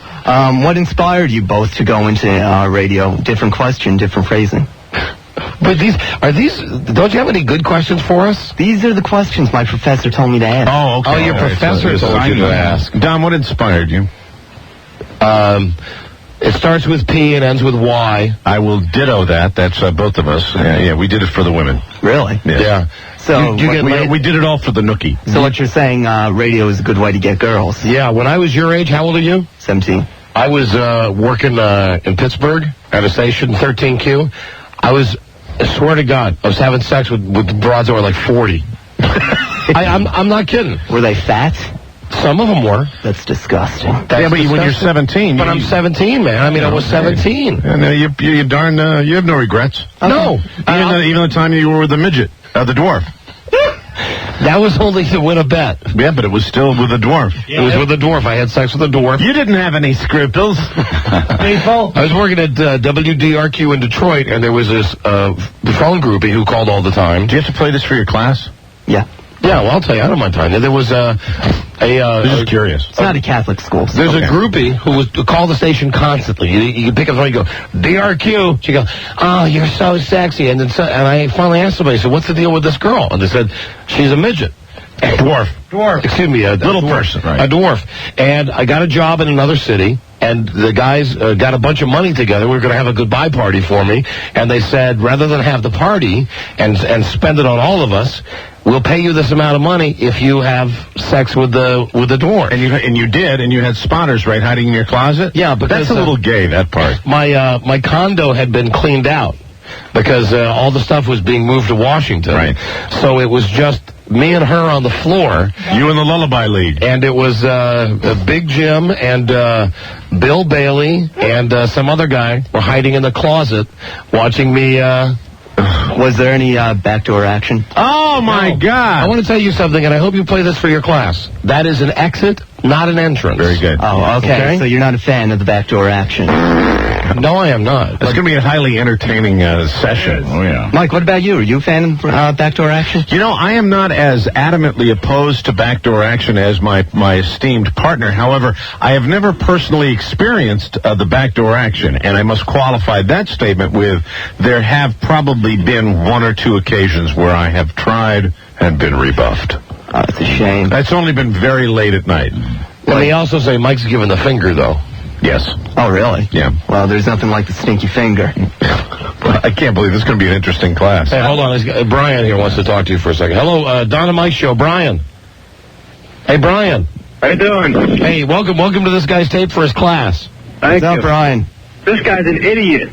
Speaker 10: What inspired you both to go into radio? Different question, different phrasing.
Speaker 4: But don't you have any good questions for us?
Speaker 10: These are the questions my professor told me to ask.
Speaker 6: Oh, okay.
Speaker 4: Oh, your professor told you to ask.
Speaker 6: Don, what inspired you?
Speaker 4: It starts with P and ends with Y.
Speaker 6: I will ditto that. That's both of us. Yeah, we did it for the women.
Speaker 10: Really?
Speaker 6: Yeah.
Speaker 10: So
Speaker 6: we did it all for the nookie.
Speaker 10: So what you're saying, radio is a good way to get girls?
Speaker 4: Yeah. When I was your age, how old are you?
Speaker 10: 17.
Speaker 4: I was working in Pittsburgh at a station, 13Q. I swear to God, I was having sex with broads that were like 40. I'm not kidding.
Speaker 10: Were they fat?
Speaker 4: Some of them were.
Speaker 10: That's disgusting.
Speaker 6: But when you're 17.
Speaker 4: But I'm 17, man. I mean, I was 17.
Speaker 6: And you darn, you have no regrets.
Speaker 4: Okay. No.
Speaker 6: Even the time you were with the midget, the dwarf.
Speaker 4: That was only to win a bet.
Speaker 6: Yeah, but it was still with a dwarf.
Speaker 4: Yeah, it was with a dwarf. I had sex with a dwarf.
Speaker 6: You didn't have any scruples.
Speaker 4: I was working at WDRQ in Detroit, and there was this phone groupie who called all the time.
Speaker 6: Do you have to play this for your class?
Speaker 10: Yeah.
Speaker 4: Yeah, well, I'll tell you, I don't mind telling you. There was
Speaker 6: I'm just curious.
Speaker 10: It's not a Catholic school.
Speaker 4: There's a groupie who would call the station constantly. You pick up the phone and you go, DRQ. She goes, oh, you're so sexy. And I finally asked somebody, I said, what's the deal with this girl? And they said, she's a midget.
Speaker 6: Dwarf.
Speaker 4: Excuse me, a
Speaker 6: little
Speaker 4: dwarf,
Speaker 6: person, right?
Speaker 4: A dwarf. And I got a job in another city, and the guys got a bunch of money together. We were going to have a goodbye party for me, and they said, rather than have the party and spend it on all of us, we'll pay you this amount of money if you have sex with the dwarf.
Speaker 6: And you did, and you had spotters, right, hiding in your closet?
Speaker 4: Yeah, but
Speaker 6: that's a little gay, that part.
Speaker 4: My condo had been cleaned out because all the stuff was being moved to Washington.
Speaker 6: Right.
Speaker 4: So it was just me and her on the floor.
Speaker 6: You and the Lullaby League.
Speaker 4: And it was Big Jim and Bill Bailey and some other guy were hiding in the closet watching me.
Speaker 10: Was there any backdoor action?
Speaker 6: Oh, my God.
Speaker 4: I want to tell you something, and I hope you play this for your class. That is an exit, not an entrance.
Speaker 6: Very good.
Speaker 10: Oh, okay. So you're not a fan of the backdoor action?
Speaker 4: No, I am not.
Speaker 6: It's going to be a highly entertaining session. Oh, yeah.
Speaker 10: Mike, what about you? Are you a fan of backdoor action?
Speaker 6: You know, I am not as adamantly opposed to backdoor action as my esteemed partner. However, I have never personally experienced the backdoor action, and I must qualify that statement with there have probably been one or two occasions where I have tried and been rebuffed.
Speaker 10: Oh, it's a shame.
Speaker 6: That's only been very late at night.
Speaker 4: Let me also say Mike's giving the finger, though.
Speaker 6: Yes.
Speaker 10: Oh, really?
Speaker 6: Yeah.
Speaker 10: Well, there's nothing like the stinky finger.
Speaker 6: I can't believe this is going to be an interesting class.
Speaker 4: Hey, hold on. Brian here wants to talk to you for a second. Hello, Don and Mike Show. Brian. Hey, Brian.
Speaker 9: How you doing?
Speaker 4: Hey, welcome to this guy's tape for his class.
Speaker 9: Thank
Speaker 10: What's up, Brian?
Speaker 9: This guy's an idiot.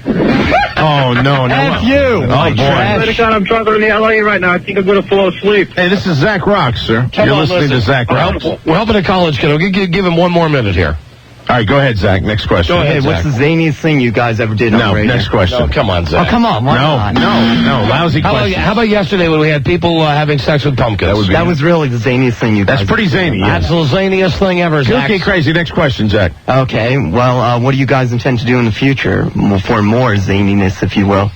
Speaker 6: Oh, no.
Speaker 10: F you.
Speaker 6: Oh, boy.
Speaker 9: I swear to God, I'm driving in the LA right now. I think I'm going to fall asleep.
Speaker 6: Hey, this is Zach Rocks, sir. You're listening to Zach Rocks.
Speaker 4: We're helping a college kid. Give him one more minute here.
Speaker 6: All right, go ahead, Zach. Next question.
Speaker 10: Go ahead, what's the zaniest thing you guys ever did on radio?
Speaker 6: Next question.
Speaker 4: No, come on, Zach.
Speaker 10: Oh, come on. Why not?
Speaker 6: No. Lousy question.
Speaker 4: How about yesterday when we had people having sex with pumpkins?
Speaker 10: That was really the zaniest thing you guys
Speaker 6: That's pretty zany.
Speaker 4: That's the zaniest thing ever, Zach.
Speaker 6: Okay, crazy. Next question, Zach.
Speaker 10: Okay, well, what do you guys intend to do in the future for more zaniness, if you will?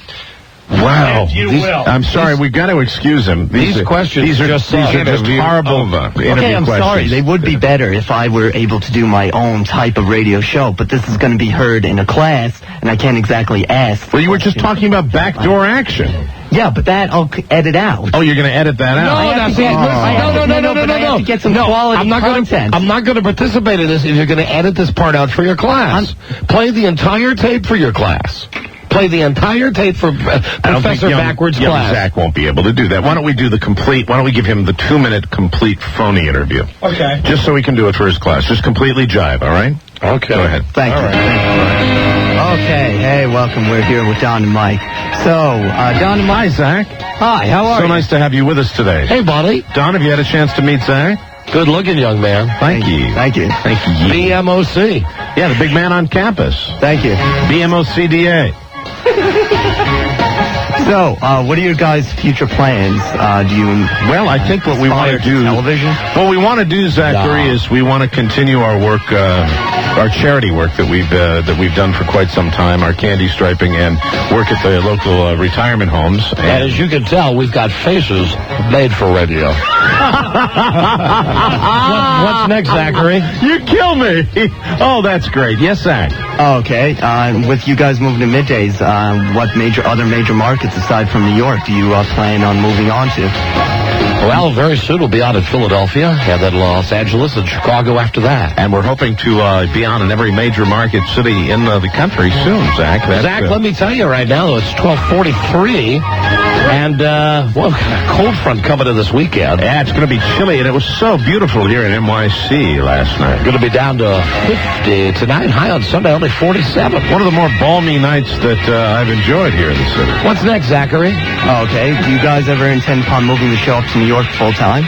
Speaker 6: Wow.
Speaker 10: will.
Speaker 6: I'm sorry, we've got to excuse him.
Speaker 4: These questions
Speaker 6: these are just horrible interview
Speaker 10: Okay, I'm
Speaker 6: questions.
Speaker 10: sorry. They would be better if I were able to do my own type of radio show, but this is going to be heard in a class, and I can't exactly ask.
Speaker 6: Well, you were just talking about backdoor action.
Speaker 10: Yeah, but that I'll edit out.
Speaker 6: Oh, you're going to edit that out?
Speaker 10: No. I have to get some quality content.
Speaker 4: I'm not going to participate in this if you're going to edit this part out for your class. Play the entire tape for your class. Play the entire tape for Professor Backwards class.
Speaker 6: Zach won't be able to do that. Why don't we give him the 2-minute complete phony interview?
Speaker 5: Okay.
Speaker 6: Just so he can do it for his class. Just completely jive, all right?
Speaker 4: Okay.
Speaker 6: Go ahead.
Speaker 10: Thank you. Okay, hey, welcome. We're here with Don and Mike. So, Don and Mike.
Speaker 6: Hi, Zach.
Speaker 10: Hi, how are you?
Speaker 6: So nice to have you with us today.
Speaker 4: Hey, buddy.
Speaker 6: Don, have you had a chance to meet Zach?
Speaker 4: Good looking young man.
Speaker 6: Thank you.
Speaker 10: Thank you.
Speaker 4: BMOC.
Speaker 6: Yeah, the big man on campus.
Speaker 10: Thank you.
Speaker 6: BMOCDA.
Speaker 10: So, what are your guys' future plans?
Speaker 6: Well, I think what we want to do...
Speaker 10: television?
Speaker 6: What we want to do, Zachary, is we want to continue our work, our charity work that we've done for quite some time, our candy striping and work at the local retirement homes.
Speaker 4: And as you can tell, we've got faces made for radio. What's next, Zachary?
Speaker 6: You kill me. Oh, that's great. Yes, Zach.
Speaker 10: Okay. With you guys moving to middays, what other major markets aside from New York do you plan on moving on to?
Speaker 4: Well, very soon we'll be out in Philadelphia, and then Los Angeles and Chicago after that.
Speaker 6: And we're hoping to be on in every major market city in the country soon, Zach.
Speaker 4: Zach, let me tell you right now, it's 12:43, and well, cold front coming in this weekend.
Speaker 6: Yeah, it's going to be chilly, and it was so beautiful here in NYC last night.
Speaker 4: Going to be down to 50 tonight, high on Sunday, only 47.
Speaker 6: One of the more balmy nights that I've enjoyed here in the city.
Speaker 4: What's next, Zachary?
Speaker 10: Okay. Do you guys ever intend upon moving the show up to New York full time?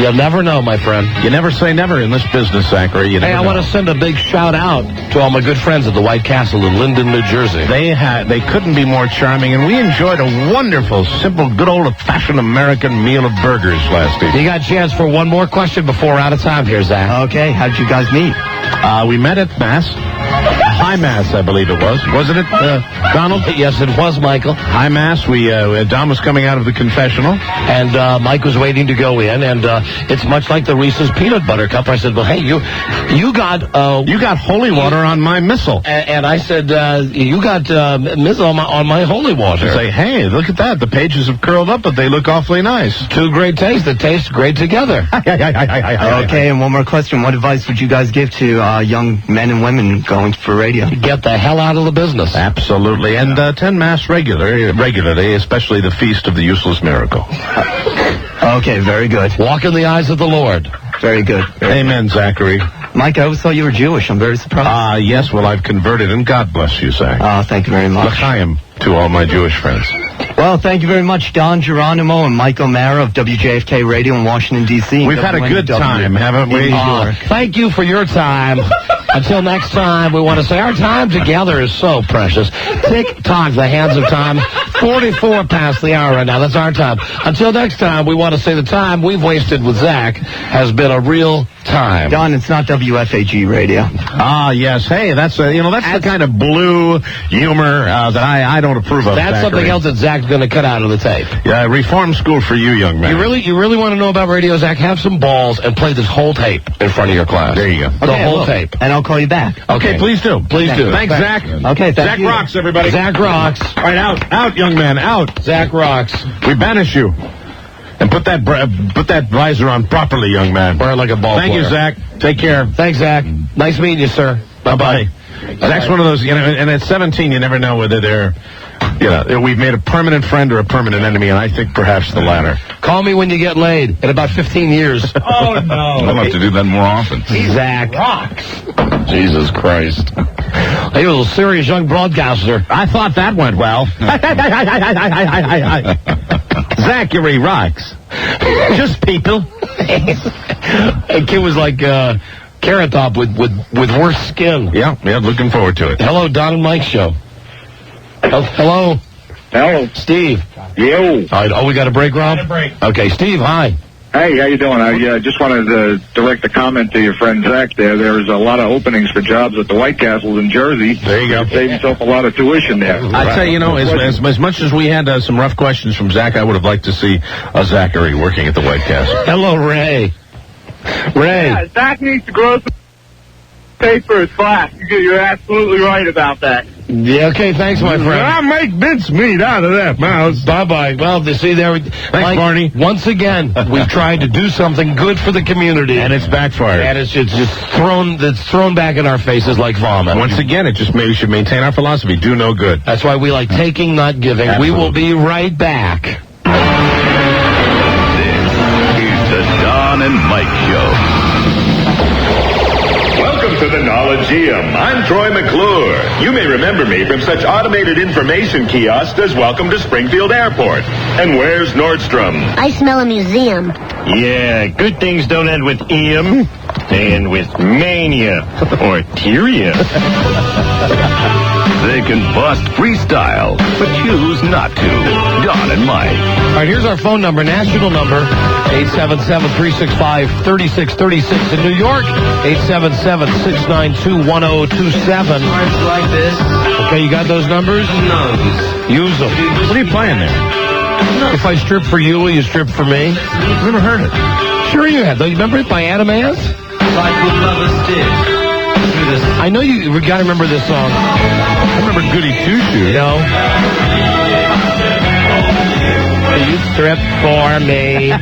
Speaker 4: You'll never know, my friend.
Speaker 6: You never say never in this business, Zachary.
Speaker 4: Hey, I want to send a big shout out to all my good friends at the White Castle in Linden, New Jersey.
Speaker 6: They couldn't be more charming, and we enjoyed a wonderful, simple, good old-fashioned American meal of burgers last evening.
Speaker 4: You got a chance for one more question before we're out of time here, Zach.
Speaker 10: Okay. How did you guys meet?
Speaker 6: We met at Mass. High Mass, I believe it was. Wasn't it, Donald?
Speaker 4: Yes, it was, Michael.
Speaker 6: High Mass. Don was coming out of the confessional.
Speaker 4: And Mike was waiting to go in, and it's much like the Reese's Peanut Butter Cup. I said, well, hey, you got
Speaker 6: holy water on my missile.
Speaker 4: And I said, you got missile on my holy water.
Speaker 6: I say, hey, look at that. The pages have curled up, but they look awfully nice.
Speaker 4: Two great tastes that taste great together.
Speaker 10: Okay, and one more question. What advice would you guys give to young men and women going for radio?
Speaker 4: Get the hell out of the business.
Speaker 6: Absolutely. And attend Mass regularly, especially the Feast of the Useless Miracle.
Speaker 10: Okay, very good.
Speaker 4: Walk in the eyes of the Lord.
Speaker 10: Very good.
Speaker 6: Amen, Zachary.
Speaker 10: Mike, I always thought you were Jewish. I'm very surprised.
Speaker 6: Yes, well, I've converted, and God bless you, Zach.
Speaker 10: Thank you very much.
Speaker 6: L'chaim to all my Jewish friends.
Speaker 10: Well, thank you very much, Don Geronimo and Mike O'Mara of WJFK Radio in Washington, D.C.
Speaker 6: We've had a good time, haven't we?
Speaker 4: Thank you for your time. Until next time, we want to say our time together is so precious. Tick-tock, the hands of time. 44 past the hour right now. That's our time. Until next time, we want to say the time we've wasted with Zach has been a real time.
Speaker 10: Don, it's not WFAG Radio.
Speaker 6: Yes. Hey, that's the kind of blue humor that I don't approve of.
Speaker 4: That's
Speaker 6: Zachary.
Speaker 4: something else that Zach's going to cut out of the tape.
Speaker 6: Yeah, reform school for you, young man.
Speaker 4: You really want to know about radio, Zach? Have some balls and play this whole tape in front of your class.
Speaker 6: There you go.
Speaker 4: The whole tape.
Speaker 10: And I'll call you back.
Speaker 6: Okay, please do.
Speaker 4: Please do.
Speaker 6: Thanks, Zach.
Speaker 10: Okay,
Speaker 6: Zach rocks, everybody.
Speaker 4: Zach rocks.
Speaker 6: All right, out, young man, out.
Speaker 4: Zach rocks.
Speaker 6: We banish you. And put that visor on properly, young man.
Speaker 4: Wear like a ball
Speaker 6: Thank
Speaker 4: player.
Speaker 6: you, Zach. Take care.
Speaker 4: Thanks, Zach. Nice meeting you, sir.
Speaker 6: Bye-bye. Zach's one of those, and at 17, you never know whether they're, we've made a permanent friend or a permanent enemy, and I think perhaps the latter.
Speaker 4: Call me when you get laid in about 15 years.
Speaker 8: Oh, no. I'll have to do that more often.
Speaker 4: Zach
Speaker 5: rocks.
Speaker 8: Jesus Christ.
Speaker 4: He was a serious young broadcaster.
Speaker 6: I thought that went well. Zachary rocks. Just people.
Speaker 4: A kid was like, Carrot Top with worse skin.
Speaker 6: Yeah, looking forward to it.
Speaker 4: Hello, Don and Mike Show. Hello.
Speaker 21: Hello.
Speaker 4: Steve.
Speaker 21: Yo.
Speaker 4: All right, we got a break, Rob?
Speaker 21: Got a break.
Speaker 4: Okay, Steve, hi.
Speaker 21: Hey, how you doing? I just wanted to direct a comment to your friend Zach there. There's a lot of openings for jobs at the White Castles in Jersey.
Speaker 6: There you go.
Speaker 21: Save yourself a lot of tuition there.
Speaker 6: I tell you, as much as we had some rough questions from Zach, I would have liked to see Zachary working at the White Castle.
Speaker 4: Hello, Ray. Ray.
Speaker 20: Yeah, Zach needs to grow some paper his class. You're absolutely right about that.
Speaker 4: Yeah, okay, thanks, my friend.
Speaker 6: I'll make mincemeat out of that mouse.
Speaker 4: Bye-bye. Well, you see there...
Speaker 6: Thanks, Barney.
Speaker 4: Once again, we've tried to do something good for the community.
Speaker 6: And it's backfired.
Speaker 4: And it's just thrown back in our faces like vomit.
Speaker 6: Once again, we should maintain our philosophy. Do no good.
Speaker 4: That's why we like taking, not giving.
Speaker 6: Absolutely.
Speaker 4: We will be right back.
Speaker 2: This is the Don and Mike Show.
Speaker 11: Welcome to the Knowledgeum. I'm Troy McClure. You may remember me from such automated information kiosks as Welcome to Springfield Airport. And where's Nordstrom?
Speaker 14: I smell a museum.
Speaker 11: Yeah, good things don't end with "ium." They end with mania or teria.
Speaker 2: They can bust freestyle, but choose not to. Don and Mike.
Speaker 4: All right, here's our phone number, national number, 877-365-3636 in New York, 877-692-1027.
Speaker 10: Cards like this.
Speaker 4: Okay, you got those numbers?
Speaker 10: No.
Speaker 4: Use them.
Speaker 6: What are you playing there?
Speaker 4: If I strip for you, will you strip for me?
Speaker 6: Never heard it.
Speaker 4: Sure you have. Don't you remember it by Adam Ayers?
Speaker 10: Like what lovers did.
Speaker 4: I know you got to remember this song.
Speaker 6: I remember Goody Two-Shoes.
Speaker 4: No. You strip for me.
Speaker 6: Here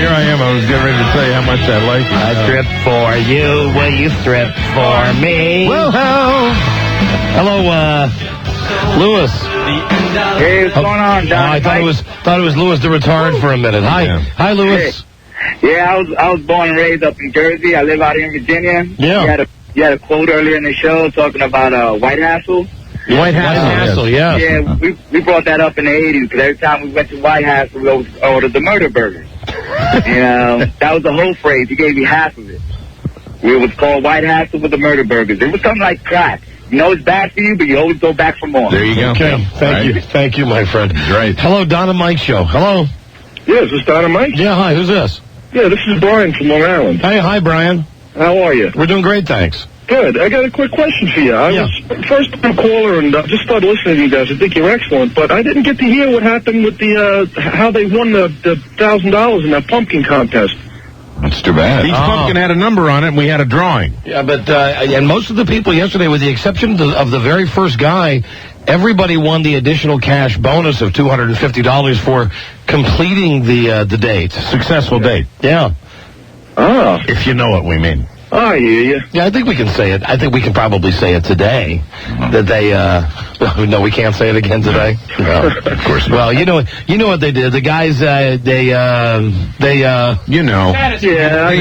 Speaker 6: I am. I was getting ready to tell you how much I like you.
Speaker 4: I strip for you. Will you strip for me?
Speaker 6: Whoa.
Speaker 4: Hello, Lewis.
Speaker 21: Hey, what's going on, Don?
Speaker 4: I thought it was Lewis the retard for a minute. Hi.
Speaker 6: Yeah.
Speaker 4: Hi, Lewis.
Speaker 21: Yeah, I was born and raised up in Jersey. I live out here in Virginia.
Speaker 4: Yeah.
Speaker 21: You had a quote earlier in the show talking about White Hassle.
Speaker 4: White Hassle, yeah.
Speaker 21: Yeah, we brought that up in the 80s because every time we went to White Hassle, we always ordered the murder burgers. That was the whole phrase. He gave me half of it. It was called White Hassle with the murder burgers. It was something like crack. You know it's bad for you, but you always go back for more.
Speaker 6: There you go.
Speaker 4: Okay, thank you, my friend.
Speaker 6: Right.
Speaker 4: Hello, Don and Mike Show. Hello.
Speaker 21: Yeah, is this Don and Mike?
Speaker 4: Yeah, hi, who's this?
Speaker 21: Yeah, this is Brian from Long Island.
Speaker 4: Hey, hi, Brian.
Speaker 21: How are you?
Speaker 4: We're doing great, thanks.
Speaker 21: Good. I got a quick question for you. I was first-time caller and just started listening to you guys. I think you're excellent, but I didn't get to hear what happened with the how they won the $1,000 in that pumpkin contest.
Speaker 8: That's too bad.
Speaker 6: Each pumpkin had a number on it, and we had a drawing.
Speaker 4: Yeah, but and most of the people yesterday, with the exception of the very first guy, everybody won the additional cash bonus of $250 for completing the date.
Speaker 6: Successful date.
Speaker 4: Yeah.
Speaker 21: Oh.
Speaker 6: If you know what we mean.
Speaker 21: I hear you.
Speaker 4: Yeah, I think we can say it. I think we can probably say it today. That they, no, we can't say it again today. No, of course not. Well, you know what they did. The guys,
Speaker 6: you know.
Speaker 21: Yeah, I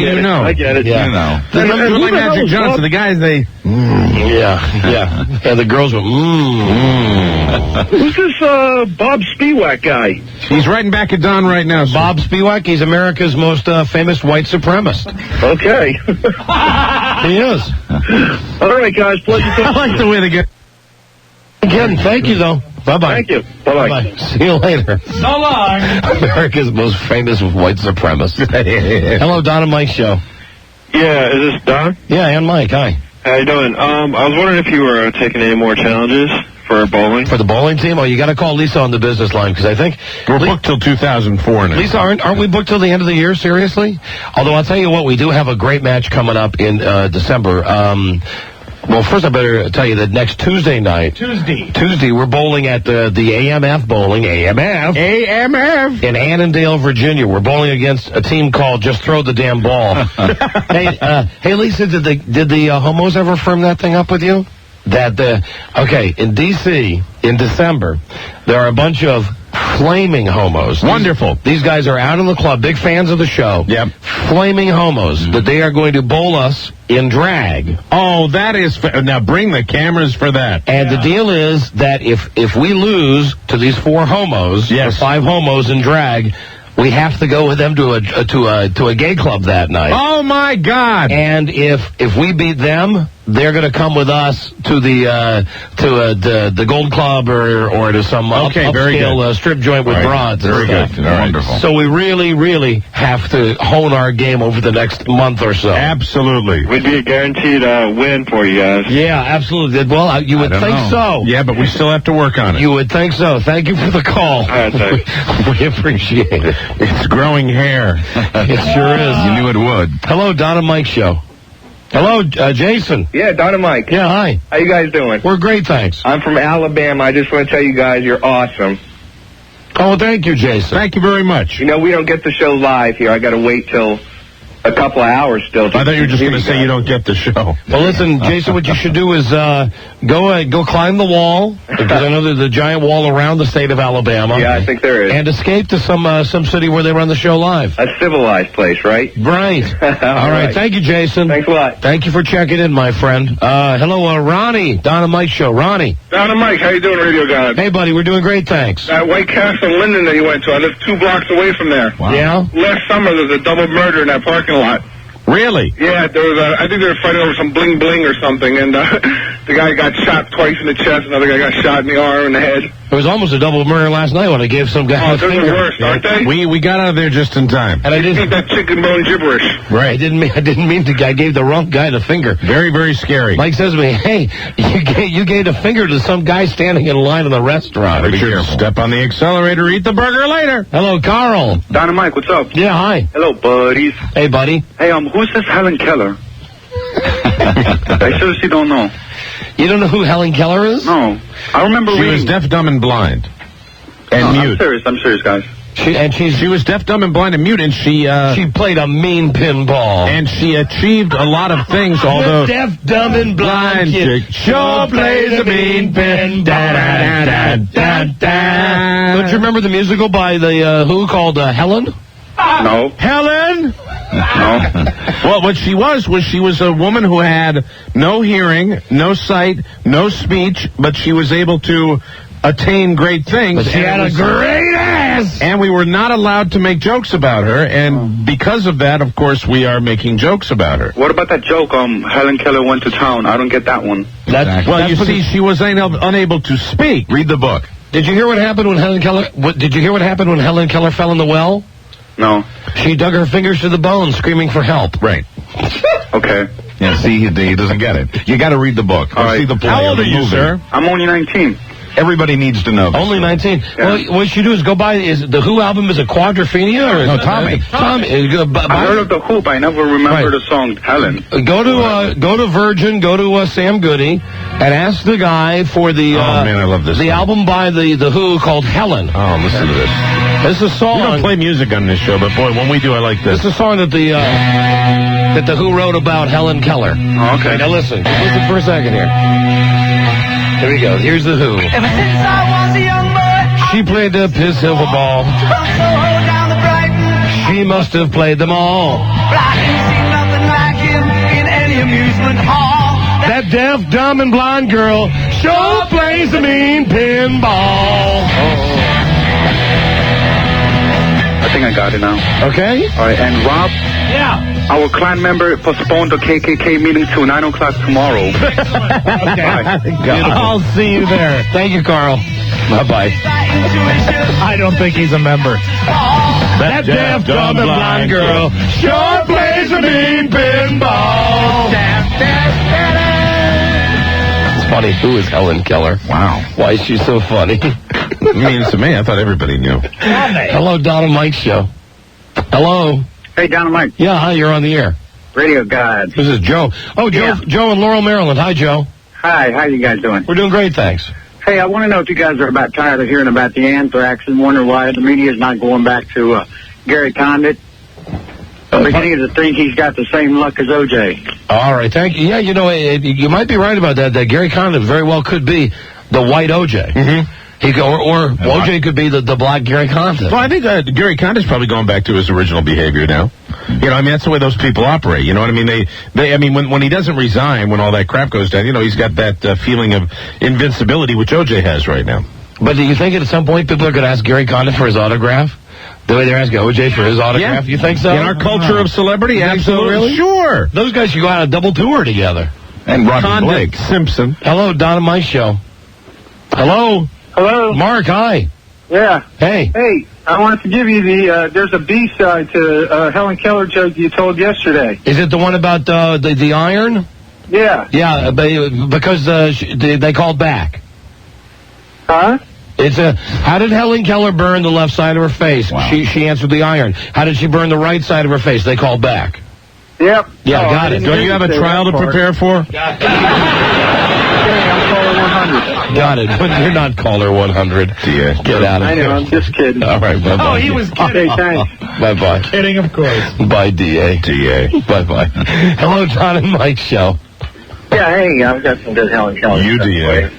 Speaker 21: get it.
Speaker 6: Yeah. You know. They're like Magic Johnson. The guys,
Speaker 4: Yeah, the girls went,
Speaker 21: Who's this Bob Spiewak guy?
Speaker 6: He's writing back at Don right now.
Speaker 4: Bob Spiewak, he's America's most famous white supremacist.
Speaker 21: Okay.
Speaker 4: He is.
Speaker 21: All right, guys. Pleasure talking.
Speaker 6: I like the way they get.
Speaker 4: Again, thank you, though. Bye-bye.
Speaker 21: Thank you. Bye-bye.
Speaker 4: See you later.
Speaker 10: So long.
Speaker 4: America's most famous white supremacist. Hello, Don and Mike Show.
Speaker 15: Yeah, is this Don?
Speaker 4: Yeah, and Mike. Hi.
Speaker 15: How you doing? I was wondering if you were taking any more challenges for bowling.
Speaker 4: For the bowling team? Oh, you got to call Lisa on the business line, because I think
Speaker 6: we're booked till 2004 now.
Speaker 4: Lisa, aren't we booked till the end of the year? Seriously? Although I'll tell you what, we do have a great match coming up in December. Well, first I better tell you that next Tuesday night. Tuesday, we're bowling at the AMF Bowling. AMF. In Annandale, Virginia. We're bowling against a team called Just Throw the Damn Ball. Hey, Lisa, did the homos ever firm that thing up with you? Okay, in D.C., in December, there are a bunch of flaming homos.
Speaker 6: Wonderful.
Speaker 4: These guys are out in the club, big fans of the show.
Speaker 6: Yep.
Speaker 4: Flaming homos, that they are going to bowl us in drag.
Speaker 6: Oh, that is... Now, bring the cameras for that.
Speaker 4: And the deal is that if we lose to these 4 homos, or 5 homos in drag, We have to go with them to a gay club that night.
Speaker 6: Oh my God!
Speaker 4: And if we beat them, they're going to come with us to the Gold Club or to some upscale strip joint with broads.
Speaker 8: Very good. Wonderful.
Speaker 4: So we really, really have to hone our game over the next month or so.
Speaker 6: Absolutely.
Speaker 15: Would be a guaranteed win for you guys.
Speaker 4: Yeah, absolutely. Well, you would think so.
Speaker 6: Yeah, but we still have to work on it.
Speaker 4: You would think so. Thank you for the call.
Speaker 15: All right, thanks.
Speaker 4: We appreciate it.
Speaker 6: It's growing hair.
Speaker 4: It sure is.
Speaker 8: You knew it would.
Speaker 4: Hello, Don and Mike Show. Hello, Jason.
Speaker 14: Yeah, Don and Mike.
Speaker 4: Yeah, hi.
Speaker 14: How you guys doing?
Speaker 4: We're great, thanks.
Speaker 14: I'm from Alabama. I just want to tell you guys you're awesome.
Speaker 4: Oh, thank you, Jason.
Speaker 6: Thank you very much.
Speaker 14: You know, we don't get the show live here. I got to wait till a couple of hours still.
Speaker 6: I thought you were just going to say you don't get the show.
Speaker 4: Well, listen, Jason, what you should do is go climb the wall, because I know there's a giant wall around the state of Alabama.
Speaker 14: Yeah, I think there is.
Speaker 4: And escape to some city where they run the show live.
Speaker 14: A civilized place, right?
Speaker 4: Right. All right. Thank you, Jason.
Speaker 14: Thanks a lot.
Speaker 4: Thank you for checking in, my friend. Hello, Ronnie, Don and Mike Show. Ronnie.
Speaker 21: Don and Mike, how you doing, Radio God?
Speaker 4: Hey, buddy, we're doing great, thanks.
Speaker 21: That White Castle in Linden that you went to, I live 2 blocks away from there.
Speaker 4: Wow. Yeah?
Speaker 21: Last summer, there was a double murder in that parking lot.
Speaker 6: Really?
Speaker 21: Yeah, there was I think they were fighting over some bling bling or something, and the guy got shot twice in the chest, another guy got shot in the arm and the head.
Speaker 4: It was almost a double murder last night when I gave some guy
Speaker 21: a finger. Oh, they're the worst, aren't they?
Speaker 6: We got out of there just in time.
Speaker 21: And I didn't that chicken bone gibberish.
Speaker 4: Right, I didn't mean to. I gave the wrong guy the finger.
Speaker 6: Very, very scary.
Speaker 4: Mike says to me, "Hey, you gave a finger to some guy standing in line in the restaurant.
Speaker 6: Be careful. Step on the accelerator, eat the burger later."
Speaker 4: Hello, Carl.
Speaker 21: Don and Mike, what's up?
Speaker 4: Yeah, hi.
Speaker 21: Hello, buddies.
Speaker 4: Hey, buddy.
Speaker 21: Hey, who's this Helen Keller? I seriously don't know.
Speaker 4: You don't know who Helen Keller is?
Speaker 21: No. I remember
Speaker 6: she was deaf, dumb, and blind. And mute.
Speaker 21: I'm serious, guys.
Speaker 6: She was deaf, dumb, and blind and mute, and she
Speaker 4: played a mean pinball.
Speaker 6: And she achieved a lot of things, although...
Speaker 4: The deaf, dumb, and blind kid sure plays a mean pinball. Don't you remember the musical by the Who called Helen?
Speaker 21: No.
Speaker 6: Helen?
Speaker 21: No.
Speaker 6: Well, what she was a woman who had no hearing, no sight, no speech, but she was able to attain great things.
Speaker 4: But she had a great ass!
Speaker 6: And we were not allowed to make jokes about her, and because of that, of course, we are making jokes about her.
Speaker 21: What about that joke, Helen Keller went to town? I don't get that one.
Speaker 6: Well, you see, she was unable to speak.
Speaker 8: Read the book.
Speaker 4: Did you hear what happened when Helen Keller... Did you hear what happened when Helen Keller fell in the well?
Speaker 21: No.
Speaker 4: She dug her fingers to the bone, screaming for help.
Speaker 8: Right.
Speaker 21: Okay.
Speaker 8: Yeah, see, he doesn't get it. You got to read the book.
Speaker 21: All right.
Speaker 8: See the play.
Speaker 6: How old are you, sir?
Speaker 21: I'm only 19.
Speaker 8: Everybody needs to know this.
Speaker 4: Only 19.
Speaker 21: Yeah.
Speaker 4: Well, what you do is go buy. Is the Who album is a quadrophenia or
Speaker 8: No, Tommy.
Speaker 4: Tommy.
Speaker 21: I heard of the Who, but I never remember the song Helen.
Speaker 4: Go to Virgin, go to Sam Goody, and ask the guy for the.
Speaker 6: Oh man, I love this.
Speaker 4: The album by the Who called Helen.
Speaker 6: Oh, listen to this.
Speaker 4: This is a song.
Speaker 6: We don't play music on this show, but boy, when we do, I like this.
Speaker 4: This is a song that the Who wrote about Helen Keller.
Speaker 21: Oh, okay.
Speaker 4: Now listen for a second here. Here we go. Here's the Who.
Speaker 17: Ever since I was a young boy,
Speaker 4: she played the piss silver ball. She must have played them all.
Speaker 17: But I didn't see nothing like him in any amusement hall.
Speaker 4: That deaf, dumb, and blind girl sure plays a mean pinball.
Speaker 21: I think I got it now.
Speaker 4: Okay.
Speaker 21: All right, and Rob?
Speaker 4: Yeah.
Speaker 21: Our clan member postponed the KKK meeting to 9 o'clock tomorrow.
Speaker 4: Okay. I'll see you there. Thank you, Carl. Bye-bye. I don't think he's a member. That deaf, dumb, and blind girl sure plays a mean pinball. It's funny. Who is Helen Keller?
Speaker 8: Wow.
Speaker 4: Why is she so funny?
Speaker 6: It means to me. I thought everybody knew.
Speaker 4: Hello, Don and Mike Show. Hello.
Speaker 1: Hey, Don and Mike.
Speaker 4: Yeah, hi, you're on the air.
Speaker 1: Radio God.
Speaker 4: This is Joe. Oh, Joe,
Speaker 1: Yeah.
Speaker 4: Joe in Laurel, Maryland. Hi, Joe.
Speaker 1: Hi, how you guys doing?
Speaker 4: We're doing great, thanks.
Speaker 1: Hey, I want to know if you guys are about tired of hearing about the anthrax and wonder why the media is not going back to Gary Condit. Beginning to think he's got the same luck as O.J.
Speaker 4: All right, thank you. Yeah, you know, you might be right about that. That Gary Condit very well could be the white O.J. Mm-hmm. He could, or O.J. could be the black Gary Condit.
Speaker 6: Well, I think Gary Condit's probably going back to his original behavior now. You know, I mean, that's the way those people operate. You know what I mean? I mean, when he doesn't resign, when all that crap goes down, you know, he's got that feeling of invincibility, which O.J. has right now.
Speaker 4: But do you think at some point people are going to ask Gary Condit for his autograph? The way they're asking OJ for his autograph,
Speaker 6: Yeah.
Speaker 4: you think so?
Speaker 6: In our culture of celebrity,
Speaker 4: You think so,
Speaker 6: absolutely.
Speaker 4: really?
Speaker 6: Sure.
Speaker 4: Those guys should go on a double tour together.
Speaker 8: And Robbie
Speaker 6: Condit
Speaker 8: Blake.
Speaker 6: Simpson.
Speaker 4: Hello, Don and Mike show. Hello.
Speaker 20: Hello.
Speaker 4: Mark, hi.
Speaker 20: Yeah.
Speaker 4: Hey.
Speaker 20: Hey, I wanted to give you there's a B-side to Helen Keller joke you told yesterday.
Speaker 4: Is it the one about the iron?
Speaker 20: Yeah.
Speaker 4: Yeah, because they called back.
Speaker 20: Huh?
Speaker 4: It's how did Helen Keller burn the left side of her face?
Speaker 8: Wow.
Speaker 4: She answered the iron. How did she burn the right side of her face? They called back.
Speaker 20: Yep.
Speaker 4: Yeah, got it.
Speaker 6: Don't you have a trial to prepare for?
Speaker 20: I'm caller 100.
Speaker 4: Got it. But you're not caller 100.
Speaker 6: Yeah.
Speaker 4: Get out of
Speaker 20: I
Speaker 4: here.
Speaker 20: know, I'm just kidding.
Speaker 4: All right, bye-bye.
Speaker 5: Oh, he was kidding.
Speaker 20: Hey, thanks.
Speaker 4: Bye-bye.
Speaker 5: Kidding, of course.
Speaker 4: Bye, D.A.
Speaker 6: DA.
Speaker 4: Bye-bye. Hello, John and Mike show.
Speaker 1: Yeah, hey, I've got some good Helen Keller.
Speaker 6: UDA.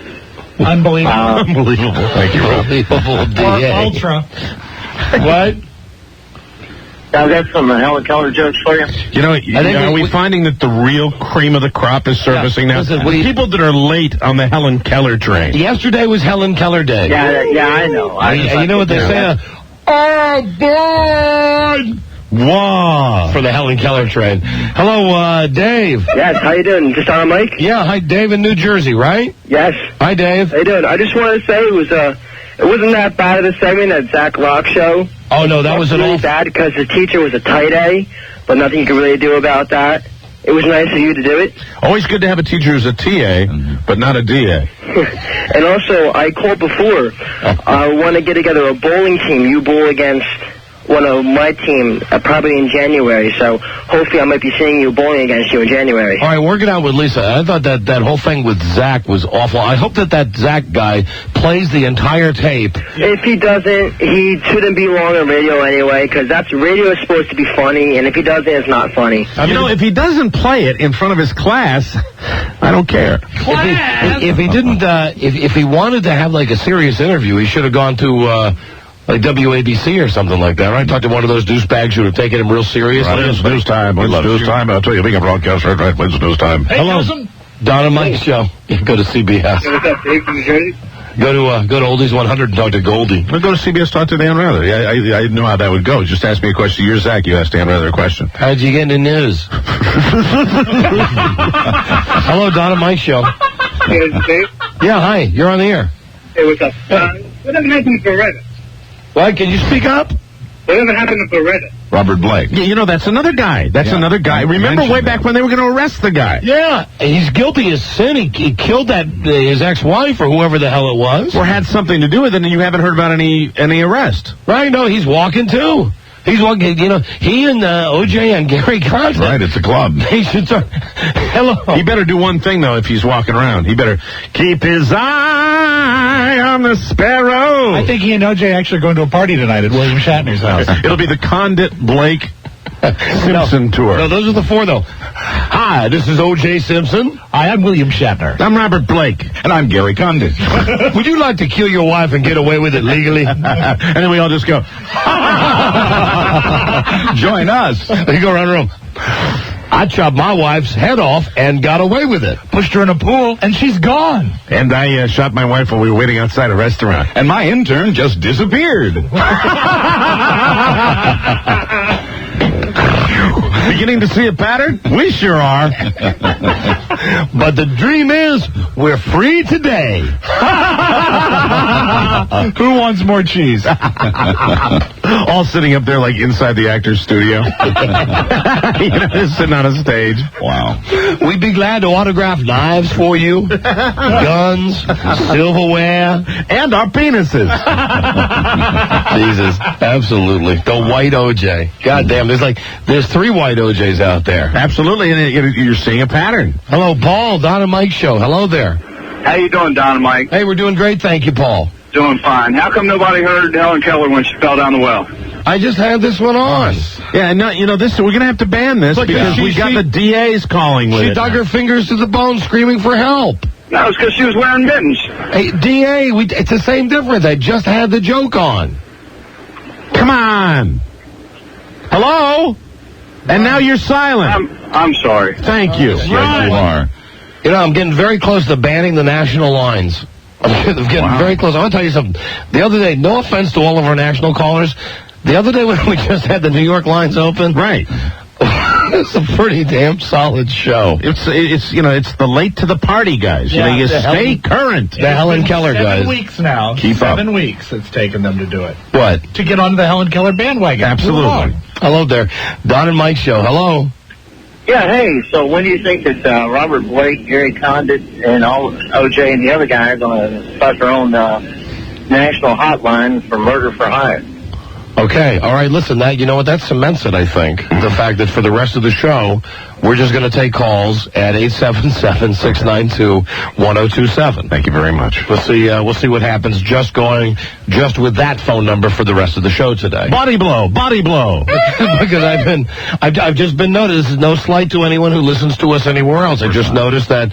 Speaker 5: Unbelievable.
Speaker 6: Unbelievable. Thank you, Rob.
Speaker 4: Unbelievable D.A.
Speaker 5: Ultra.
Speaker 4: What?
Speaker 1: I've got some Helen Keller jokes for you.
Speaker 6: You know, are we finding that the real cream of the crop is surfacing now?
Speaker 4: listen,
Speaker 6: People that are late on the Helen Keller train.
Speaker 4: Yesterday was Helen Keller Day.
Speaker 1: Yeah, I know.
Speaker 4: You know what they say? Oh, boy!
Speaker 6: Wow.
Speaker 4: For the Helen Keller train. Hello, Dave.
Speaker 7: Yes, how you doing? Just on a mic?
Speaker 4: Yeah, hi, Dave in New Jersey, right?
Speaker 7: Yes.
Speaker 4: Hi, Dave.
Speaker 7: How you doing? I just wanted to say it wasn't that bad of a segment at Zach Rock show.
Speaker 4: Oh, no, that was an
Speaker 7: really bad because the teacher was a tight A, but nothing you could really do about that. It was nice of you to do it.
Speaker 6: Always good to have a teacher who's a TA, but not a DA.
Speaker 7: And also, I called before. I want to get together a bowling team. You bowl against one of my team, probably in January. So hopefully I might be seeing you bowling against you in January.
Speaker 4: All right, work it out with Lisa. I thought that whole thing with Zach was awful. I hope that Zach guy plays the entire tape.
Speaker 7: If he doesn't, he shouldn't be long on radio anyway, because radio is supposed to be funny, and if he doesn't, it's not funny.
Speaker 6: If he doesn't play it in front of his class, I don't care.
Speaker 4: If he didn't, if he wanted to have like a serious interview, he should have gone to like WABC or something like that, right? Talk to one of those douchebags who would have taken him real serious.
Speaker 6: When's news time? When's news time? I'll tell you, being a broadcaster, right? When's news time?
Speaker 5: Hey,
Speaker 4: Hello. Don and Mike's show. Go to CBS.
Speaker 1: What's up, Dave from New Jersey?
Speaker 4: Go to Oldies 100 and talk to Goldie.
Speaker 6: I'll go to CBS, talk to Dan Rather. Yeah, I know how that would go. Just ask me a question. You're Zach. You ask Dan Rather a question.
Speaker 4: How'd you get in the news? Hello, Don and Mike's show.
Speaker 1: Hey, Dave.
Speaker 4: Yeah, hi. You're on the air.
Speaker 1: Hey, what's up? Whatever happened to Beretta?
Speaker 4: What? Can you speak up?
Speaker 1: Whatever happened to Beretta?
Speaker 8: Robert Blake.
Speaker 6: Yeah, that's another guy. That's another guy. Remember way back when they were going to arrest the guy?
Speaker 4: Yeah. He's guilty as sin. He killed his ex-wife or whoever the hell it was.
Speaker 6: Or had something to do with it, and you haven't heard about any arrest.
Speaker 4: Right? No, he's walking too. He's walking, he and OJ and Gary Condit.
Speaker 8: Right, it's a club.
Speaker 4: They should start. Hello.
Speaker 6: He better do one thing, though, if he's walking around. He better keep his eye on the sparrow.
Speaker 5: I think he and OJ actually are going to a party tonight at William Shatner's house.
Speaker 6: It'll be the Condit Blake Simpson tour.
Speaker 4: No, those are the four, though. Hi, this is O.J. Simpson.
Speaker 5: Hi, I'm William Shatner.
Speaker 6: I'm Robert Blake.
Speaker 8: And I'm Gary Condit.
Speaker 4: Would you like to kill your wife and get away with it legally?
Speaker 6: And then we all just go,
Speaker 8: Join us.
Speaker 4: You go around the room. I chopped my wife's head off and got away with it.
Speaker 5: Pushed her in a pool, and she's gone.
Speaker 6: and I shot my wife while we were waiting outside a restaurant.
Speaker 8: And my intern just disappeared.
Speaker 6: Beginning to see a pattern? We sure are.
Speaker 4: But the dream is we're free today.
Speaker 5: Who wants more cheese?
Speaker 6: All sitting up there like inside the actor's studio. Just sitting on a stage.
Speaker 8: Wow.
Speaker 4: We'd be glad to autograph knives for you, guns, silverware,
Speaker 6: and our penises.
Speaker 4: Jesus, absolutely. The white OJ. God damn, there's three white OJs out there.
Speaker 6: Absolutely, and you're seeing a pattern.
Speaker 4: Hello, Paul, Don and Mike show. Hello there.
Speaker 22: How you doing, Don and Mike?
Speaker 4: Hey, we're doing great, thank you, Paul.
Speaker 22: Doing fine. How come nobody heard Helen Keller when she fell down the well?
Speaker 4: I just had this one on.
Speaker 6: Yeah, no, this we're gonna have to ban this because we got the DAs calling with
Speaker 4: She
Speaker 6: it.
Speaker 4: dug her fingers to the bone screaming for help.
Speaker 22: No, it's because she was wearing mittens.
Speaker 4: Hey, DA, it's the same difference. I just had the joke on.
Speaker 6: Come on. Hello? And now you're silent.
Speaker 22: I'm sorry.
Speaker 6: Thank you.
Speaker 8: Yes, you are.
Speaker 4: I'm getting very close to banning the national lines. I'm getting very close. I want to tell you something. The other day, no offense to all of our national callers, The other day when we just had the New York lines open,
Speaker 6: right?
Speaker 4: It's a pretty damn solid show.
Speaker 6: It's the late to the party guys.
Speaker 5: Yeah,
Speaker 6: you stay
Speaker 5: Helen,
Speaker 6: current.
Speaker 4: The Helen Keller guys.
Speaker 5: 7 weeks now.
Speaker 6: Keep up.
Speaker 5: 7 weeks it's taken them to do it.
Speaker 4: What?
Speaker 5: To get onto the Helen Keller bandwagon.
Speaker 6: Absolutely.
Speaker 4: Hello there. Don and Mike show. Hello.
Speaker 1: Yeah, hey, so when do you think that Robert Blake, Gary Condit, and all OJ and the other guy are going to start their own national hotline for murder for hire?
Speaker 4: Okay, all right, listen, that cements it, I think. The fact that for the rest of the show, we're just going to take calls at 877-692-1027.
Speaker 6: Thank you very much.
Speaker 4: We'll see what happens just with that phone number for the rest of the show today.
Speaker 6: Body blow.
Speaker 4: Because I've just been noticed, no slight to anyone who listens to us anywhere else. I just noticed that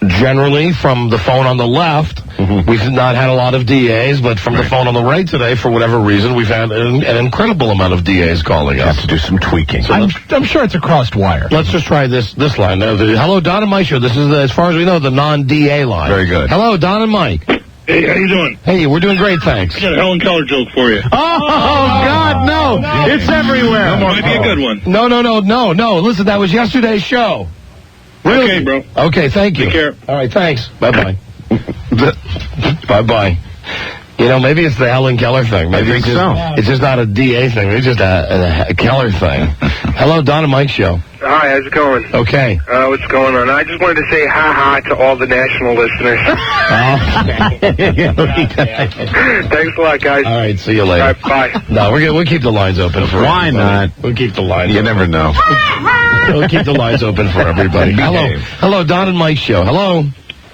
Speaker 4: generally, from the phone on the left, we've not had a lot of DAs, but from the phone on the right today, for whatever reason, we've had an incredible amount of DAs calling us.
Speaker 6: Have to do some tweaking.
Speaker 5: So I'm sure it's a crossed wire.
Speaker 4: Let's just try this line. Hello, Don and Mike show. This is, as far as we know, the non-DA line.
Speaker 6: Very good.
Speaker 4: Hello, Don and Mike.
Speaker 22: Hey, how you doing?
Speaker 4: Hey, we're doing great, thanks.
Speaker 22: I got a Helen Keller joke for you.
Speaker 6: Oh, God, no. It's everywhere.
Speaker 22: Might be a good one.
Speaker 4: No. Listen, that was yesterday's show. Really?
Speaker 22: Okay, bro.
Speaker 4: Okay, thank you.
Speaker 22: Take care.
Speaker 4: All right, thanks. Bye-bye. Bye-bye. Maybe it's the Helen Keller thing. Maybe
Speaker 6: I think so.
Speaker 4: It's just not a DA thing. It's just a Keller thing. Hello, Don and Mike show.
Speaker 18: Hi, how's it going?
Speaker 4: Okay.
Speaker 18: What's going on? I just wanted to say ha-ha to all the national listeners. Thanks a lot, guys.
Speaker 4: All right, see you later.
Speaker 18: All right, bye.
Speaker 4: No, we'll keep the lines open for
Speaker 6: Why
Speaker 4: everybody.
Speaker 6: not?
Speaker 4: We'll keep the lines
Speaker 6: You
Speaker 4: open.
Speaker 6: never know.
Speaker 4: We'll keep the lines open for everybody. Hello, Don and Mike show. Hello.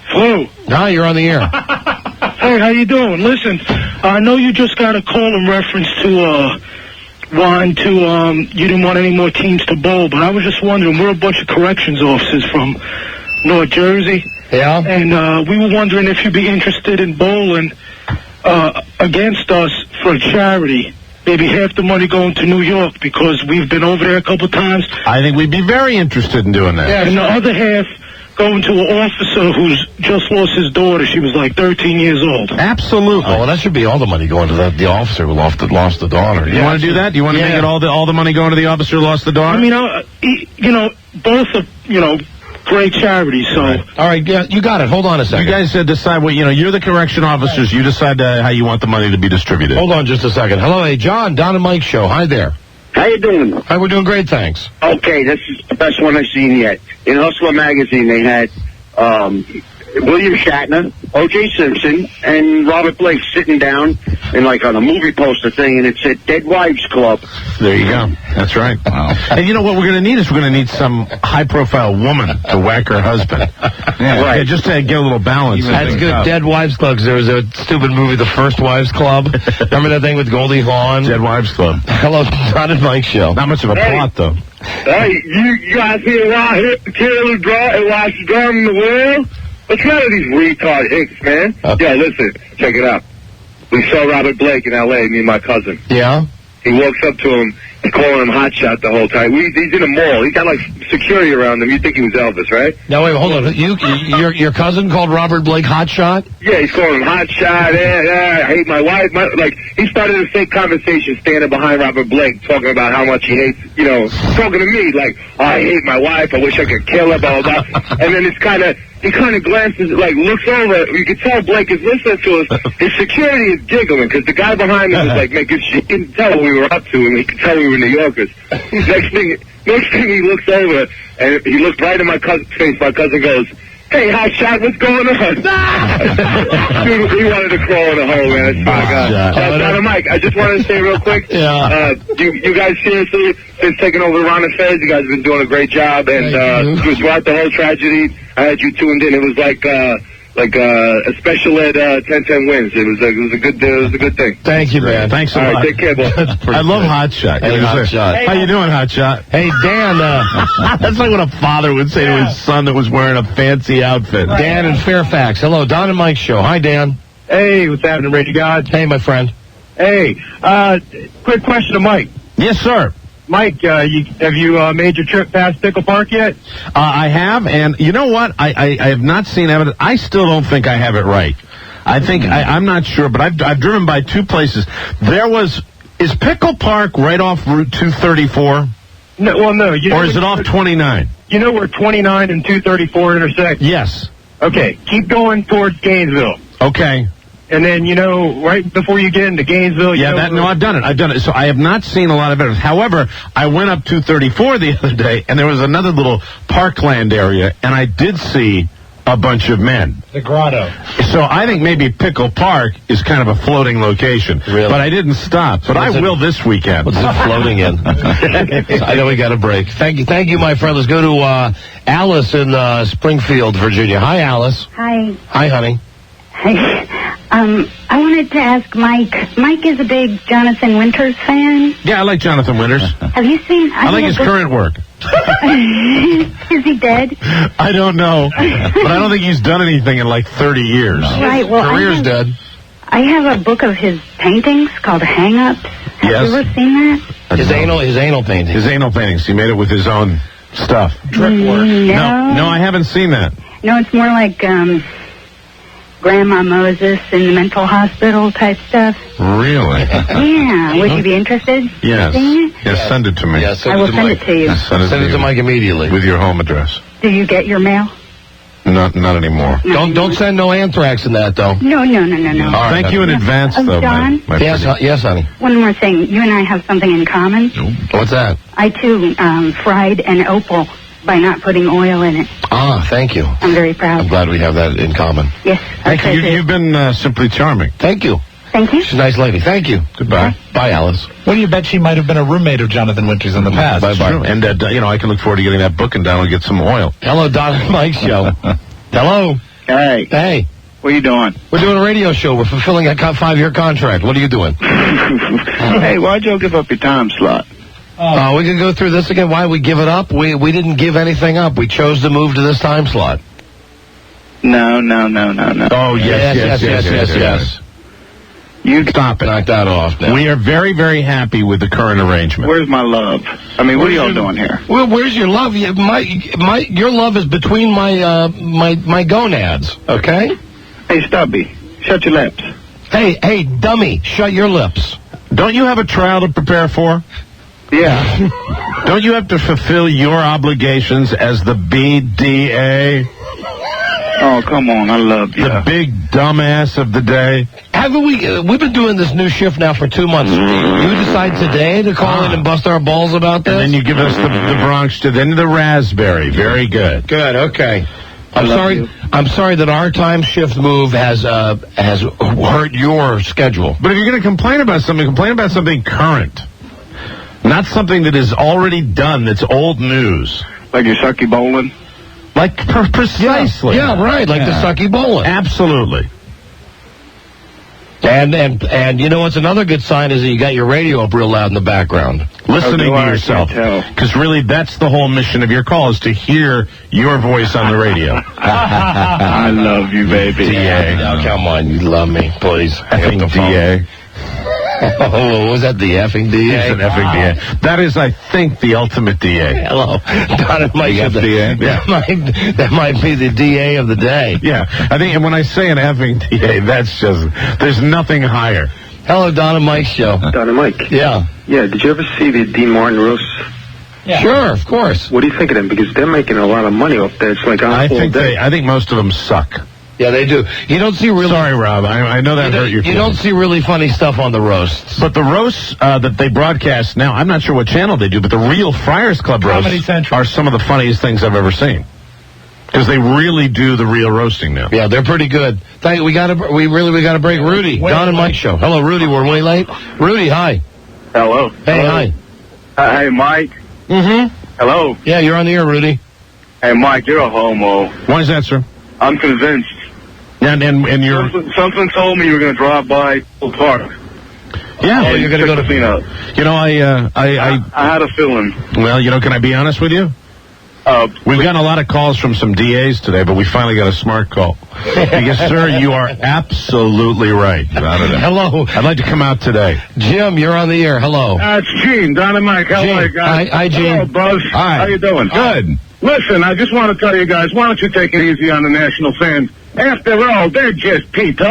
Speaker 22: Hello.
Speaker 4: Hi, you're on the air.
Speaker 22: Hey, how you doing? Listen, I know you just got a call in reference to, you didn't want any more teams to bowl, but I was just wondering, we're a bunch of corrections officers from North Jersey.
Speaker 4: Yeah?
Speaker 22: And we were wondering if you'd be interested in bowling against us for a charity. Maybe half the money going to New York, because we've been over there a couple times.
Speaker 6: I think we'd be very interested in doing that.
Speaker 22: Yeah, and the other half going to an officer who's just lost his daughter. She was like 13 years old.
Speaker 6: Absolutely.
Speaker 4: Oh, well, that should be all the money going to the officer who lost the daughter.
Speaker 6: You want to do that? Do you want to make it all the money going to the officer who lost the daughter?
Speaker 22: I mean, both are, great charities, so.
Speaker 4: All right, yeah, you got it. Hold on a second.
Speaker 6: You guys decide what, you're the correction officers. You decide how you want the money to be distributed.
Speaker 4: Hold on just a second. Hello, hey, John, Don and Mike show. Hi there.
Speaker 1: How you doing?
Speaker 4: Hi, we're doing great, thanks.
Speaker 1: Okay, this is the best one I've seen yet. In Hustler magazine, they had William Shatner, O.J. Simpson, and Robert Blake sitting down in on a movie poster thing, and it said Dead Wives Club.
Speaker 6: There you go. That's right. Wow. And you know what we're going to need is some high-profile woman to whack her husband. Yeah, just to get a little balance.
Speaker 4: That's good. Dead Wives Club, because there was a stupid movie, The First Wives Club. Remember that thing with Goldie Hawn?
Speaker 6: Dead Wives Club.
Speaker 4: Hello, Don and Mike show.
Speaker 6: Not much of a plot, though.
Speaker 18: Hey, you guys hear why I hit the killer draw and why she's driving the wheel? What's none of these retard hicks, man?
Speaker 4: Okay.
Speaker 18: Yeah, listen, check it out. We saw Robert Blake in L.A., me and my cousin.
Speaker 4: Yeah?
Speaker 18: He walks up to him, he's calling him hotshot the whole time. He's in a mall. He's got, security around him. You'd think he was Elvis, right?
Speaker 4: No, wait, hold on. Your cousin called Robert Blake hotshot?
Speaker 18: Yeah, he's calling him hotshot. I hate my wife. He started a fake conversation standing behind Robert Blake, talking about how much he hates, talking to me, I hate my wife. I wish I could kill her, blah, blah, blah. And then he kind of glances, looks over. You can tell Blake is listening to us. His security is giggling, because the guy behind him is making shit. He can tell what we were up to, and he could tell we were New Yorkers. Next thing he looks over, and he looked right in my cousin's face. My cousin goes, "Hey, hotshot, what's going on?" Dude, he wanted to crawl in a hole, man. Oh, my God. Dr. Mike, I just wanted to say real quick.
Speaker 4: Yeah.
Speaker 18: You guys, seriously, since taking over Ron Affairs, you guys have been doing a great job. And throughout the whole tragedy, I had you tuned in. It was like a special ed 10-10 wins. It was a good thing.
Speaker 4: Thank you, man.
Speaker 6: Thanks a
Speaker 18: All
Speaker 6: lot.
Speaker 18: right, take care, boy.
Speaker 6: I love Hotshot.
Speaker 4: Hey, Hotshot.
Speaker 6: How you doing, Hotshot?
Speaker 4: Hey, Dan.
Speaker 6: That's like what a father would say to his son that was wearing a fancy outfit.
Speaker 4: Dan in Fairfax. Hello, Don and Mike show. Hi, Dan.
Speaker 19: Hey, what's happening, Reggie God?
Speaker 4: Hey, my friend.
Speaker 19: Hey, quick question to Mike.
Speaker 6: Yes, sir.
Speaker 19: Mike, have you made your trip past Pickle Park yet?
Speaker 6: I have, and you know what? I have not seen evidence. I still don't think I have it right. I think I'm not sure, but I've driven by two places. There was Is Pickle Park right off Route 234?
Speaker 19: No, well, no.
Speaker 6: Or is it off 29?
Speaker 19: You know where 29 and 234 intersect?
Speaker 6: Yes.
Speaker 19: Okay, keep going towards Gainesville.
Speaker 6: Okay.
Speaker 19: And then, right before you get into Gainesville...
Speaker 6: I've done it. So I have not seen a lot of it. However, I went up 234 the other day, and there was another little parkland area, and I did see a bunch of men.
Speaker 5: The grotto.
Speaker 6: So I think maybe Pickle Park is kind of a floating location. Really? But I didn't stop. But I will this weekend.
Speaker 4: What's it floating in? I know we got a break. Thank you, my friend. Let's go to Alice in Springfield, Virginia. Hi, Alice.
Speaker 12: Hi.
Speaker 4: Hi, honey.
Speaker 12: Hi. I wanted to ask Mike. Mike is a big Jonathan Winters fan.
Speaker 6: Yeah, I like Jonathan Winters.
Speaker 12: Have you seen...
Speaker 6: I like his current work.
Speaker 12: Is he dead?
Speaker 6: I don't know. But I don't think he's done anything in like 30 years.
Speaker 12: Right, well,
Speaker 6: Career's dead.
Speaker 12: I have a book of his paintings called Hang-Ups. Have you ever seen that?
Speaker 4: His anal paintings.
Speaker 6: His anal paintings. He made it with his own stuff.
Speaker 12: Drip work.
Speaker 6: No, I haven't seen that.
Speaker 12: No, it's more like Grandma Moses in the mental hospital type stuff.
Speaker 6: Really?
Speaker 12: Yeah. Would you be interested in seeing it?
Speaker 6: Yes, send it to me.
Speaker 4: Yes,
Speaker 12: I will send it to you.
Speaker 6: Send it to Mike immediately. With your home address.
Speaker 12: Do you get your mail?
Speaker 6: Not anymore.
Speaker 4: Don't send no anthrax in that, though.
Speaker 12: No.
Speaker 6: All right, thank you in advance, though,
Speaker 12: John?
Speaker 4: Yes, honey.
Speaker 12: One more thing. You and I have something in common.
Speaker 4: What's that?
Speaker 12: I, too, fried an opal by not putting oil in it.
Speaker 4: Ah, thank you.
Speaker 12: I'm very proud.
Speaker 4: I'm glad we have that in common.
Speaker 12: Yes.
Speaker 6: Thank you. You've been simply charming.
Speaker 4: Thank you.
Speaker 12: Thank you.
Speaker 4: She's a nice lady. Thank you.
Speaker 6: Goodbye.
Speaker 4: Bye, Alice.
Speaker 5: What do you bet she might have been a roommate of Jonathan Winters in the past?
Speaker 6: Bye-bye. And, I can look forward to getting that book and down and get some oil.
Speaker 4: Hello, Don and Mike Show. Hello.
Speaker 14: Hey.
Speaker 4: Hey.
Speaker 14: What are you doing?
Speaker 4: We're doing a radio show. We're fulfilling a 5-year contract. What are you doing?
Speaker 14: Hey, why'd you give up your time slot?
Speaker 4: We can go through this again. Why we give it up? We didn't give anything up. We chose to move to this time slot.
Speaker 14: No.
Speaker 6: Oh, yes.
Speaker 14: You
Speaker 6: stop it.
Speaker 4: Knock that off now.
Speaker 6: We are very, very happy with the current arrangement.
Speaker 14: Where's my love? I mean, what are y'all doing here?
Speaker 4: Well, where's your love? Your love is between my gonads, okay?
Speaker 14: Hey, Stubby, shut your lips.
Speaker 4: Hey, dummy, shut your lips.
Speaker 6: Don't you have a trial to prepare for?
Speaker 14: Yeah.
Speaker 6: Don't you have to fulfill your obligations as the BDA?
Speaker 14: Oh, come on, I love you.
Speaker 6: The big dumbass of the day.
Speaker 4: Haven't we've been doing this new shift now for 2 months. You decide today to call in and bust our balls about this?
Speaker 6: And then you give us the Bronx, then the raspberry. Very good.
Speaker 4: Good, okay. I'm sorry that our time shift move has hurt your schedule.
Speaker 6: But if you're going to complain about something current. Not something that is already done, that's old news.
Speaker 14: Like your sucky bowling?
Speaker 6: Like, precisely.
Speaker 4: Yeah, right, like the sucky bowling.
Speaker 6: Absolutely.
Speaker 4: And you know what's another good sign is that you got your radio up real loud in the background.
Speaker 6: Listening to yourself. Because really, that's the whole mission of your call, is to hear your voice on the radio.
Speaker 14: I love you, baby.
Speaker 6: DA.
Speaker 4: Now, come on, you love me, please.
Speaker 6: Effing DA.
Speaker 4: Oh, was that the effing DA?
Speaker 6: It's an effing DA. That is, I think, the ultimate DA.
Speaker 4: Hello. Don and Mike.
Speaker 6: DA?
Speaker 4: Yeah. That might be the DA of the day.
Speaker 6: Yeah. I think, and when I say an effing DA, that's just, there's nothing higher.
Speaker 4: Hello, Don and Mike show.
Speaker 16: Don and Mike.
Speaker 4: Yeah.
Speaker 16: Yeah, did you ever see the Dean Martin roast?
Speaker 4: Yeah. Sure, of course.
Speaker 16: What do you think of them? Because they're making a lot of money off there. It's like
Speaker 6: I think most of them suck.
Speaker 4: Yeah, they do. You don't see really...
Speaker 6: Sorry, Rob. I know that hurt your feelings.
Speaker 4: You don't see really funny stuff on the roasts.
Speaker 6: But the roasts that they broadcast now, I'm not sure what channel they do, but the real Friars Club roasts are some of the funniest things I've ever seen. Because they really do the real roasting now.
Speaker 4: Yeah, they're pretty good. We got to break Rudy. Don and Mike show. Hello, Rudy. We're way late. Rudy, hi.
Speaker 18: Hello.
Speaker 4: Hey, hi.
Speaker 18: Hey, Mike.
Speaker 4: Mm-hmm.
Speaker 18: Hello.
Speaker 4: Yeah, you're on the air, Rudy.
Speaker 18: Hey, Mike, you're a homo.
Speaker 6: Why is that, sir?
Speaker 18: I'm convinced.
Speaker 6: And you're...
Speaker 18: Something told me you were going to drive by the park.
Speaker 6: Yeah.
Speaker 4: Oh, you're going to go to
Speaker 18: Peanut.
Speaker 6: You know, I
Speaker 18: had a feeling.
Speaker 6: Well, can I be honest with you? We've gotten a lot of calls from some DAs today, but we finally got a smart call. Because, sir, you are absolutely right.
Speaker 4: Hello.
Speaker 6: I'd like to come out today.
Speaker 4: Jim, you're on the air. Hello.
Speaker 18: It's Gene, Don and Mike. How are you guys?
Speaker 4: Hi, Gene.
Speaker 18: Hello, Buzz.
Speaker 6: Hi.
Speaker 18: How you doing?
Speaker 6: Good.
Speaker 18: Listen, I just want to tell you guys, why don't you take it easy on the national fans? After all, they're just people.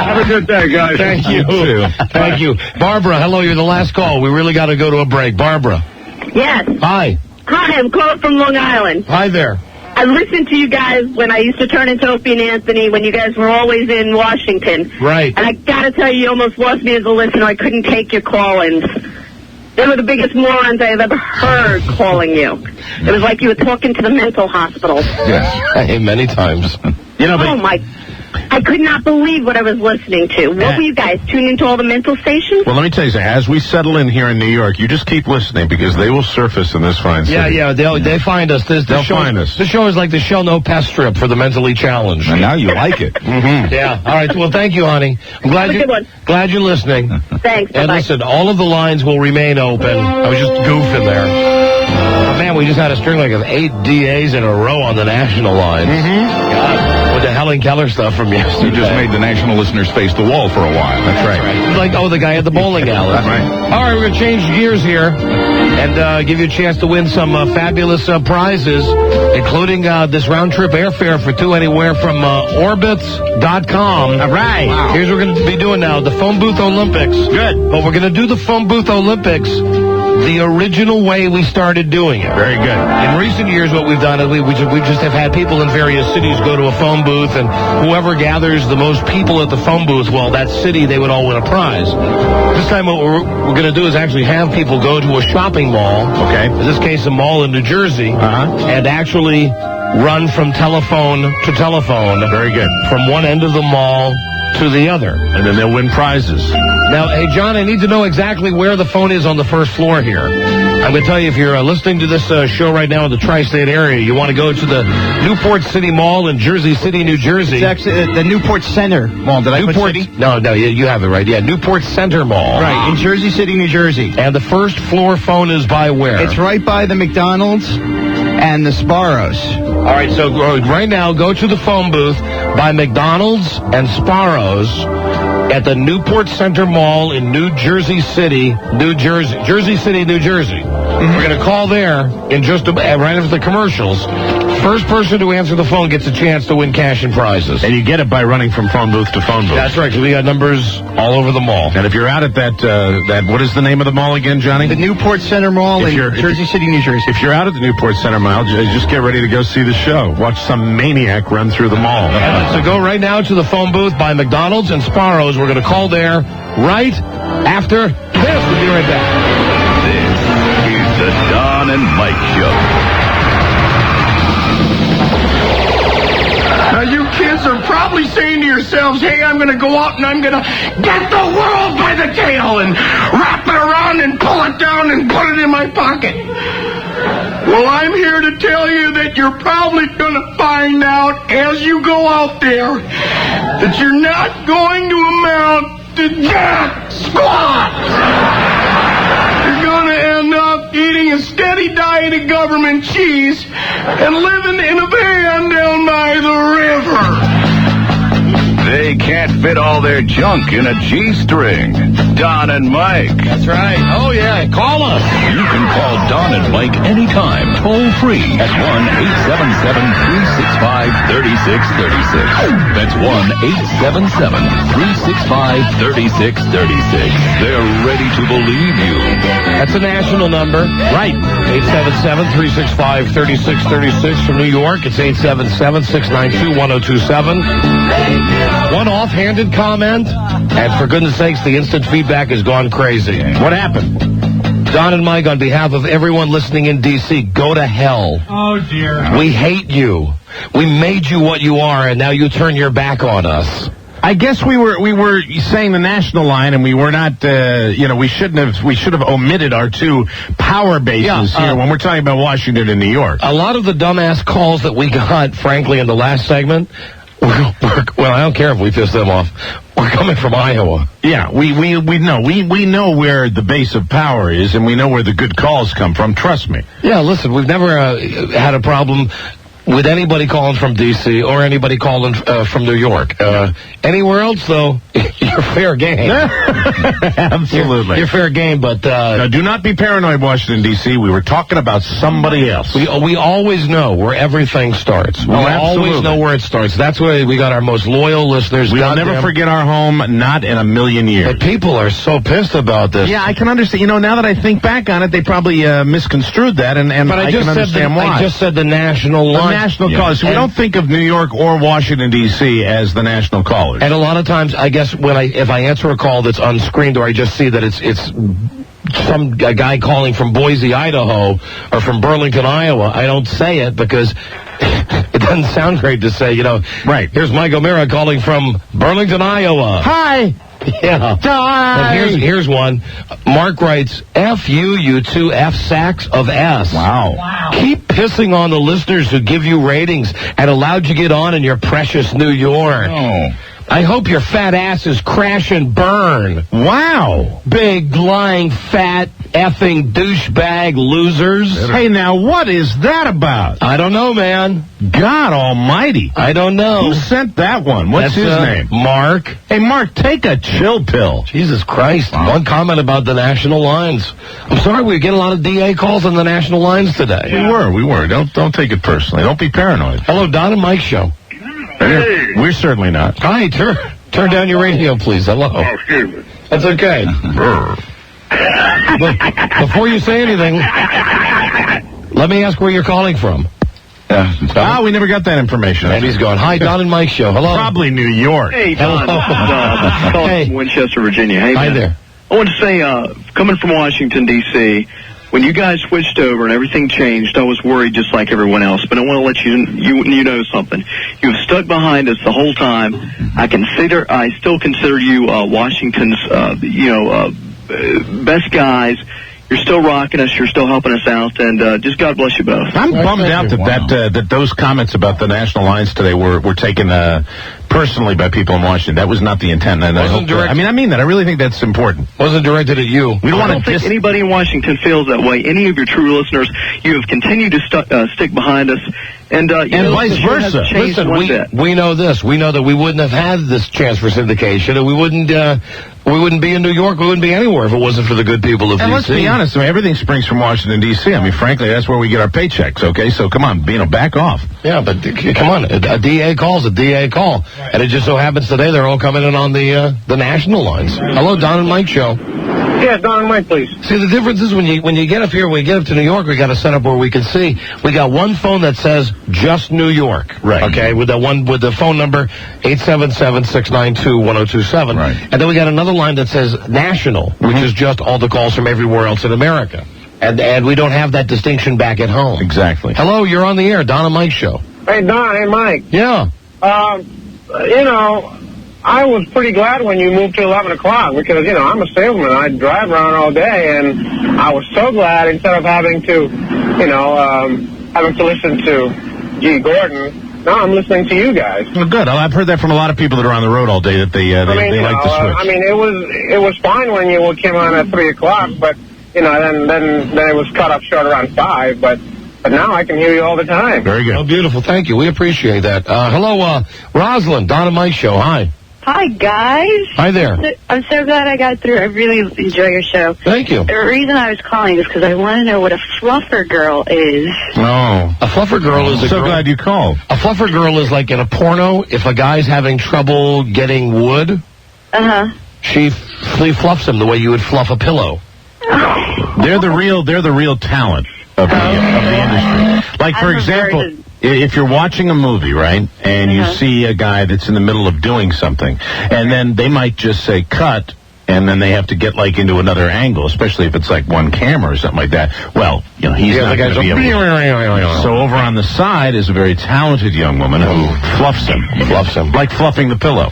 Speaker 9: Have a good day, guys.
Speaker 4: Thank you. Thank you. Barbara, hello. You're the last call. We really got to go to a break. Barbara.
Speaker 3: Yes.
Speaker 4: Hi.
Speaker 3: Hi, I'm calling from Long Island.
Speaker 4: Hi there.
Speaker 3: I listened to you guys when I used to turn into Opie and Anthony when you guys were always in Washington.
Speaker 4: Right.
Speaker 3: And I got to tell you, you almost lost me as a listener. I couldn't take your call-ins. They were the biggest morons I have ever heard calling you. It was like you were talking to the mental hospital.
Speaker 4: Yes. Hey, many times.
Speaker 3: Oh, my... I could not believe what I was listening to. What were you guys, tuning into all the mental stations?
Speaker 6: Well, let me tell you something. As we settle in here in New York, you just keep listening because they will surface in this fine city.
Speaker 4: Yeah, they find us.
Speaker 6: They'll find us.
Speaker 4: The show is like the Shell No Pest strip for the mentally challenged.
Speaker 8: And now you like it.
Speaker 6: Mm-hmm.
Speaker 4: Yeah. All right. Well, thank you, honey. I'm glad glad you're listening.
Speaker 3: Thanks.
Speaker 4: And listen, all of the lines will remain open. I was just goofing there. Man, we just had a string like of 8 DAs in a row on the national lines. God. With the Helen Keller stuff from yesterday.
Speaker 8: You just made the national listeners face the wall for a while.
Speaker 4: That's right. Like, the guy at the bowling alley.
Speaker 8: That's right.
Speaker 4: All right, we're going to change gears here and give you a chance to win some fabulous prizes, including this round-trip airfare for two anywhere from Orbitz.com.
Speaker 6: All right.
Speaker 4: Wow. Here's what we're going to be doing now, the Phone Booth Olympics.
Speaker 6: Good.
Speaker 4: But we're going to do the Phone Booth Olympics the original way we started doing it.
Speaker 6: Very good.
Speaker 4: In recent years, what we've done is we just have had people in various cities go to a phone booth, and whoever gathers the most people at the phone booth, well, that city, they would all win a prize. This time what we're going to do is actually have people go to a shopping mall.
Speaker 6: Okay.
Speaker 4: In this case, a mall in New Jersey. And actually run from telephone to telephone.
Speaker 6: Very good.
Speaker 4: From one end of the mall to the other.
Speaker 6: And then they'll win prizes.
Speaker 4: Now, hey, John, I need to know exactly where the phone is on the first floor here. I'm going to tell you, if you're listening to this show right now in the tri-state area, you want to go to the Newport City Mall in Jersey City, New Jersey.
Speaker 10: It's actually the Newport Center Mall. Did I put city?
Speaker 4: No, you have it right. Yeah, Newport Center Mall.
Speaker 10: Right, in Jersey City, New Jersey.
Speaker 4: And the first floor phone is by where?
Speaker 10: It's right by the McDonald's and the Sparrows.
Speaker 4: All right, so right now, go to the phone booth by McDonald's and Sparrows at the Newport Center Mall in New Jersey City, New Jersey. Jersey City, New Jersey. We're going to call there in just right after the commercials. First person to answer the phone gets a chance to win cash and prizes.
Speaker 6: And you get it by running from phone booth to phone booth.
Speaker 4: That's right, because we got numbers all over the mall.
Speaker 6: And if you're out at that what is the name of the mall again, Johnny?
Speaker 10: The Newport Center Mall in Jersey City, New Jersey.
Speaker 6: If you're out at the Newport Center Mall, just get ready to go see the show. Watch some maniac run through the mall.
Speaker 4: So go right now to the phone booth by McDonald's and Sparrows. We're going to call there right after this. We'll be right back.
Speaker 2: This is the Don and Mike Show.
Speaker 17: Now, you kids are probably saying to yourselves, hey, I'm going to go out and I'm going to get the world by the tail and wrap it around and pull it down and put it in my pocket. Well, I'm here to tell you that you're probably going to find out as you go out there that you're not going to amount to jack squat. You're going to end up eating a steady diet of government cheese and living in a van down by the river.
Speaker 2: They can't fit all their junk in a G-string. Don and Mike.
Speaker 4: That's right. Oh, yeah. Call us.
Speaker 2: You can call Don and Mike anytime, toll free at 1-877-365-3636. That's 1-877-365-3636. They're ready to believe you.
Speaker 4: That's a national number. Right. 877-365-3636 from New York. It's 877-692-1027. One offhanded comment, and for goodness sakes, the instant feedback has gone crazy.
Speaker 6: What happened?
Speaker 4: Don and Mike, on behalf of everyone listening in D.C., go to hell.
Speaker 5: Oh, dear.
Speaker 4: We hate you. We made you what you are, and now you turn your back on us.
Speaker 6: I guess we were saying the national line, and we were not. We should have omitted our two power bases here when we're talking about Washington and New York.
Speaker 4: A lot of the dumbass calls that we got, frankly, in the last segment. Well, I don't care if we piss them off. We're coming from Iowa.
Speaker 6: Yeah, we know where the base of power is, and we know where the good calls come from. Trust me.
Speaker 4: Yeah, listen, we've never had a problem with anybody calling from D.C. or anybody calling from New York. Anywhere else, though, you're fair game.
Speaker 6: Absolutely.
Speaker 4: You're fair game, but...
Speaker 6: now, do not be paranoid, Washington, D.C. We were talking about somebody else.
Speaker 4: We always know where everything starts. We always know where it starts. That's where we got our most loyal listeners.
Speaker 6: We will never forget our home, not in a million years.
Speaker 4: But people are so pissed about this.
Speaker 6: Yeah, I can understand. Now that I think back on it, they probably misconstrued that, and
Speaker 4: but
Speaker 6: I can understand why.
Speaker 4: I just said the national line.
Speaker 6: The national callers. So we don't think of New York or Washington, D.C. as the national callers.
Speaker 4: And a lot of times, I guess, if I answer a call that's unscreened, or I just see that it's a guy calling from Boise, Idaho, or from Burlington, Iowa, I don't say it because it doesn't sound great to say,
Speaker 6: right.
Speaker 4: Here's Mike O'Meara calling from Burlington, Iowa.
Speaker 6: Hi.
Speaker 4: Yeah. But here's one. Mark writes, F you two F sacks of S.
Speaker 6: Wow.
Speaker 4: Keep pissing on the listeners who give you ratings and allowed you get on in your precious New York.
Speaker 6: Oh.
Speaker 4: I hope your fat asses crash and burn.
Speaker 6: Wow.
Speaker 4: Big, lying, fat, effing douchebag losers.
Speaker 6: Hey, now, what is that about?
Speaker 4: I don't know, man.
Speaker 6: God almighty.
Speaker 4: I don't know.
Speaker 6: Who sent that one? What's his name?
Speaker 4: Mark.
Speaker 6: Hey, Mark, take a chill pill.
Speaker 4: Jesus Christ. Wow. One comment about the national lines. I'm sorry, we get a lot of DA calls on the national lines today.
Speaker 6: Yeah. We were. Don't take it personally. Don't be paranoid.
Speaker 4: Hello, Don and Mike show.
Speaker 6: Hey. We're certainly not.
Speaker 4: Hi, turn down your radio, please. Hello.
Speaker 18: Oh, excuse me.
Speaker 4: That's okay. Before you say anything, let me ask where you're calling from.
Speaker 6: We never got that information.
Speaker 4: And he's gone. Hi, Don and Mike show. Hello.
Speaker 6: Probably New York.
Speaker 22: Hey, Don. Calling from Winchester, Virginia. Hey,
Speaker 4: hi there.
Speaker 22: I want to say, coming from Washington, D.C., when you guys switched over and everything changed, I was worried just like everyone else. But I want to let you know something. You've stuck behind us the whole time. I still consider you Washington's, best guys. You're still rocking us. You're still helping us out, and just God bless you both.
Speaker 6: I'm bummed out that those comments about the national lines today were taken personally by people in Washington. That was not the intent. And I mean that. I really think that's important.
Speaker 4: Wasn't directed at you.
Speaker 22: I don't think anybody in Washington feels that way. Any of your true listeners, you have continued to stick behind us. And
Speaker 6: vice versa.
Speaker 4: Listen, we know this. We know that we wouldn't have had this chance for syndication, and we wouldn't be in New York. We wouldn't be anywhere if it wasn't for the good people of D.C.
Speaker 6: And let's be honest. Everything springs from Washington, D.C. Frankly, that's where we get our paychecks. Okay, so come on, back off.
Speaker 4: Yeah, but come on, a DA call's a DA call, and it just so happens today they're all coming in on the national lines. Hello, Don and Mike show.
Speaker 19: Yeah, Don and Mike, please.
Speaker 4: See, the difference is when you get up here, when you get up to New York, we got to set up where we can see. We got one phone that says just New York.
Speaker 6: Right.
Speaker 4: Okay, with the phone number 877-692-1027.
Speaker 6: Right.
Speaker 4: And then we got another line that says national, which is just all the calls from everywhere else in America. And we don't have that distinction back at home.
Speaker 6: Exactly.
Speaker 4: Hello, you're on the air, Don and Mike show.
Speaker 19: Hey, Don. Hey, Mike.
Speaker 4: Yeah.
Speaker 19: I was pretty glad when you moved to 11 o'clock because, I'm a salesman. I drive around all day, and I was so glad instead of having to listen to G. Gordon, now I'm listening to you guys.
Speaker 6: Well, good. I've heard that from a lot of people that are on the road all day that they like to switch.
Speaker 19: It was fine when you came on at 3 o'clock, but, then it was cut off short around 5, but now I can hear you all the time.
Speaker 6: Very good.
Speaker 4: Oh, beautiful. Thank you. We appreciate that. Hello, Rosalind, Don and Mike show. Hi.
Speaker 11: Hi, guys.
Speaker 4: Hi there.
Speaker 11: I'm so glad I got through. I really enjoy your show.
Speaker 4: Thank you.
Speaker 11: The reason I was calling is because I want to know what a fluffer girl is.
Speaker 4: No. A fluffer girl is
Speaker 6: so glad you called.
Speaker 4: A fluffer girl is like in a porno, if a guy's having trouble getting wood, she fluffs him the way you would fluff a pillow.
Speaker 6: They're the real talent of the industry. Like, for example, if you're watching a movie, right, and you see a guy that's in the middle of doing something, and then they might just say cut, and then they have to get into another angle, especially if it's like one camera or something like that. Well, he's not going to be able to. So over on the side is a very talented young woman who fluffs him, like fluffing the pillow.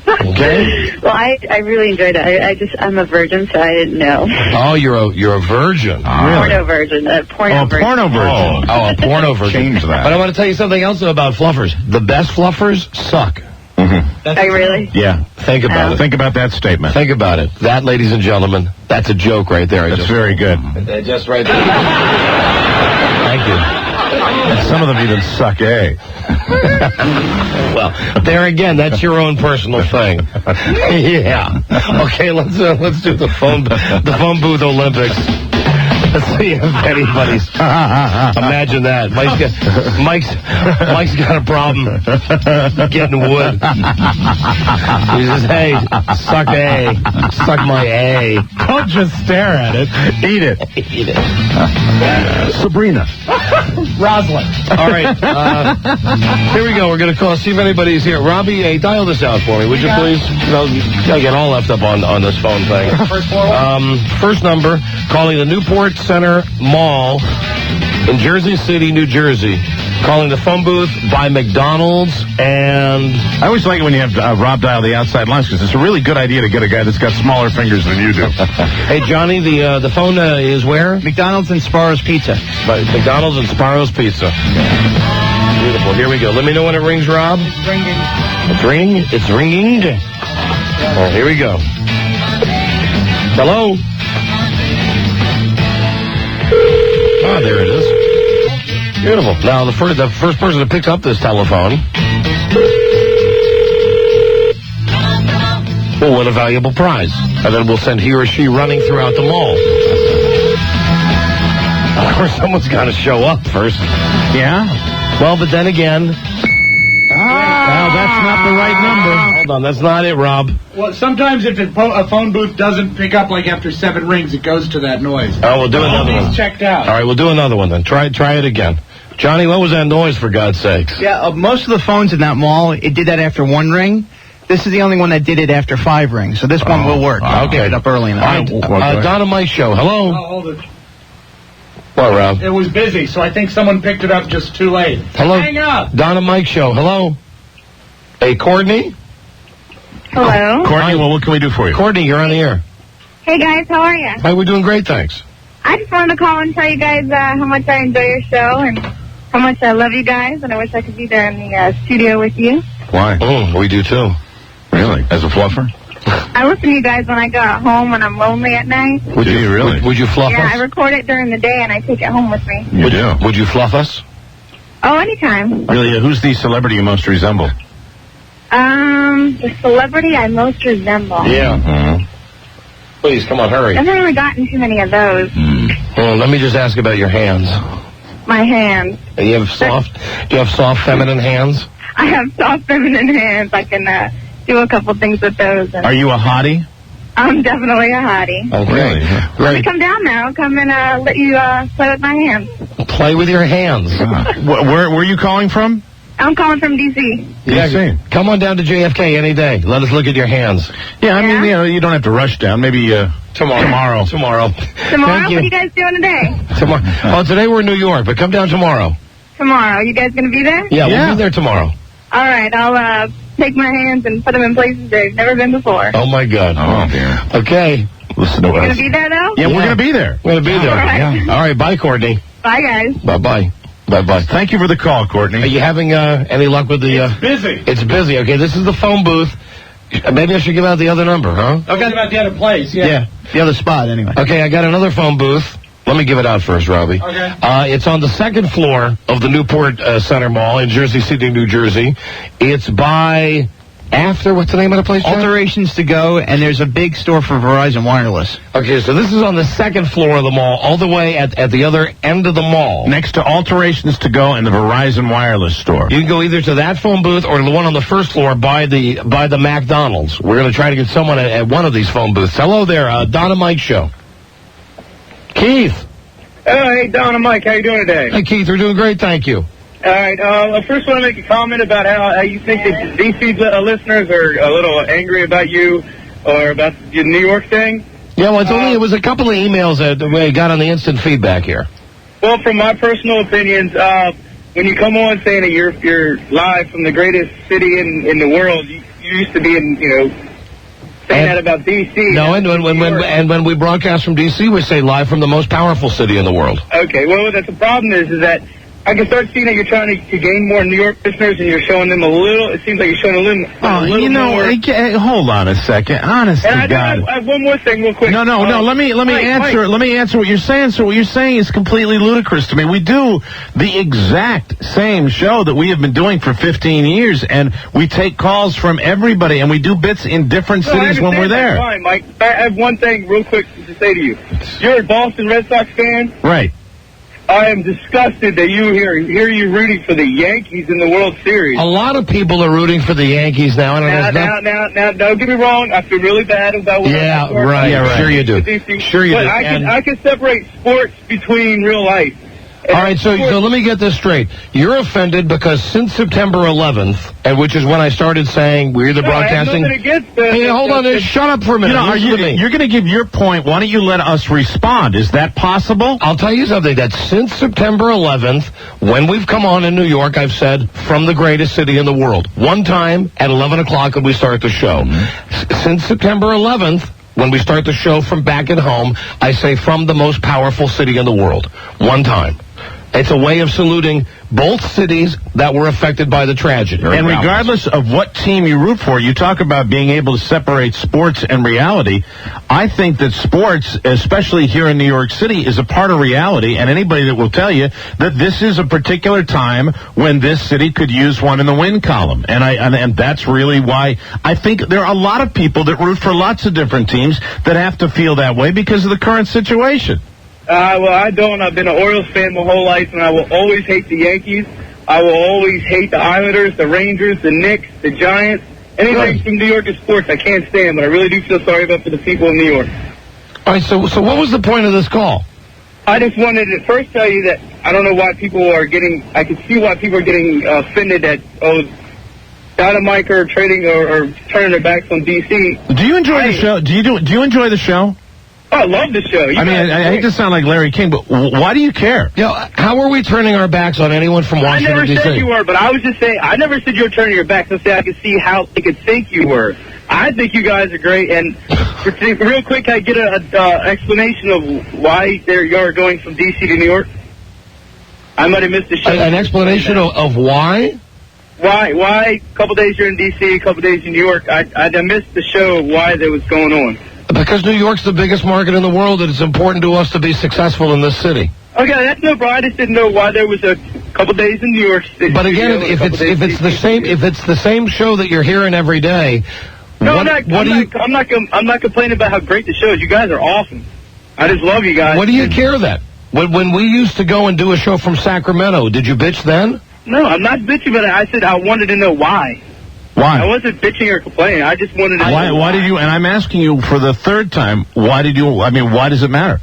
Speaker 6: Okay.
Speaker 11: Well, I really enjoyed it. I'm a virgin, so I didn't know.
Speaker 4: Oh, you're a virgin.
Speaker 11: Porno virgin. Porno virgin.
Speaker 6: Porno virgin.
Speaker 4: Oh, a porno virgin.
Speaker 6: Change that.
Speaker 4: But I want to tell you something else about fluffers. The best fluffers suck.
Speaker 6: Mm-hmm.
Speaker 11: Oh, really?
Speaker 6: Yeah.
Speaker 4: Think about it.
Speaker 6: Think about that statement.
Speaker 4: Think about it. That, ladies and gentlemen, that's a joke right there.
Speaker 6: That's very good.
Speaker 4: Just right there. Thank you.
Speaker 6: Some of them even suck A.
Speaker 4: Well, there again, that's your own personal thing. Yeah. Okay, let's do the phone booth Olympics. Let's see if anybody's. Imagine that. Mike's got a problem getting wood. He says, "Hey, suck A, suck my A."
Speaker 5: Don't just stare at it.
Speaker 6: Eat it.
Speaker 4: Eat it.
Speaker 6: Sabrina.
Speaker 5: Rosalind.
Speaker 4: All right. Here we go. We're going to call, see if anybody's here. Robbie, hey, dial this out for me, would you please? No, I get all left up on this phone thing. First number, calling the Newport Center Mall in Jersey City, New Jersey. Calling the phone booth by McDonald's, and
Speaker 6: I always like it when you have Rob dial the outside lines, because it's a really good idea to get a guy that's got smaller fingers than you do.
Speaker 4: Hey, Johnny, the phone is where?
Speaker 10: McDonald's and Sparrow's Pizza.
Speaker 4: McDonald's and Sparrow's Pizza. Beautiful. Here we go. Let me know when it rings, Rob.
Speaker 10: It's ringing.
Speaker 4: It's ringing? It's ringing? All right, here we go. Hello? Ah, there it is. Beautiful. Now, the first person to pick up this telephone will win a valuable prize. And then we'll send he or she running throughout the mall. Of course, someone's got to show up first.
Speaker 6: Yeah?
Speaker 4: Well, but then again...
Speaker 6: Well, that's not the right number.
Speaker 4: Hold on, that's not it, Rob.
Speaker 5: Well, sometimes if a phone booth doesn't pick up like after 7 rings, it goes to that noise.
Speaker 4: Oh, we'll do another one.
Speaker 5: Checked out.
Speaker 4: All right, we'll do another one then. Try it again. Johnny, what was that noise, for God's sakes?
Speaker 10: Yeah, most of the phones in that mall, it did that after 1 ring. This is the only one that did it after 5 rings, so this one will work. I'll get it up early enough.
Speaker 4: All right, Donna Mike Show. Hello?
Speaker 5: Oh, hold it.
Speaker 4: What, Rob?
Speaker 5: It was busy, so I think someone picked it up just too late.
Speaker 4: Hello?
Speaker 5: Hang up.
Speaker 4: Donna Mike Show. Hello? Hey, Courtney?
Speaker 11: Hello.
Speaker 6: Courtney, well, what can we do for you?
Speaker 4: Courtney, you're on the air.
Speaker 11: Hey, guys. How are you?
Speaker 4: Hi, we're doing great, thanks.
Speaker 11: I just wanted to call and tell you guys how much I enjoy your show and how much I love you guys, and I wish I could be there in the studio with you.
Speaker 6: Why?
Speaker 4: Oh, we do too.
Speaker 6: Really? As a fluffer?
Speaker 11: I listen to you guys when I go home when I'm lonely at night.
Speaker 6: Would you really?
Speaker 4: Would you fluff
Speaker 11: Yeah,
Speaker 4: us?
Speaker 11: I record it during the day and I take it home with me.
Speaker 6: You do?
Speaker 4: Would you fluff us?
Speaker 11: Oh, anytime.
Speaker 6: Really? Who's the celebrity you most resemble?
Speaker 11: The celebrity I most resemble.
Speaker 4: Yeah. Please, come on, hurry.
Speaker 11: I haven't really gotten too many of those.
Speaker 4: Well, let me just ask about your hands.
Speaker 11: My hands.
Speaker 4: Do you have soft feminine hands?
Speaker 11: I have soft feminine hands. I can do a couple things with those. And
Speaker 6: Are you a hottie?
Speaker 11: I'm definitely a hottie.
Speaker 4: Oh,
Speaker 6: really?
Speaker 11: Let me come down now. Come and let you play with my hands.
Speaker 4: Play with your hands.
Speaker 6: Where are you calling from?
Speaker 11: I'm calling from D.C.
Speaker 4: Yeah, come on down to JFK any day. Let us look at your hands.
Speaker 6: Yeah, I mean, you don't have to rush down. Maybe tomorrow.
Speaker 11: Tomorrow?
Speaker 4: Thank
Speaker 11: What are you guys doing today?
Speaker 4: Tomorrow. Well, today we're in New York, but come down tomorrow.
Speaker 11: Tomorrow. You guys going to be there?
Speaker 4: Yeah, we'll be there tomorrow.
Speaker 11: All right. I'll take my hands and put them in places they've never been before.
Speaker 4: Oh, my God.
Speaker 6: Oh, dear.
Speaker 4: Okay.
Speaker 6: Listen to
Speaker 11: You
Speaker 6: us.
Speaker 11: going to be there, though?
Speaker 6: Yeah, we're going to be there.
Speaker 4: We're going to be there.
Speaker 11: All right.
Speaker 4: Yeah. All right, bye, Courtney.
Speaker 11: Bye, guys.
Speaker 4: Bye-bye. Bye-bye.
Speaker 6: Thank you for the call, Courtney.
Speaker 4: Are you having any luck with the...
Speaker 5: It's busy.
Speaker 4: It's busy. Okay, this is the phone booth. Maybe I should give out the other number, huh?
Speaker 5: Okay, about the other place,
Speaker 10: Yeah, the other spot, anyway.
Speaker 4: Okay, I got another phone booth. Let me give it out first, Robbie.
Speaker 5: Okay.
Speaker 4: It's on the 2nd floor of the Newport Center Mall in Jersey City, New Jersey. It's by... what's the name of the place, John?
Speaker 10: Alterations to Go, and there's a big store for Verizon Wireless.
Speaker 4: Okay, so this is on the 2nd floor of the mall, all the way at the other end of the mall.
Speaker 6: Next to Alterations to Go and the Verizon Wireless store.
Speaker 4: You can go either to that phone booth or the one on the 1st floor by the McDonald's. We're going to try to get someone at one of these phone booths. Hello there, Donna Mike Show. Keith.
Speaker 19: Hey, Don and Mike, how you doing today?
Speaker 4: Hey, Keith, we're doing great, thank you.
Speaker 19: All right. I first want to make a comment about how you think that D.C. listeners are a little angry about you or about your New York thing.
Speaker 4: Yeah, well, it was a couple of emails that we got on the instant feedback here.
Speaker 19: Well, from my personal opinions, when you come on saying that you're live from the greatest city in the world, you used to be saying that about D.C.
Speaker 4: No, and when we broadcast from D.C., we say live from the most powerful city in the world.
Speaker 19: Okay. Well, that's the problem is that I can start seeing that you're trying to gain more New York listeners, and you're showing them a little. It seems like you're showing a little more.
Speaker 6: Hold on a second. Honest to God.
Speaker 19: I have one more thing, real quick.
Speaker 6: No. Let me answer.
Speaker 19: Mike.
Speaker 6: Let me answer what you're saying. So what you're saying is completely ludicrous to me. We do the exact same show that we have been doing for 15 years, and we take calls from everybody, and we do bits in different cities when we're there.
Speaker 19: Fine, Mike. I have one thing, real quick, to say to you. You're a Boston Red Sox fan.
Speaker 6: Right.
Speaker 19: I am disgusted that you hear you rooting for the Yankees in the World Series.
Speaker 4: A lot of people are rooting for the Yankees now.
Speaker 19: Now, don't get me wrong. I feel really bad about what
Speaker 4: Yeah, right. Sure you do. Sure you do.
Speaker 19: But I can separate sports between real life.
Speaker 4: All right, so let me get this straight. You're offended because since September 11th, and which is when I started saying we're the broadcasting.
Speaker 19: I have nothing against
Speaker 4: hey, hold on, shut up for a minute.
Speaker 6: You're going to give your point. Why don't you let us respond? Is that possible?
Speaker 4: I'll tell you something. That since September 11th, when we've come on in New York, I've said from the greatest city in the world. One time at 11 o'clock when we start the show. Since September 11th. When we start the show from back at home, I say from the most powerful city in the world. One time. It's a way of saluting both cities that were affected by the tragedy.
Speaker 6: And regardless of what team you root for, you talk about being able to separate sports and reality. I think that sports, especially here in New York City, is a part of reality, and anybody that will tell you that this is a particular time when this city could use one in the win column. And that's really why I think there are a lot of people that root for lots of different teams that have to feel that way because of the current situation.
Speaker 19: Well, I don't. I've been an Orioles fan my whole life, and I will always hate the Yankees. I will always hate the Islanders, the Rangers, the Knicks, the Giants. Anything from New York is sports I can't stand, but I really do feel sorry about for the people in New York.
Speaker 4: All right, so what was the point of this call?
Speaker 19: I just wanted to first tell you that I don't know why people are getting, I can see why people are getting offended that, Dynamite are trading or turning their backs on D.C.
Speaker 6: Do you enjoy the show? Do you enjoy the show?
Speaker 19: Oh, I love the show.
Speaker 6: I hate to sound like Larry King, but why do you care?
Speaker 4: How are we turning our backs on anyone from Washington, D.C.?
Speaker 19: I never said you were, but I was just saying, I never said you were turning your backs. I said I could see how they could think you were. I think you guys are great, and real quick, can I get an explanation of why you're going from D.C. to New York? I might have missed the show.
Speaker 4: An explanation of why?
Speaker 19: Why? A couple days you're in D.C., a couple days in New York. I missed the show of why that was going on.
Speaker 4: Because New York's the biggest market in the world, and it's important to us to be successful in this city.
Speaker 19: Okay, that's no problem. I just didn't know why there was a couple days in New York City.
Speaker 4: But again, if it's the same show that you're hearing every day,
Speaker 19: I'm not complaining about how great the show is. You guys are awesome. I just love you guys.
Speaker 4: What do you care then? When we used to go and do a show from Sacramento, did you bitch then?
Speaker 19: No, I'm not bitching, but I said I wanted to know why.
Speaker 6: Why?
Speaker 19: I wasn't bitching or complaining. I just wanted to
Speaker 6: know why did you, and I'm asking you for the third time, why does it matter?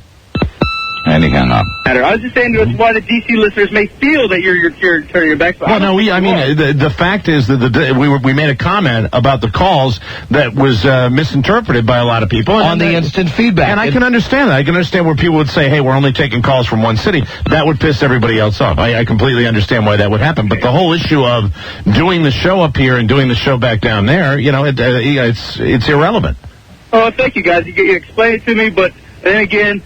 Speaker 8: And he hung up.
Speaker 19: I was just saying that's why the D.C. listeners may feel that you're turning your back.
Speaker 6: Well, no, the fact is that we made a comment about the calls that was misinterpreted by a lot of people.
Speaker 4: On the instant feedback.
Speaker 6: And I can understand that. I can understand where people would say, hey, we're only taking calls from one city. That would piss everybody else off. I completely understand why that would happen. But the whole issue of doing the show up here and doing the show back down there, it's irrelevant.
Speaker 19: Oh, thank you, guys. You explained it to me, but then again,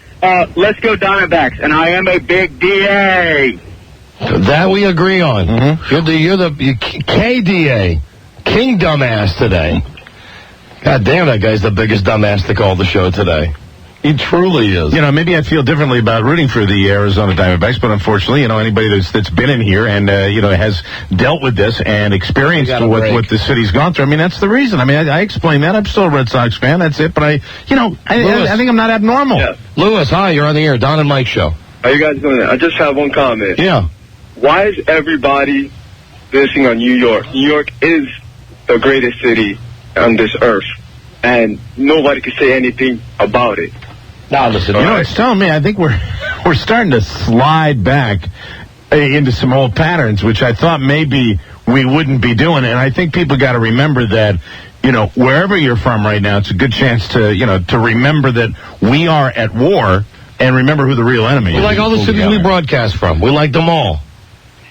Speaker 19: let's go Diamondbacks, and I am a big DA.
Speaker 4: That we agree on. Mm-hmm. You're the KDA, King Dumbass today. God damn, that guy's the biggest dumbass to call the show today. He truly is.
Speaker 6: Maybe I feel differently about rooting for the Arizona Diamondbacks, but unfortunately, anybody that's been in here and, has dealt with this and experienced what the city's gone through, that's the reason. I explained that. I'm still a Red Sox fan. That's it. But I think I'm not abnormal.
Speaker 22: Yeah.
Speaker 4: Lewis, hi, you're on the air. Don and Mike show.
Speaker 22: How you guys doing? I just have one comment.
Speaker 4: Yeah.
Speaker 22: Why is everybody listening on New York? New York is the greatest city on this earth, and nobody can say anything about it.
Speaker 4: Now listen,
Speaker 6: it's telling me I think we're starting to slide back into some old patterns, which I thought maybe we wouldn't be doing. And I think people got to remember that, wherever you're from right now, it's a good chance to remember that we are at war and remember who the real enemy is.
Speaker 4: We like all the cities we broadcast from. We like them all.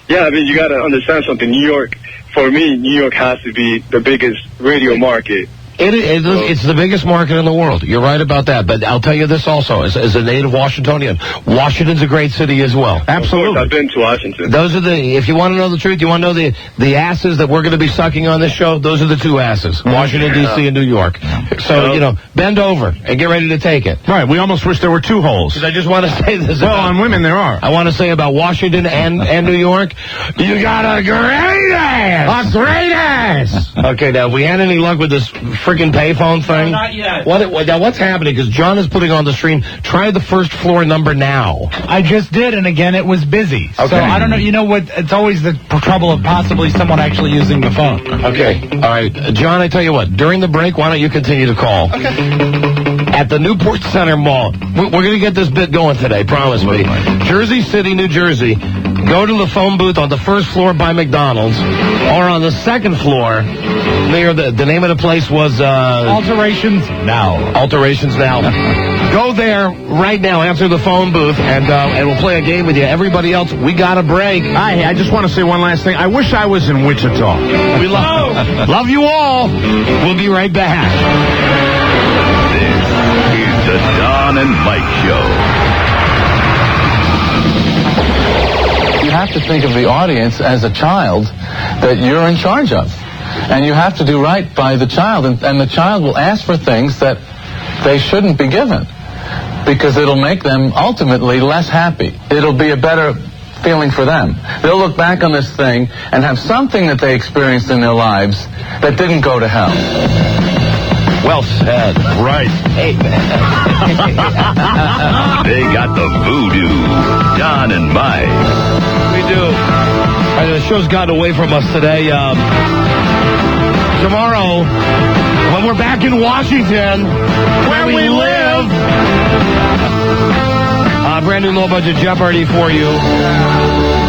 Speaker 22: Yeah, you got to understand something. New York, for me, New York has to be the biggest radio market
Speaker 4: It's the biggest market in the world. You're right about that. But I'll tell you this also, as a native Washingtonian, Washington's a great city as well.
Speaker 21: Absolutely.
Speaker 22: I've been to Washington.
Speaker 4: Those are if you want to know the truth, you want to know the asses that we're going to be sucking on this show, those are the two asses, Washington, D.C. and New York. So, bend over and get ready to take it.
Speaker 6: Right, we almost wish there were two holes.
Speaker 4: Because I just want to say this.
Speaker 6: Well, on women there are.
Speaker 4: I want to say about Washington and New York, you got a great ass! A great ass! Okay, now, have we had any luck with this freaking payphone thing?
Speaker 5: No, not yet.
Speaker 4: Now, what's happening? Because John is putting on the screen, try the first floor number now.
Speaker 5: I just did, and again, it was busy.
Speaker 4: Okay.
Speaker 5: So I don't know. You know what? It's always the trouble of possibly someone actually using the phone.
Speaker 4: Okay. All right. John, I tell you what. During the break, why don't you continue to call?
Speaker 5: Okay.
Speaker 4: At the Newport Center Mall. We're going to get this bit going today, promise me. Jersey City, New Jersey. Go to the phone booth on the first floor by McDonald's, or on the second floor near the name of the place was
Speaker 5: Alterations Now.
Speaker 4: Alterations Now. Go there right now, answer the phone booth, and we'll play a game with you. Everybody else, we got a break.
Speaker 6: I just want to say one last thing. I wish I was in Wichita.
Speaker 4: We love you all. We'll be right back.
Speaker 2: This is the Don and Mike Show.
Speaker 13: You have to think of the audience as a child that you're in charge of. And you have to do right by the child. And the child will ask for things that they shouldn't be given, because it'll make them ultimately less happy. It'll be a better feeling for them. They'll look back on this thing and have something that they experienced in their lives that didn't go to hell.
Speaker 4: Well said.
Speaker 6: Right.
Speaker 4: Hey, man.
Speaker 2: They got the voodoo. Don and Mike.
Speaker 4: We do. All right, the show's gotten away from us today. Tomorrow, when we're back in Washington, where we live, brand new low-budget Jeopardy for you.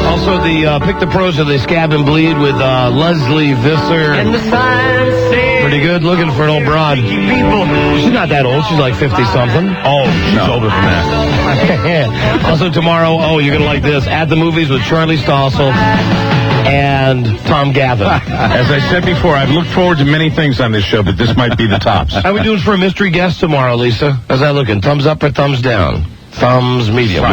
Speaker 4: Also, the Pick the Pros of the Scab and Bleed with Leslie Visser.
Speaker 15: And the sign says,
Speaker 4: pretty good looking for an old broad. She's not that old. She's like 50-something.
Speaker 6: Oh, she's older than that.
Speaker 4: Also tomorrow, you're going to like this, At the Movies with Charlie Stossel and Tom Gavin.
Speaker 6: As I said before, I've looked forward to many things on this show, but this might be the tops.
Speaker 4: How are we doing for a mystery guest tomorrow, Lisa? How's that looking? Thumbs up or thumbs down? Thumbs medium.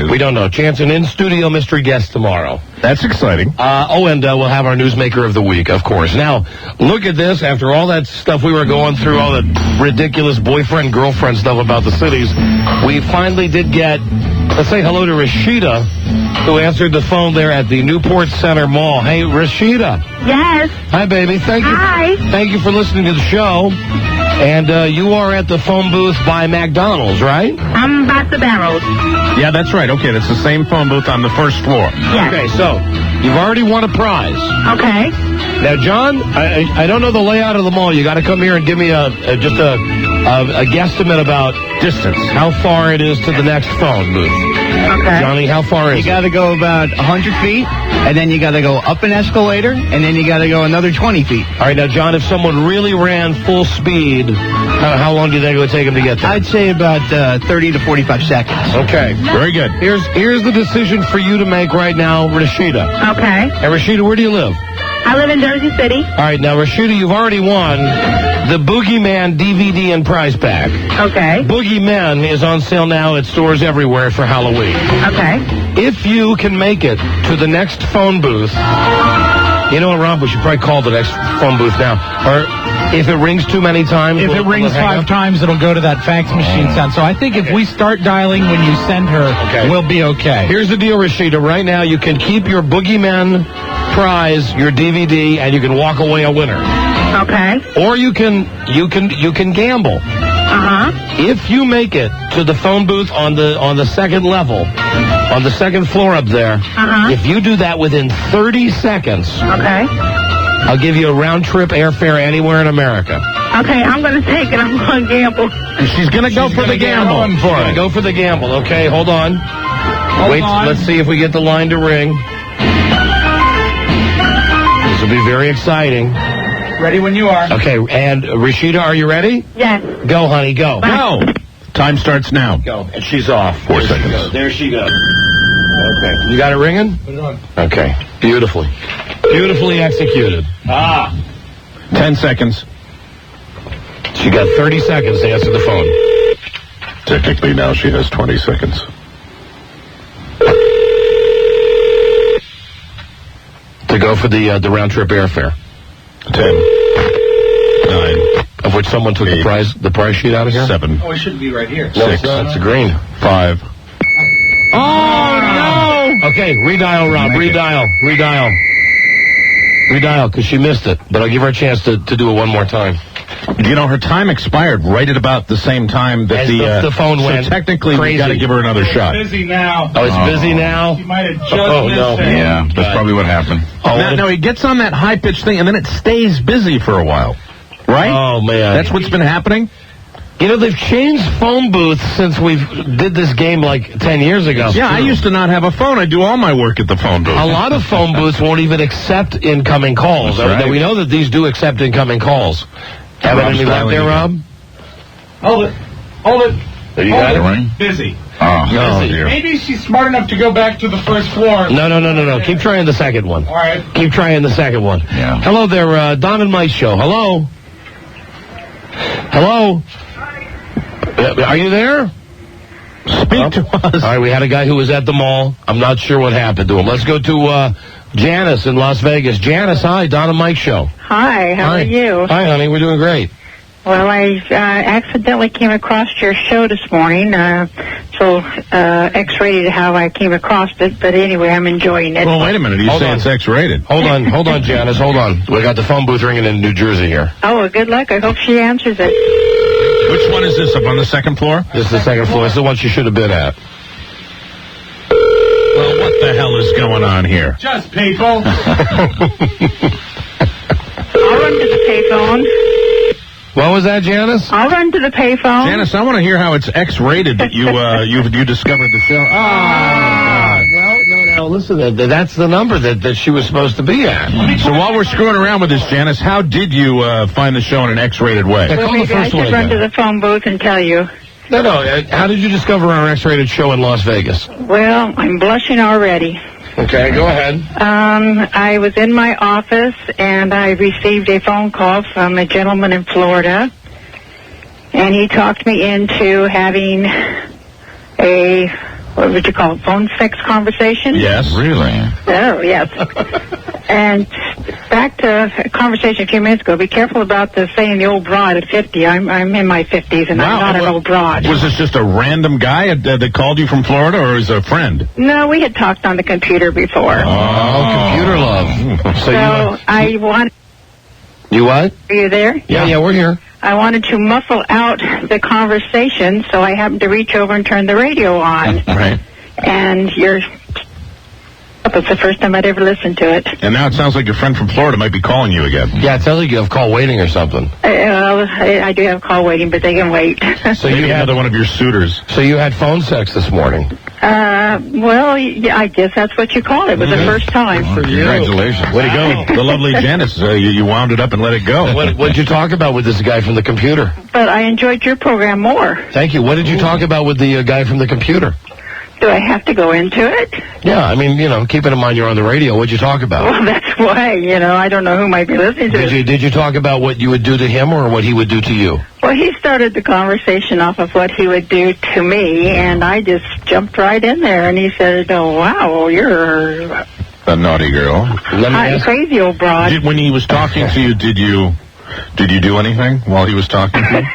Speaker 4: We don't know. Chance an in-studio mystery guest tomorrow.
Speaker 6: That's exciting.
Speaker 4: And we'll have our newsmaker of the week, of course. Now, look at this. After all that stuff we were going through, all the ridiculous boyfriend-girlfriend stuff about the cities, we finally did get, let's say hello to Rashida, who answered the phone there at the Newport Center Mall. Hey, Rashida.
Speaker 11: Yes.
Speaker 4: Hi, baby. Thank you.
Speaker 11: Hi.
Speaker 4: Thank you for listening to the show. And you are at the phone booth by McDonald's, right?
Speaker 11: I'm about the barrels.
Speaker 6: Yeah, that's right. Okay, that's the same phone booth on the first floor.
Speaker 11: Yes.
Speaker 4: Okay, so you've already won a prize.
Speaker 11: Okay.
Speaker 4: Now, John, I don't know the layout of the mall. You got to come here and give me a guesstimate about distance. How far it is to the next phone booth.
Speaker 11: Okay.
Speaker 4: Johnny, how far is it?
Speaker 10: You got to go about 100 feet, and then you got to go up an escalator, and then you got to go another 20 feet.
Speaker 4: All right, now, John, if someone really ran full speed, how long do you think it would take them to get there?
Speaker 10: I'd say about 30 to 45 seconds.
Speaker 4: Okay.
Speaker 6: Very good.
Speaker 4: Here's the decision for you to make right now, Rashida.
Speaker 11: Okay.
Speaker 4: And Rashida, where do you live?
Speaker 11: I live in Jersey City.
Speaker 4: All right, now, Rashida, you've already won the Boogeyman DVD and prize pack.
Speaker 11: Okay.
Speaker 4: Boogeyman is on sale now at stores everywhere for Halloween.
Speaker 11: Okay.
Speaker 4: If you can make it to the next phone booth, you know what, Rob? We should probably call the next phone booth now. Or if it rings too many times...
Speaker 5: If it rings 5 times, it'll go to that fax machine sound. So I think if we start dialing when you send her, we'll be okay.
Speaker 4: Here's the deal, Rashida. Right now, you can keep your Boogeyman prize, your DVD, and you can walk away a winner.
Speaker 11: Okay.
Speaker 4: Or you can gamble.
Speaker 11: Uh-huh.
Speaker 4: If you make it to the phone booth on the second level, on the second floor up there, if you do that within 30 seconds, I'll give you a round-trip airfare anywhere in America.
Speaker 11: Okay, I'm going to take it. I'm going to gamble.
Speaker 4: And she's going to go for the gamble. Go for the gamble. Okay, hold on. Wait, let's see if we get the line to ring. This will be very exciting.
Speaker 5: Ready when you are.
Speaker 4: Okay, and Rashida, are you ready?
Speaker 11: Yes.
Speaker 4: Go, honey, go.
Speaker 6: Go. Time starts now.
Speaker 4: Go. And she's off.
Speaker 6: 4 seconds.
Speaker 4: There she goes. Okay. You got it ringing?
Speaker 5: Put it on.
Speaker 4: Okay. Beautifully executed.
Speaker 6: 10 seconds.
Speaker 4: She got 30 seconds to answer the phone.
Speaker 6: Technically, now she has 20 seconds.
Speaker 4: To go for the round-trip airfare.
Speaker 6: 10, 9,
Speaker 4: of which someone took
Speaker 6: 8,
Speaker 4: the price sheet out of here?
Speaker 6: 7.
Speaker 5: Oh, it should be right here.
Speaker 6: 6.
Speaker 4: That's a green.
Speaker 6: 5.
Speaker 4: Oh, no! Okay, redial, Rob. Redial, because she missed it. But I'll give her a chance to do it one more time.
Speaker 6: You know, her time expired right at about the same time that
Speaker 4: the phone went.
Speaker 6: So technically,
Speaker 4: crazy.
Speaker 6: we got to give her another shot.
Speaker 5: Busy now.
Speaker 4: Oh, it's busy now?
Speaker 5: She might have just
Speaker 4: no.
Speaker 5: missed it.
Speaker 8: Yeah, that's probably what happened.
Speaker 6: Now he gets on that high-pitched thing, and then it stays busy for a while. Right?
Speaker 4: Oh, man.
Speaker 6: That's what's been happening?
Speaker 4: You know, they've changed phone booths since we did this game like 10 years ago.
Speaker 6: Yeah, I used to not have a phone. I do all my work at the phone booth.
Speaker 4: A lot of phone booths won't even accept incoming calls.
Speaker 6: Right.
Speaker 4: We know that these do accept incoming calls. Have any left there, Rob?
Speaker 5: Hold it.
Speaker 4: There you got it?
Speaker 8: Ring?
Speaker 5: Busy.
Speaker 8: Oh,
Speaker 4: Busy.
Speaker 5: Maybe she's smart enough to go back to the first floor.
Speaker 4: No. Keep trying the second one.
Speaker 5: All right.
Speaker 4: Keep trying the second one.
Speaker 8: Yeah.
Speaker 4: Hello there, Don and Mike show. Hello? Are you there?
Speaker 6: Speak to us.
Speaker 4: All right, we had a guy who was at the mall. I'm not sure what happened to him. Let's go to Janice in Las Vegas. Janice, hi, Don and Mike show.
Speaker 15: Hi, how are you?
Speaker 4: Hi, honey, we're doing great.
Speaker 15: Well, I accidentally came across your show this morning, so X-rated how I came across it, but anyway, I'm enjoying it.
Speaker 6: Well, wait a minute. You say it's X-rated.
Speaker 4: Hold on, Janice, hold on. We got the phone booth ringing in New Jersey here.
Speaker 15: Oh, well, good luck. I hope she answers it.
Speaker 6: Which one is this, up on the second floor?
Speaker 4: This is the second floor. It's the one she should have been at.
Speaker 6: Well, what the hell is going on here?
Speaker 5: Just people.
Speaker 15: I'll run to the payphone.
Speaker 4: What was that, Janice?
Speaker 15: I'll run to the payphone.
Speaker 6: Janice, I want to hear how it's X-rated that you discovered the show.
Speaker 4: No, listen, that's the number that she was supposed to be at.
Speaker 6: So while we're screwing around with this, Janice, how did you find the show in an X-rated way?
Speaker 15: Well, maybe I should run to the phone booth and tell you.
Speaker 4: No. How did you discover our X-rated show in Las Vegas?
Speaker 15: Well, I'm blushing already.
Speaker 4: Okay, go ahead.
Speaker 15: I was in my office, and I received a phone call from a gentleman in Florida, and he talked me into having a, what would you call it, phone sex conversation?
Speaker 6: Yes.
Speaker 8: Really?
Speaker 15: Oh, yes. And back to a conversation a few minutes ago, be careful about saying the old broad at 50. I'm in my 50s, and I'm not an old broad.
Speaker 6: Was this just a random guy that called you from Florida, or is it a friend?
Speaker 15: No, we had talked on the computer before.
Speaker 4: Oh, computer love.
Speaker 15: So I wanted...
Speaker 4: You what?
Speaker 15: Are you there?
Speaker 4: Yeah, we're here.
Speaker 15: I wanted to muffle out the conversation, so I happened to reach over and turn the radio on.
Speaker 6: Right.
Speaker 15: And it's the first time I'd ever listened to it.
Speaker 6: And now it sounds like your friend from Florida might be calling you again.
Speaker 4: Yeah, it sounds like you have call waiting or something.
Speaker 15: I do have call waiting, but they can wait.
Speaker 4: So
Speaker 6: maybe another one of your suitors.
Speaker 4: So you had phone sex this morning?
Speaker 15: Well, yeah, I guess that's what you call it. It was the first time.
Speaker 6: For you. Congratulations. Way to go. The lovely Janice. You wound it up and let it go.
Speaker 4: What did you talk about with this guy from the computer?
Speaker 15: But I enjoyed your program more.
Speaker 4: Thank you. What did you talk about with the guy from the computer?
Speaker 15: Do I have to go into it?
Speaker 4: Yeah, I mean, keeping in mind you're on the radio, what'd you talk about?
Speaker 15: Well, that's why, I don't know who might be listening to it.
Speaker 4: Did you talk about what you would do to him or what he would do to you?
Speaker 15: Well, he started the conversation off of what he would do to me, and I just jumped right in there, and he said, oh, wow, you're
Speaker 6: a naughty girl.
Speaker 15: Crazy old broad.
Speaker 6: When he was talking to you, did you do anything while he was talking to you?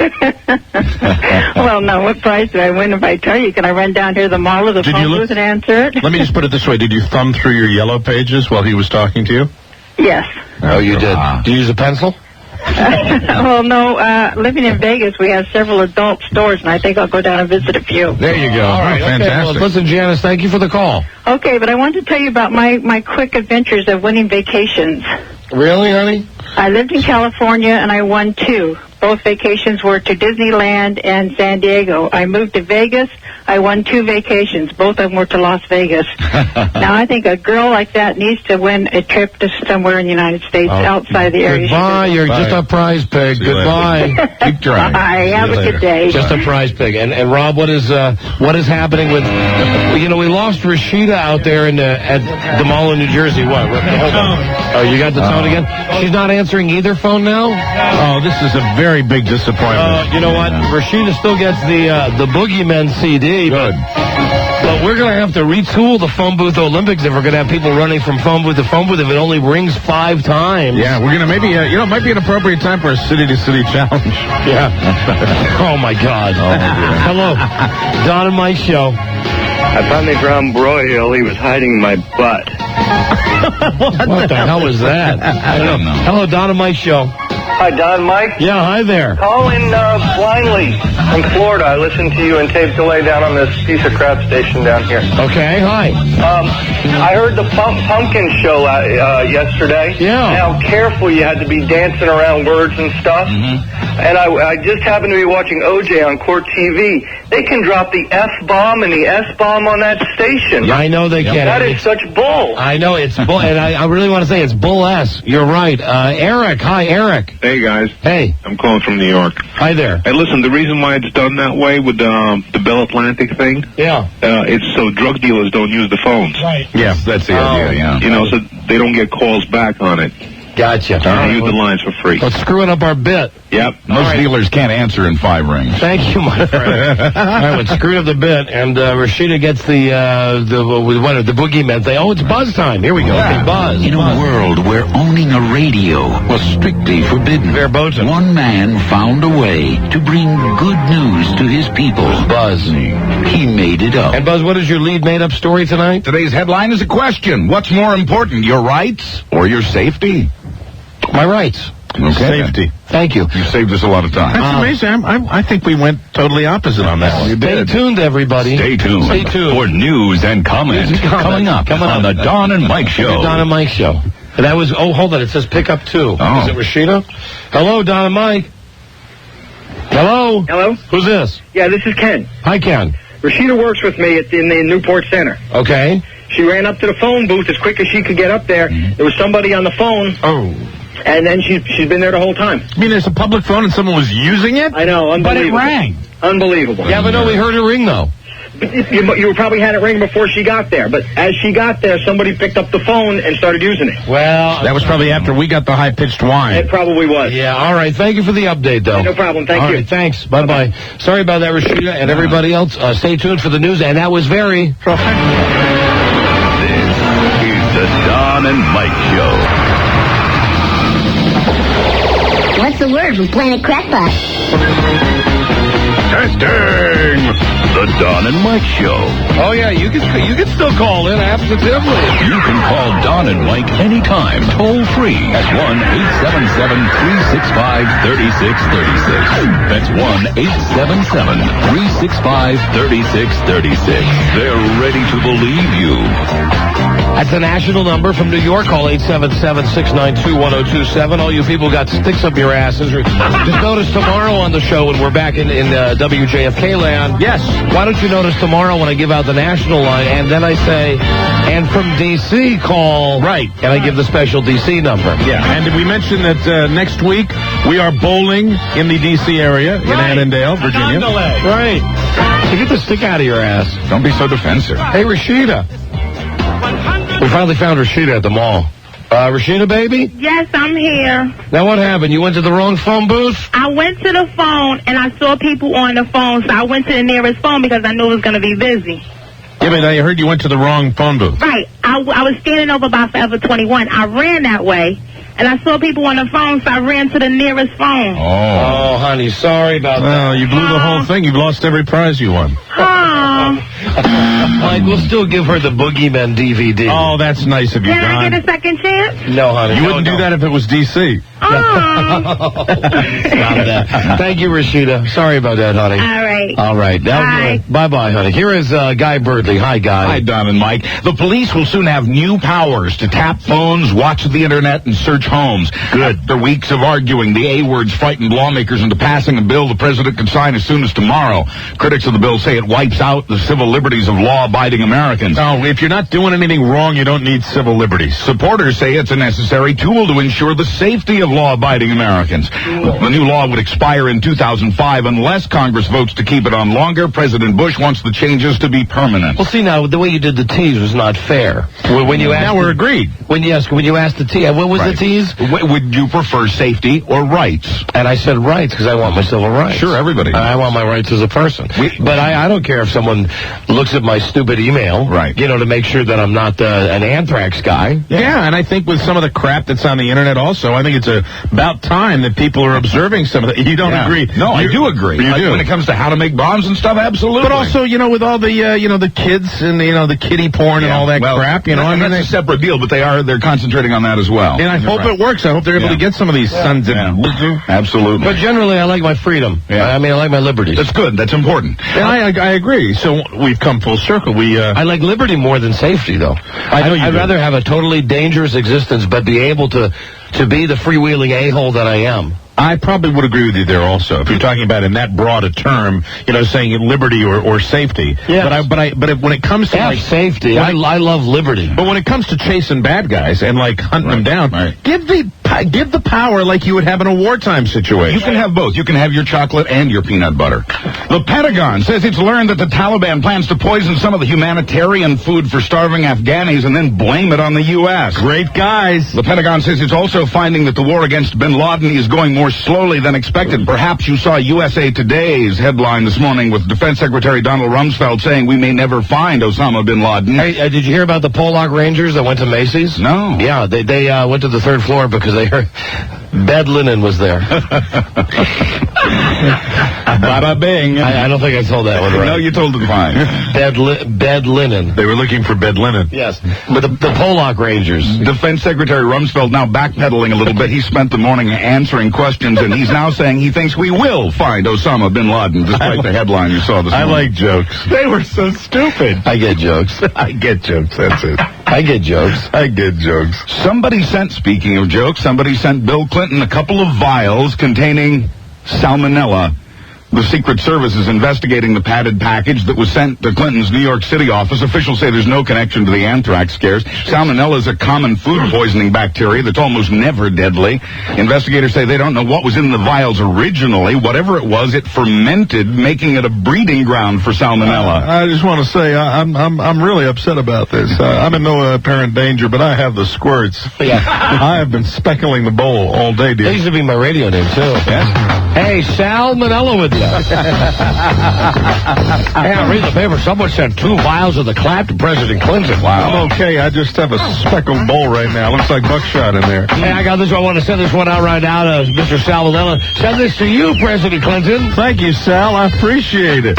Speaker 15: Well, no. What prize do I win if I tell you? Can I run down here to the mall or the phone booth and answer it?
Speaker 6: Let me just put it this way. Did you thumb through your yellow pages while he was talking to you?
Speaker 15: Yes.
Speaker 4: Oh, you did. Did you use a pencil?
Speaker 15: Well, no. Living in Vegas, we have several adult stores, and I think I'll go down and visit a few.
Speaker 6: There you go.
Speaker 4: All right,
Speaker 6: fantastic.
Speaker 4: Well, listen, Janice, thank you for the call.
Speaker 15: Okay, but I wanted to tell you about my quick adventures of winning vacations.
Speaker 4: Really, honey?
Speaker 15: I lived in California, and I won 2. Both vacations were to Disneyland and San Diego. I moved to Vegas. I won 2 vacations. Both of them were to Las Vegas. Now, I think a girl like that needs to win a trip to somewhere in the United States outside the area.
Speaker 4: Goodbye. You're just a prize pig. Goodbye.
Speaker 6: Keep trying.
Speaker 15: Bye. Have a good day.
Speaker 4: Just a prize pig. And Rob, what is happening with? We lost Rashida out there at the mall in New Jersey. What? Hold on. Oh, you got the tone again? She's not answering either phone now.
Speaker 6: Oh, this is a very very big disappointment.
Speaker 4: You know what? Rashida still gets the Boogeymen CD.
Speaker 6: Good.
Speaker 4: But we're going to have to retool the phone booth Olympics if we're going to have people running from phone booth to phone booth if it only rings 5 times.
Speaker 6: Yeah, we're going to maybe, it might be an appropriate time for a city-to-city challenge.
Speaker 4: Yeah. Oh, my God. Hello. Don and Mike Show.
Speaker 14: I finally found Broyhill. He was hiding in my butt.
Speaker 4: What the hell was that?
Speaker 8: I don't know.
Speaker 4: Hello, Don and Mike Show.
Speaker 14: Hi, Don, Mike.
Speaker 4: Yeah, hi there.
Speaker 14: Calling blindly from Florida. I listened to you and tape delay down on this piece of crap station down here.
Speaker 4: Okay, hi.
Speaker 14: I heard the pumpkin show yesterday.
Speaker 4: Yeah.
Speaker 14: How careful you had to be dancing around words and stuff.
Speaker 4: Mm-hmm.
Speaker 14: And I just happened to be watching OJ on Court TV. They can drop the F-bomb and the S-bomb on that station.
Speaker 4: Yeah, I know they can.
Speaker 14: That is such bull.
Speaker 4: I know, it's bull. And I really want to say it's bull S. You're right. Eric. Hi, Eric.
Speaker 21: Hey, guys.
Speaker 4: Hey.
Speaker 21: I'm calling from New York.
Speaker 4: Hi there.
Speaker 21: Hey, listen, the reason why it's done that way with the Bell Atlantic thing, it's so drug dealers don't use the phones.
Speaker 4: Right.
Speaker 8: Yeah, that's the idea, yeah.
Speaker 21: You know, so they don't get calls back on it.
Speaker 4: Gotcha.
Speaker 21: They use the lines for free.
Speaker 4: Well, screwing up our bit.
Speaker 21: Yep.
Speaker 8: Most dealers can't answer in 5 rings.
Speaker 4: Thank you, my friend. All right, well, screwed up the bit, and Rashida gets the Boogeymen thing. Oh, it's buzz time. Here we go.
Speaker 8: Yeah.
Speaker 4: Big buzz.
Speaker 2: In a world where owning a radio was strictly forbidden, one man found a way to bring good news to his people.
Speaker 4: Buzz.
Speaker 2: He made it up.
Speaker 4: And Buzz, what is your lead made-up story tonight?
Speaker 8: Today's headline is a question. What's more important, your rights or your safety?
Speaker 4: My rights.
Speaker 8: Okay.
Speaker 6: Safety.
Speaker 4: Thank you.
Speaker 8: You saved us a lot of time.
Speaker 6: That's amazing. I think we went totally opposite on that one.
Speaker 4: Stay tuned, everybody.
Speaker 2: Stay tuned for news and comment coming up on the Don and Mike Show.
Speaker 4: The Don and Mike Show. And that was, hold on, it says pick up 2.
Speaker 8: Oh.
Speaker 4: Is it Rashida? Hello, Don and Mike. Hello?
Speaker 19: Hello?
Speaker 4: Who's this?
Speaker 19: Yeah, this is Ken.
Speaker 4: Hi, Ken.
Speaker 19: Rashida works with me in the Newport Center.
Speaker 4: Okay.
Speaker 19: She ran up to the phone booth as quick as she could get up there. There was somebody on the phone.
Speaker 6: Oh.
Speaker 19: And then she's been there the whole time.
Speaker 6: You mean there's a public phone and someone was using it?
Speaker 19: I know, unbelievable.
Speaker 6: But it rang.
Speaker 19: Unbelievable.
Speaker 4: Yeah, but no, we heard it ring, though.
Speaker 19: You probably had it ring before she got there, but as she got there, somebody picked up the phone and started using it.
Speaker 4: Well,
Speaker 6: that was probably after we got the high-pitched whine.
Speaker 19: It probably was.
Speaker 4: Yeah, all right. Thank you for the update, though.
Speaker 19: No problem. Thank
Speaker 4: all
Speaker 19: you.
Speaker 4: Right, thanks. Bye-bye. Sorry about that, Rashida, and everybody else. Stay tuned for the news, and that was very...
Speaker 2: This is the Don and Mike Show.
Speaker 7: What's the word from Planet Crackpot?
Speaker 2: Testing! The Don and Mike Show.
Speaker 4: Oh, yeah, you can still call in, absolutely.
Speaker 2: You can call Don and Mike anytime, toll free at 1-877-365-3636. That's 1-877-365-3636. They're ready to believe you.
Speaker 4: That's the national number from New York. Call 877-692-1027. All you people got sticks up your asses. Just notice tomorrow on the show when we're back in WJFK land.
Speaker 6: Yes.
Speaker 4: Why don't you notice tomorrow when I give out the national line, and then I say, and from D.C. call.
Speaker 6: Right.
Speaker 4: And I give the special D.C. number.
Speaker 6: Yeah, and we mentioned that next week we are bowling in the D.C. area in Annandale, Virginia.
Speaker 4: Right. So get the stick out of your ass.
Speaker 8: Don't be so defensive.
Speaker 4: Hey, Rashida. We finally found Rashida at the mall. Rashida, baby?
Speaker 11: Yes, I'm here.
Speaker 4: Now, what happened? You went to the wrong phone booth?
Speaker 11: I went to the phone, and I saw people on the phone, so I went to the nearest phone because I knew it was going to be busy.
Speaker 6: Yeah, but I heard you went to the wrong phone booth.
Speaker 11: Right. I was standing over by Forever 21. I ran that way, and I saw people on the phone, so I ran to the nearest phone.
Speaker 4: Oh, honey, sorry about that.
Speaker 6: Well, you blew the whole thing. You've lost every prize you won.
Speaker 4: Mike, we'll still give her the Boogeymen DVD.
Speaker 6: Oh, that's nice of you,
Speaker 11: Can
Speaker 6: Don.
Speaker 11: I get a second chance?
Speaker 4: No, honey.
Speaker 6: You wouldn't do that if it was D.C.
Speaker 4: Stop that. Thank you, Rashida. Sorry about that, honey.
Speaker 11: All right.
Speaker 4: All right. Bye-bye, honey. Here is Guy Birdley. Hi, Guy.
Speaker 8: Hi, Don and Mike. The police will soon have new powers to tap phones, watch the internet, and search homes. Good. After weeks of arguing, the A-words frightened lawmakers into passing a bill the president could sign as soon as tomorrow. Critics of the bill say it wipes out the civil liberties of law-abiding Americans.
Speaker 6: No, if you're not doing anything wrong, you don't need civil liberties.
Speaker 8: Supporters say it's a necessary tool to ensure the safety of law-abiding Americans. The new law would expire in 2005 unless Congress votes to keep it on longer. President Bush wants the changes to be permanent.
Speaker 4: Well, see, now, the way you did the tease was not fair. When you asked
Speaker 8: now we're agreed.
Speaker 4: When you asked the tease, what was the tease?
Speaker 8: Would you prefer safety or rights?
Speaker 4: And I said rights because I want my civil rights.
Speaker 8: Sure, everybody.
Speaker 4: I want my rights as a person. But I don't care if someone looks at my stupid email, to make sure that I'm not an anthrax guy.
Speaker 6: Yeah, and I think with some of the crap that's on the internet also, I think it's about time that people are observing some of that. You don't agree?
Speaker 8: No, I do agree.
Speaker 6: You do.
Speaker 8: When it comes to how to make bombs and stuff, absolutely.
Speaker 6: But also, with all the, the kids and, the kiddie porn and all that crap,
Speaker 8: that's a separate deal, but they're concentrating on that as well.
Speaker 6: And I hope it works. I hope they're able to get some of these sons of...
Speaker 8: Absolutely.
Speaker 4: But generally, I like my freedom. Yeah. I mean, I like my liberties.
Speaker 8: That's good. That's important.
Speaker 6: And I agree. So we've come full circle.
Speaker 4: I like liberty more than safety, though. I'd rather have a totally dangerous existence, but be able to be the freewheeling a-hole that I am.
Speaker 6: I probably would agree with you there also. If you're talking about in that broad a term, saying liberty or safety.
Speaker 4: Yeah.
Speaker 6: But when it comes to
Speaker 4: safety, I love liberty.
Speaker 6: But when it comes to chasing bad guys and hunting them down, give the power like you would have in a wartime situation.
Speaker 8: You can have both. You can have your chocolate and your peanut butter. The Pentagon says it's learned that the Taliban plans to poison some of the humanitarian food for starving Afghanis and then blame it on the U.S.
Speaker 6: Great guys.
Speaker 8: The Pentagon says it's also finding that the war against bin Laden is going more slowly than expected. Perhaps you saw USA Today's headline this morning with Defense Secretary Donald Rumsfeld saying we may never find Osama bin Laden.
Speaker 4: Hey, did you hear about the Pollock Rangers that went to Macy's?
Speaker 8: No.
Speaker 4: Yeah, they went to the third floor because they heard bed linen was there.
Speaker 8: Bada bing.
Speaker 4: I don't think I told that one right.
Speaker 8: No, you told it fine.
Speaker 4: Bed linen.
Speaker 6: They were looking for bed linen.
Speaker 4: Yes. But the Pollock Rangers.
Speaker 8: Defense Secretary Rumsfeld now backpedaling a little bit. He spent the morning answering questions, and he's now saying he thinks we will find Osama bin Laden, despite the headline you saw this morning.
Speaker 6: I like jokes.
Speaker 8: They were so stupid.
Speaker 4: I get jokes.
Speaker 6: I get jokes. That's it.
Speaker 4: I get jokes.
Speaker 6: I get jokes.
Speaker 8: Speaking of jokes, somebody sent Bill Clinton a couple of vials containing salmonella. The Secret Service is investigating the padded package that was sent to Clinton's New York City office. Officials say there's no connection to the anthrax scares. Salmonella is a common food poisoning bacteria that's almost never deadly. Investigators say they don't know what was in the vials originally. Whatever it was, it fermented, making it a breeding ground for salmonella.
Speaker 6: I just want to say I'm really upset about this. I'm in no apparent danger, but I have the squirts.
Speaker 4: Yeah.
Speaker 6: I have been speckling the bowl all day, dude.
Speaker 4: That used to be my radio name, too.
Speaker 8: Yes?
Speaker 4: Hey, salmonella with you. Hey, I read the paper. Someone sent 2 vials of the clap to President Clinton.
Speaker 6: Wow. I'm okay. I just have a speckled bowl right now. Looks like buckshot in there.
Speaker 4: Hey, I got this one. I want to send this one out right now to Mr. Salmonella. Send this to you, President Clinton.
Speaker 6: Thank you, Sal. I appreciate it.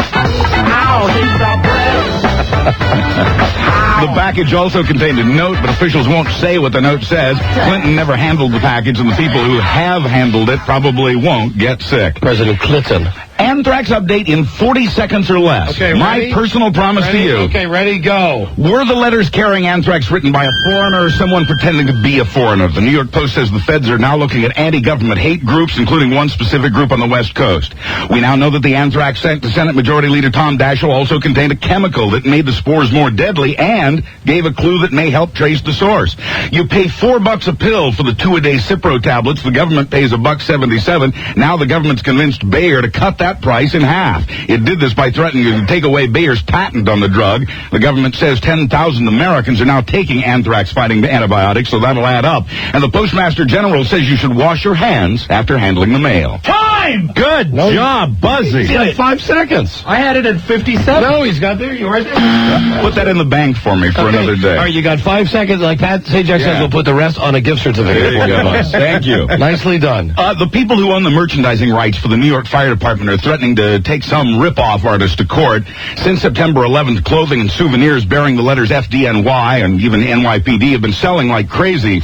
Speaker 8: The package also contained a note, but officials won't say what the note says. Clinton never handled the package, and the people who have handled it probably won't get sick.
Speaker 4: President Clinton.
Speaker 8: Anthrax update in 40 seconds or less.
Speaker 4: Okay,
Speaker 8: my personal promise to you.
Speaker 4: Okay, ready, go.
Speaker 8: Were the letters carrying anthrax written by a foreigner or someone pretending to be a foreigner? The New York Post says the feds are now looking at anti-government hate groups, including one specific group on the West Coast. We now know that the anthrax sent to Senate Majority Leader Tom Daschle also contained a chemical that made the spores more deadly and gave a clue that may help trace the source. You pay $4 a pill for the 2-a-day Cipro tablets. The government pays $1.77. Now the government's convinced Bayer to cut that price in half. It did this by threatening to take away Bayer's patent on the drug. The government says 10,000 Americans are now taking anthrax-fighting antibiotics, so that'll add up. And the Postmaster General says you should wash your hands after handling the mail.
Speaker 6: Time! Good job, Buzzy.
Speaker 4: He's got 5 seconds.
Speaker 5: I had it at 57.
Speaker 4: No, he's got there. You right there.
Speaker 8: Put that in the bank for me for another day.
Speaker 4: All right, you got 5 seconds. Like Pat Sajak says, we'll put the rest on a gift certificate.
Speaker 8: There you go. Thank you.
Speaker 4: Nicely done.
Speaker 8: The people who own the merchandising rights for the New York Fire Department are threatening to take some rip-off artist to court. Since September 11th, clothing and souvenirs bearing the letters FDNY and even NYPD have been selling like crazy.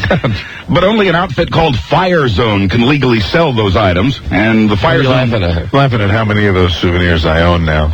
Speaker 8: But only an outfit called Fire Zone can legally sell those items. And the Fire Zone...
Speaker 6: Laughing at how many of those souvenirs I own now.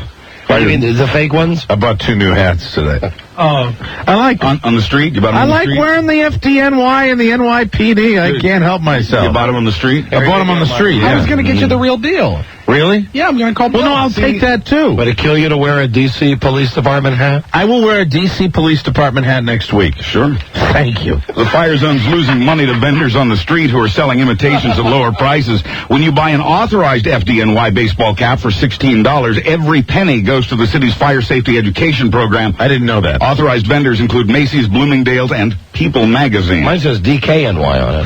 Speaker 4: You mean the fake ones?
Speaker 6: I bought 2 new hats today.
Speaker 5: Oh,
Speaker 6: I like
Speaker 8: on the street. You bought them
Speaker 6: I
Speaker 8: on the
Speaker 6: like
Speaker 8: street?
Speaker 6: wearing the FDNY and the NYPD. I can't help myself.
Speaker 8: You bought them on the street?
Speaker 6: I bought them on the street.
Speaker 5: I was going to get you the real deal.
Speaker 6: Really?
Speaker 5: Yeah, I'm going to call.
Speaker 6: Well, no, I'll take that too.
Speaker 4: Would it kill you to wear a D.C. Police Department hat?
Speaker 6: I will wear a D.C. Police Department hat next week.
Speaker 8: Sure.
Speaker 6: Thank you.
Speaker 8: The fire zone's losing money to vendors on the street who are selling imitations at lower prices. When you buy an authorized FDNY baseball cap for $16, every penny goes to the city's fire safety education program.
Speaker 6: I didn't know that.
Speaker 8: Authorized vendors include Macy's, Bloomingdale's, and People magazine.
Speaker 4: Mine says DKNY on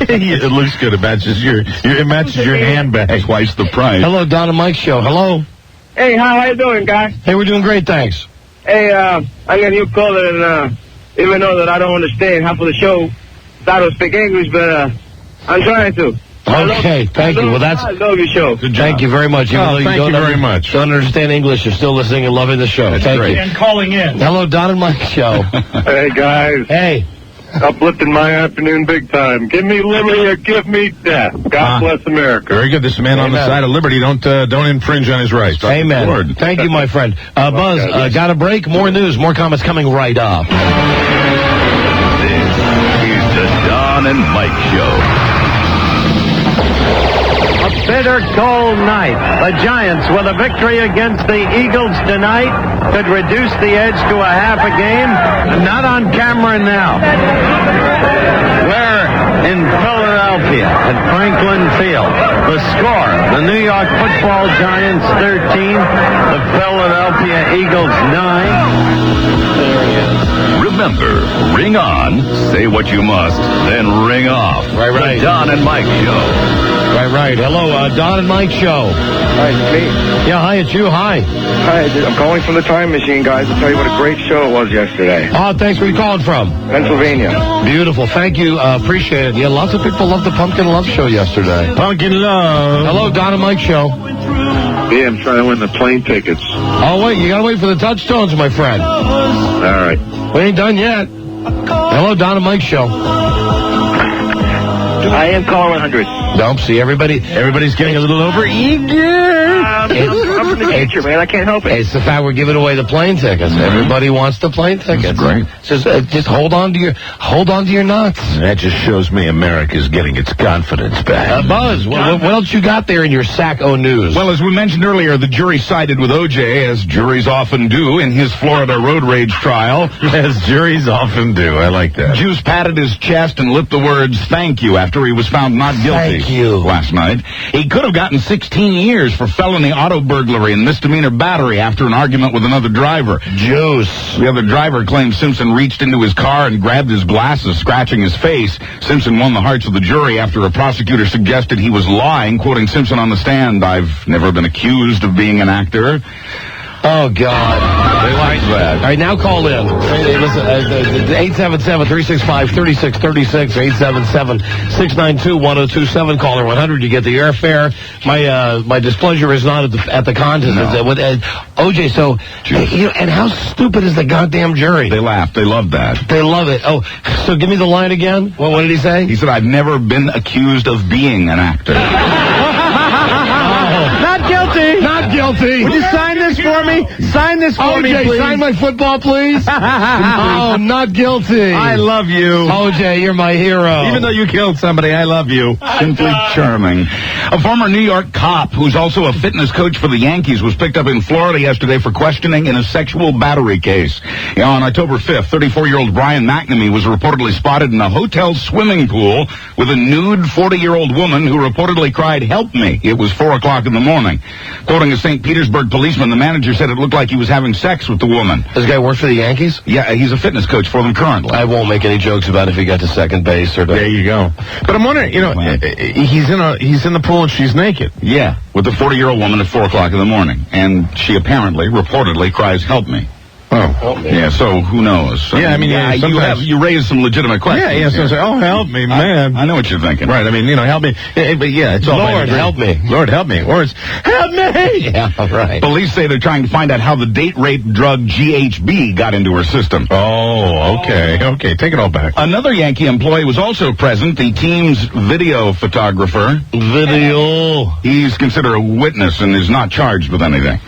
Speaker 4: it.
Speaker 6: It looks good. It matches your handbag.
Speaker 8: Twice the price.
Speaker 4: Hello, Don and Mike Show. Hello.
Speaker 19: Hey, how you doing, guys?
Speaker 4: Hey, we're doing great, thanks.
Speaker 19: Hey, I'm a new caller, and even though that I don't understand half of the show, I don't speak English, but I'm trying to.
Speaker 4: Okay, thank you. Well,
Speaker 19: I love your show.
Speaker 4: Good job. Thank you very much. Even though
Speaker 6: thank you very much.
Speaker 4: Don't understand English, you're still listening and loving the show.
Speaker 8: That's
Speaker 4: thank
Speaker 8: great.
Speaker 4: you.
Speaker 5: And calling in.
Speaker 4: Hello, Don and Mike Show.
Speaker 21: Hey, guys.
Speaker 4: Hey.
Speaker 21: Uplifting my afternoon big time. Give me liberty or give me death. God bless America.
Speaker 6: Very good. This man on the side of liberty. Don't infringe on his rights.
Speaker 4: Amen.
Speaker 6: Lord.
Speaker 4: Thank you, my friend. Buzz, got a break? More news, more comments coming right up.
Speaker 2: This is the Don and Mike Show.
Speaker 1: A bitter cold night. The Giants, with a victory against the Eagles tonight, could reduce the edge to a half a game. Not on camera now. We're in Philadelphia at Franklin Field. The score, the New York Football Giants 13, the Philadelphia Eagles 9.
Speaker 2: Remember, ring on, say what you must, then ring off.
Speaker 4: Right.
Speaker 2: The Don and Mike Show.
Speaker 4: Right. Hello, Don and Mike Show.
Speaker 16: Hi, it's me.
Speaker 4: Yeah, hi, it's you. Hi.
Speaker 16: Hi, I'm calling from the time machine, guys, to tell you what a great show it was yesterday.
Speaker 4: Oh, thanks. Where you calling from?
Speaker 16: Pennsylvania.
Speaker 4: Beautiful. Thank you. Appreciate it. Yeah, lots of people loved the Pumpkin Love Show yesterday.
Speaker 6: Pumpkin Love.
Speaker 4: Hello, Don and Mike Show.
Speaker 21: Yeah, I'm trying to win the plane tickets.
Speaker 4: Oh, wait, you gotta wait for the touchstones, my friend.
Speaker 21: All right.
Speaker 4: We ain't done yet. Hello, Don and Mike Show.
Speaker 19: I am caller 100.
Speaker 4: Don't see everybody's getting a little overeager.
Speaker 19: I'm from the future, man. I can't help it.
Speaker 4: It's the fact we're giving away the plane tickets. Everybody wants the plane tickets.
Speaker 8: That's great.
Speaker 4: Just hold on to your nuts.
Speaker 6: That just shows me America's getting its confidence back.
Speaker 4: Buzz, what else you got there in your sack-o news?
Speaker 8: Well, as we mentioned earlier, the jury sided with O.J., as juries often do, in his Florida road rage trial.
Speaker 6: As juries often do. I like that.
Speaker 8: Juice patted his chest and lipped the words, "Thank you," after he was found not guilty.
Speaker 4: Thank you.
Speaker 8: Last night. He could have gotten 16 years for felony auto burglary and misdemeanor battery after an argument with another driver.
Speaker 4: Juice.
Speaker 8: The other driver claimed Simpson reached into his car and grabbed his glasses, scratching his face. Simpson won the hearts of the jury after a prosecutor suggested he was lying, quoting Simpson on the stand, "I've never been accused of being an actor."
Speaker 4: Oh, God.
Speaker 8: They like that.
Speaker 4: All right, now call in. Listen, 877-365-3636, 877-692-1027, caller 100. You get the airfare. My displeasure is not at the contest.
Speaker 8: No.
Speaker 4: With OJ, so, and how stupid is the goddamn jury?
Speaker 8: They laughed. They loved that.
Speaker 4: They love it. Oh, so give me the line again. What did he say?
Speaker 8: He said, "I've never been accused of being an actor."
Speaker 10: Not guilty.
Speaker 4: Not guilty.
Speaker 10: Would you sign this for me? Sign this for me, please.
Speaker 4: Sign my football, please. Oh, not guilty.
Speaker 6: I love you.
Speaker 4: OJ, you're my hero.
Speaker 6: Even though you killed somebody, I love you.
Speaker 8: Simply charming. A former New York cop who's also a fitness coach for the Yankees was picked up in Florida yesterday for questioning in a sexual battery case. On October 5th, 34-year-old Brian McNamee was reportedly spotted in a hotel swimming pool with a nude 40-year-old woman who reportedly cried, "Help me." It was 4 o'clock in the morning. Quoting a St. Petersburg policeman, the manager said it looked like he was having sex with the woman.
Speaker 4: This guy works for the Yankees?
Speaker 8: Yeah, he's a fitness coach for them currently.
Speaker 4: I won't make any jokes about if he got to second base or...
Speaker 6: There you go. But I'm wondering, he's in the pool and she's naked.
Speaker 8: Yeah, with the 40-year-old woman at 4 o'clock in the morning. And she reportedly cries, "Help me."
Speaker 6: Oh.
Speaker 8: Yeah, so who knows? You raise some legitimate questions.
Speaker 6: Yeah, so say, "Oh, help me, man."
Speaker 8: I know what you're thinking.
Speaker 6: Right, help me. But yeah, it's all
Speaker 4: Lord, help me.
Speaker 6: Lord, help me. Or it's, "Help me!"
Speaker 4: Yeah, right.
Speaker 8: Police say they're trying to find out how the date rape drug GHB got into her system.
Speaker 6: Oh, okay. Take it all back.
Speaker 8: Another Yankee employee was also present, the team's video photographer. He's considered a witness and is not charged with anything.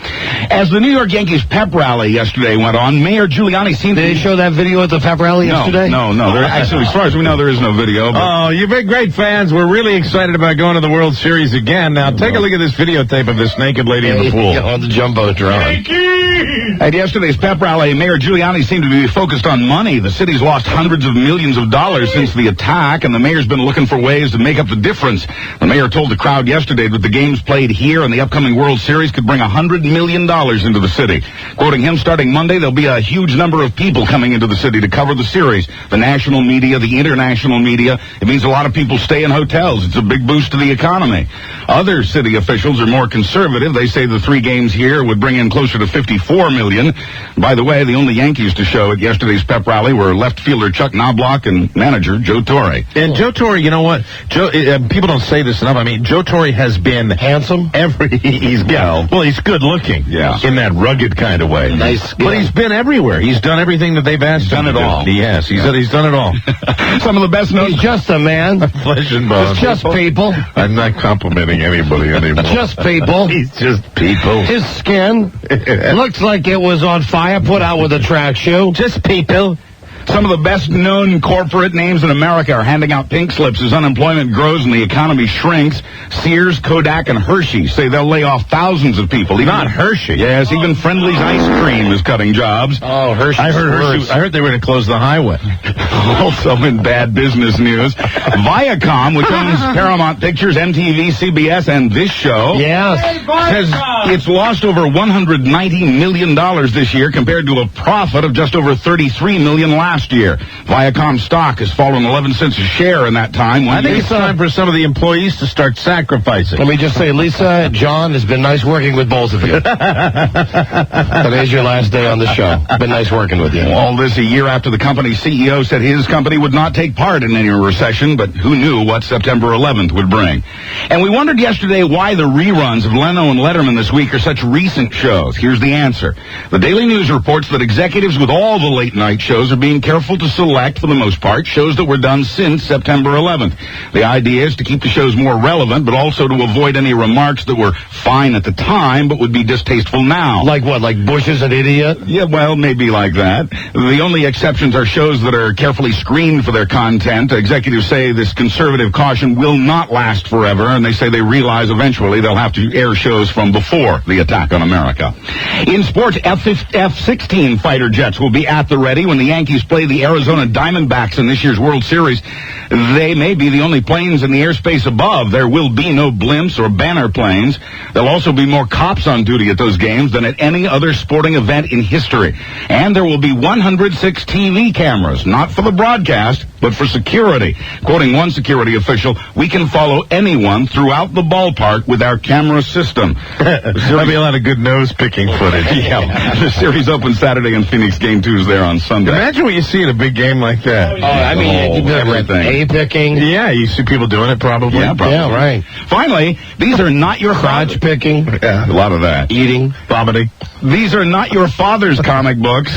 Speaker 8: As the New York Yankees pep rally yesterday went on. Mayor Giuliani seemed
Speaker 4: Did they show that video at the pep rally yesterday?
Speaker 8: No. Actually, as far as we know, there is no video.
Speaker 6: Oh, you've been great fans. We're really excited about going to the World Series again. Now, take a look at this videotape of this naked lady in the pool.
Speaker 4: On the Jumbotron.
Speaker 8: At yesterday's pep rally, Mayor Giuliani seemed to be focused on money. The city's lost hundreds of millions of dollars since the attack, and the mayor's been looking for ways to make up the difference. The mayor told the crowd yesterday that the games played here and the upcoming World Series could bring $100 million into the city. Quoting him, starting Monday, there'll be a huge number of people coming into the city to cover the series. The national media, the international media. It means a lot of people stay in hotels. It's a big boost to the economy. Other city officials are more conservative. They say the 3 games here would bring in closer to $54 million. By the way, the only Yankees to show at yesterday's pep rally were left fielder Chuck Knobloch and manager Joe Torre.
Speaker 6: And Joe Torre, you know what? People don't say this enough. I mean, Joe Torre has been
Speaker 4: handsome.
Speaker 6: He's good looking.
Speaker 8: Yeah.
Speaker 6: In that rugged kind of way.
Speaker 4: Nice.
Speaker 6: But he's been everywhere. He's done everything that they've asked him to do. He has. He's done it all.
Speaker 8: Some of the best notes.
Speaker 4: He's just a man.
Speaker 6: Flesh and bone.
Speaker 4: It's just people.
Speaker 6: I'm not complimenting anybody anymore.
Speaker 4: Just people.
Speaker 6: He's just people.
Speaker 4: His skin looks like it was on fire, put out with a track shoe.
Speaker 6: Just people.
Speaker 8: Some of the best-known corporate names in America are handing out pink slips as unemployment grows and the economy shrinks. Sears, Kodak, and Hershey say they'll lay off thousands of people.
Speaker 6: Not Hershey.
Speaker 8: Yes, even Friendly's ice cream is cutting jobs.
Speaker 4: Oh, Hershey.
Speaker 6: I heard they were going to close the highway.
Speaker 8: Also in bad business news, Viacom, which owns Paramount Pictures, MTV, CBS, and this show, says it's lost over $190 million this year compared to a profit of just over $33 million last year. Viacom stock has fallen 11 cents a share in that time.
Speaker 6: I think it's time for some of the employees to start sacrificing.
Speaker 4: Let me just say, Lisa, John, it's been nice working with both of you. Today's your last day on the show. Been nice working with you.
Speaker 8: All this a year after the company's CEO said his company would not take part in any recession, but who knew what September 11th would bring. And we wondered yesterday why the reruns of Leno and Letterman this week are such recent shows. Here's the answer. The Daily News reports that executives with all the late-night shows are being careful to select, for the most part, shows that were done since September 11th. The idea is to keep the shows more relevant, but also to avoid any remarks that were fine at the time, but would be distasteful now.
Speaker 4: Like what? Like Bush is an idiot?
Speaker 8: Yeah, well, maybe like that. The only exceptions are shows that are carefully screened for their content. Executives say this conservative caution will not last forever, and they say they realize eventually they'll have to air shows from before the attack on America. In sports, F-16 fighter jets will be at the ready when the Yankees play the Arizona Diamondbacks in this year's World Series. They may be the only planes in the airspace above. There will be no blimps or banner planes. There'll also be more cops on duty at those games than at any other sporting event in history. And there will be 106 TV cameras, not for the broadcast, but for security. Quoting one security official, we can follow anyone throughout the ballpark with our camera system.
Speaker 6: There'll be a lot of good nose-picking footage.
Speaker 8: Yeah. The series opens Saturday and Phoenix Game 2 is there on Sunday.
Speaker 6: Imagine what you see at a big game like that.
Speaker 8: Everything.
Speaker 4: A-picking.
Speaker 6: Yeah, you see people doing it probably.
Speaker 8: Yeah, probably.
Speaker 4: Yeah, right.
Speaker 8: Finally, these are not your
Speaker 4: crotch picking.
Speaker 8: Yeah, a lot of that.
Speaker 4: Eating.
Speaker 6: Vomiting.
Speaker 8: These are not your father's comic books.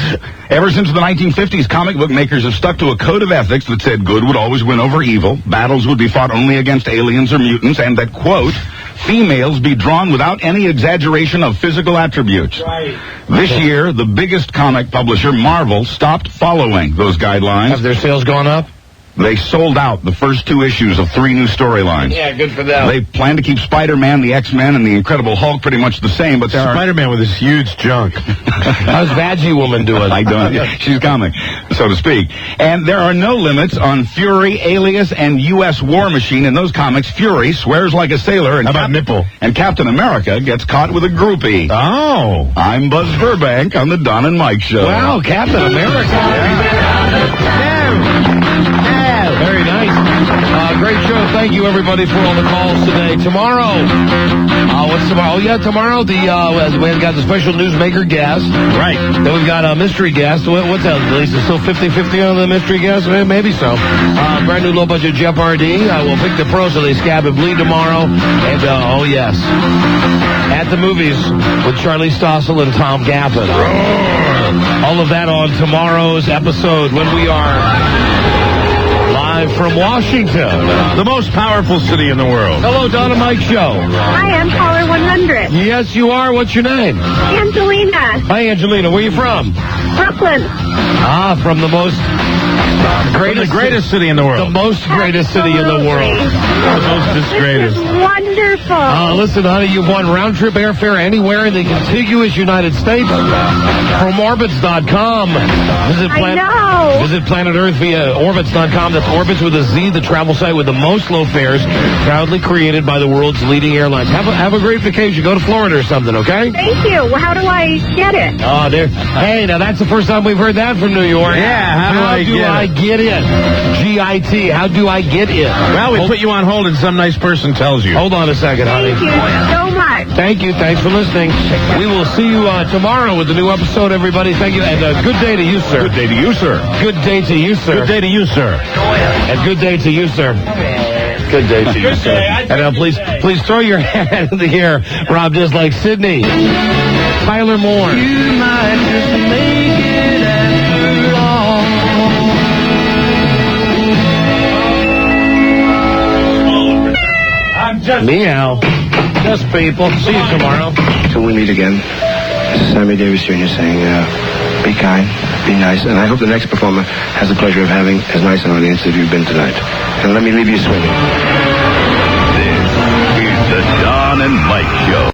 Speaker 8: Ever since the 1950s, comic book makers have stuck to a code of ethics that said good would always win over evil, battles would be fought only against aliens or mutants, and that, quote, females be drawn without any exaggeration of physical attributes.
Speaker 4: Right.
Speaker 8: This year, the biggest comic publisher, Marvel, stopped following those guidelines.
Speaker 4: Have their sales gone up?
Speaker 8: They sold out the first 2 issues of 3 new storylines.
Speaker 4: Yeah, good for them.
Speaker 8: They plan to keep Spider-Man, the X-Men, and the Incredible Hulk pretty much the same, but there
Speaker 6: Spider-Man with his huge junk.
Speaker 4: How's Badgie Woman doing?
Speaker 8: I don't. She's coming, so to speak. And there are no limits on Fury, Alias, and U.S. War Machine. In those comics, Fury swears like a sailor, and
Speaker 6: how about Nipple?
Speaker 8: And Captain America gets caught with a groupie.
Speaker 6: Oh.
Speaker 8: I'm Buzz Burbank on the Don and Mike Show.
Speaker 4: Wow, Captain America. Very nice. Great show. Thank you, everybody, for all the calls today. Tomorrow, what's tomorrow? Oh, yeah, tomorrow, we've got the special newsmaker guest.
Speaker 6: Right.
Speaker 4: Then we've got a mystery guest. What's that, Lisa? Still 50-50 on the mystery guest? Maybe so. Brand new low-budget Jeopardy. We'll pick the pros so they scab and bleed tomorrow. And, oh, yes, at the movies with Charlie Stossel and Tom Gaffin. All of that on tomorrow's episode when we are live from Washington,
Speaker 6: the most powerful city in the world.
Speaker 4: Hello, Don and Mike Show.
Speaker 11: Hi, I'm caller 100.
Speaker 4: Yes, you are. What's your name?
Speaker 11: Angelina.
Speaker 4: Hi, Angelina. Where are you from?
Speaker 3: Brooklyn.
Speaker 4: From the
Speaker 6: greatest city in the world.
Speaker 4: The most greatest city in the world.
Speaker 6: The most greatest.
Speaker 3: Wonderful.
Speaker 4: Listen, honey, you've won round-trip airfare anywhere in the contiguous United States from Orbitz.com. Visit Planet Earth via Orbitz.com. That's Orbitz with a Z, the travel site with the most low fares, proudly created by the world's leading airlines. Have a great vacation. Go to Florida or something, okay?
Speaker 3: Thank you. Well, how do I get it?
Speaker 4: Hey, now that's the first time we've heard that from New York.
Speaker 6: Yeah,
Speaker 4: how do I get it? GIT, how do I get it?
Speaker 6: Well, we put you on hold and some nice person tells you.
Speaker 4: Hold on a second, honey.
Speaker 3: Thank you so much.
Speaker 4: Thank you. Thanks for listening. We will see you tomorrow with a new episode, everybody. Thank you. And good day to you, sir.
Speaker 6: Good day to you, sir.
Speaker 4: Good day to you, sir.
Speaker 6: Good day to you, sir.
Speaker 4: And good day to you, sir. Good day to you, sir. And please throw your hand in the air, Rob, just like Sydney. Tyler Moore.
Speaker 12: You might just make it after all.
Speaker 4: I'm just meow. Just people. See you tomorrow.
Speaker 16: Till we meet again. This is Sammy Davis Jr. saying, be kind, be nice, and I hope the next performer has the pleasure of having as nice an audience as you've been tonight. And let me leave you swinging.
Speaker 2: This is the Don and Mike Show.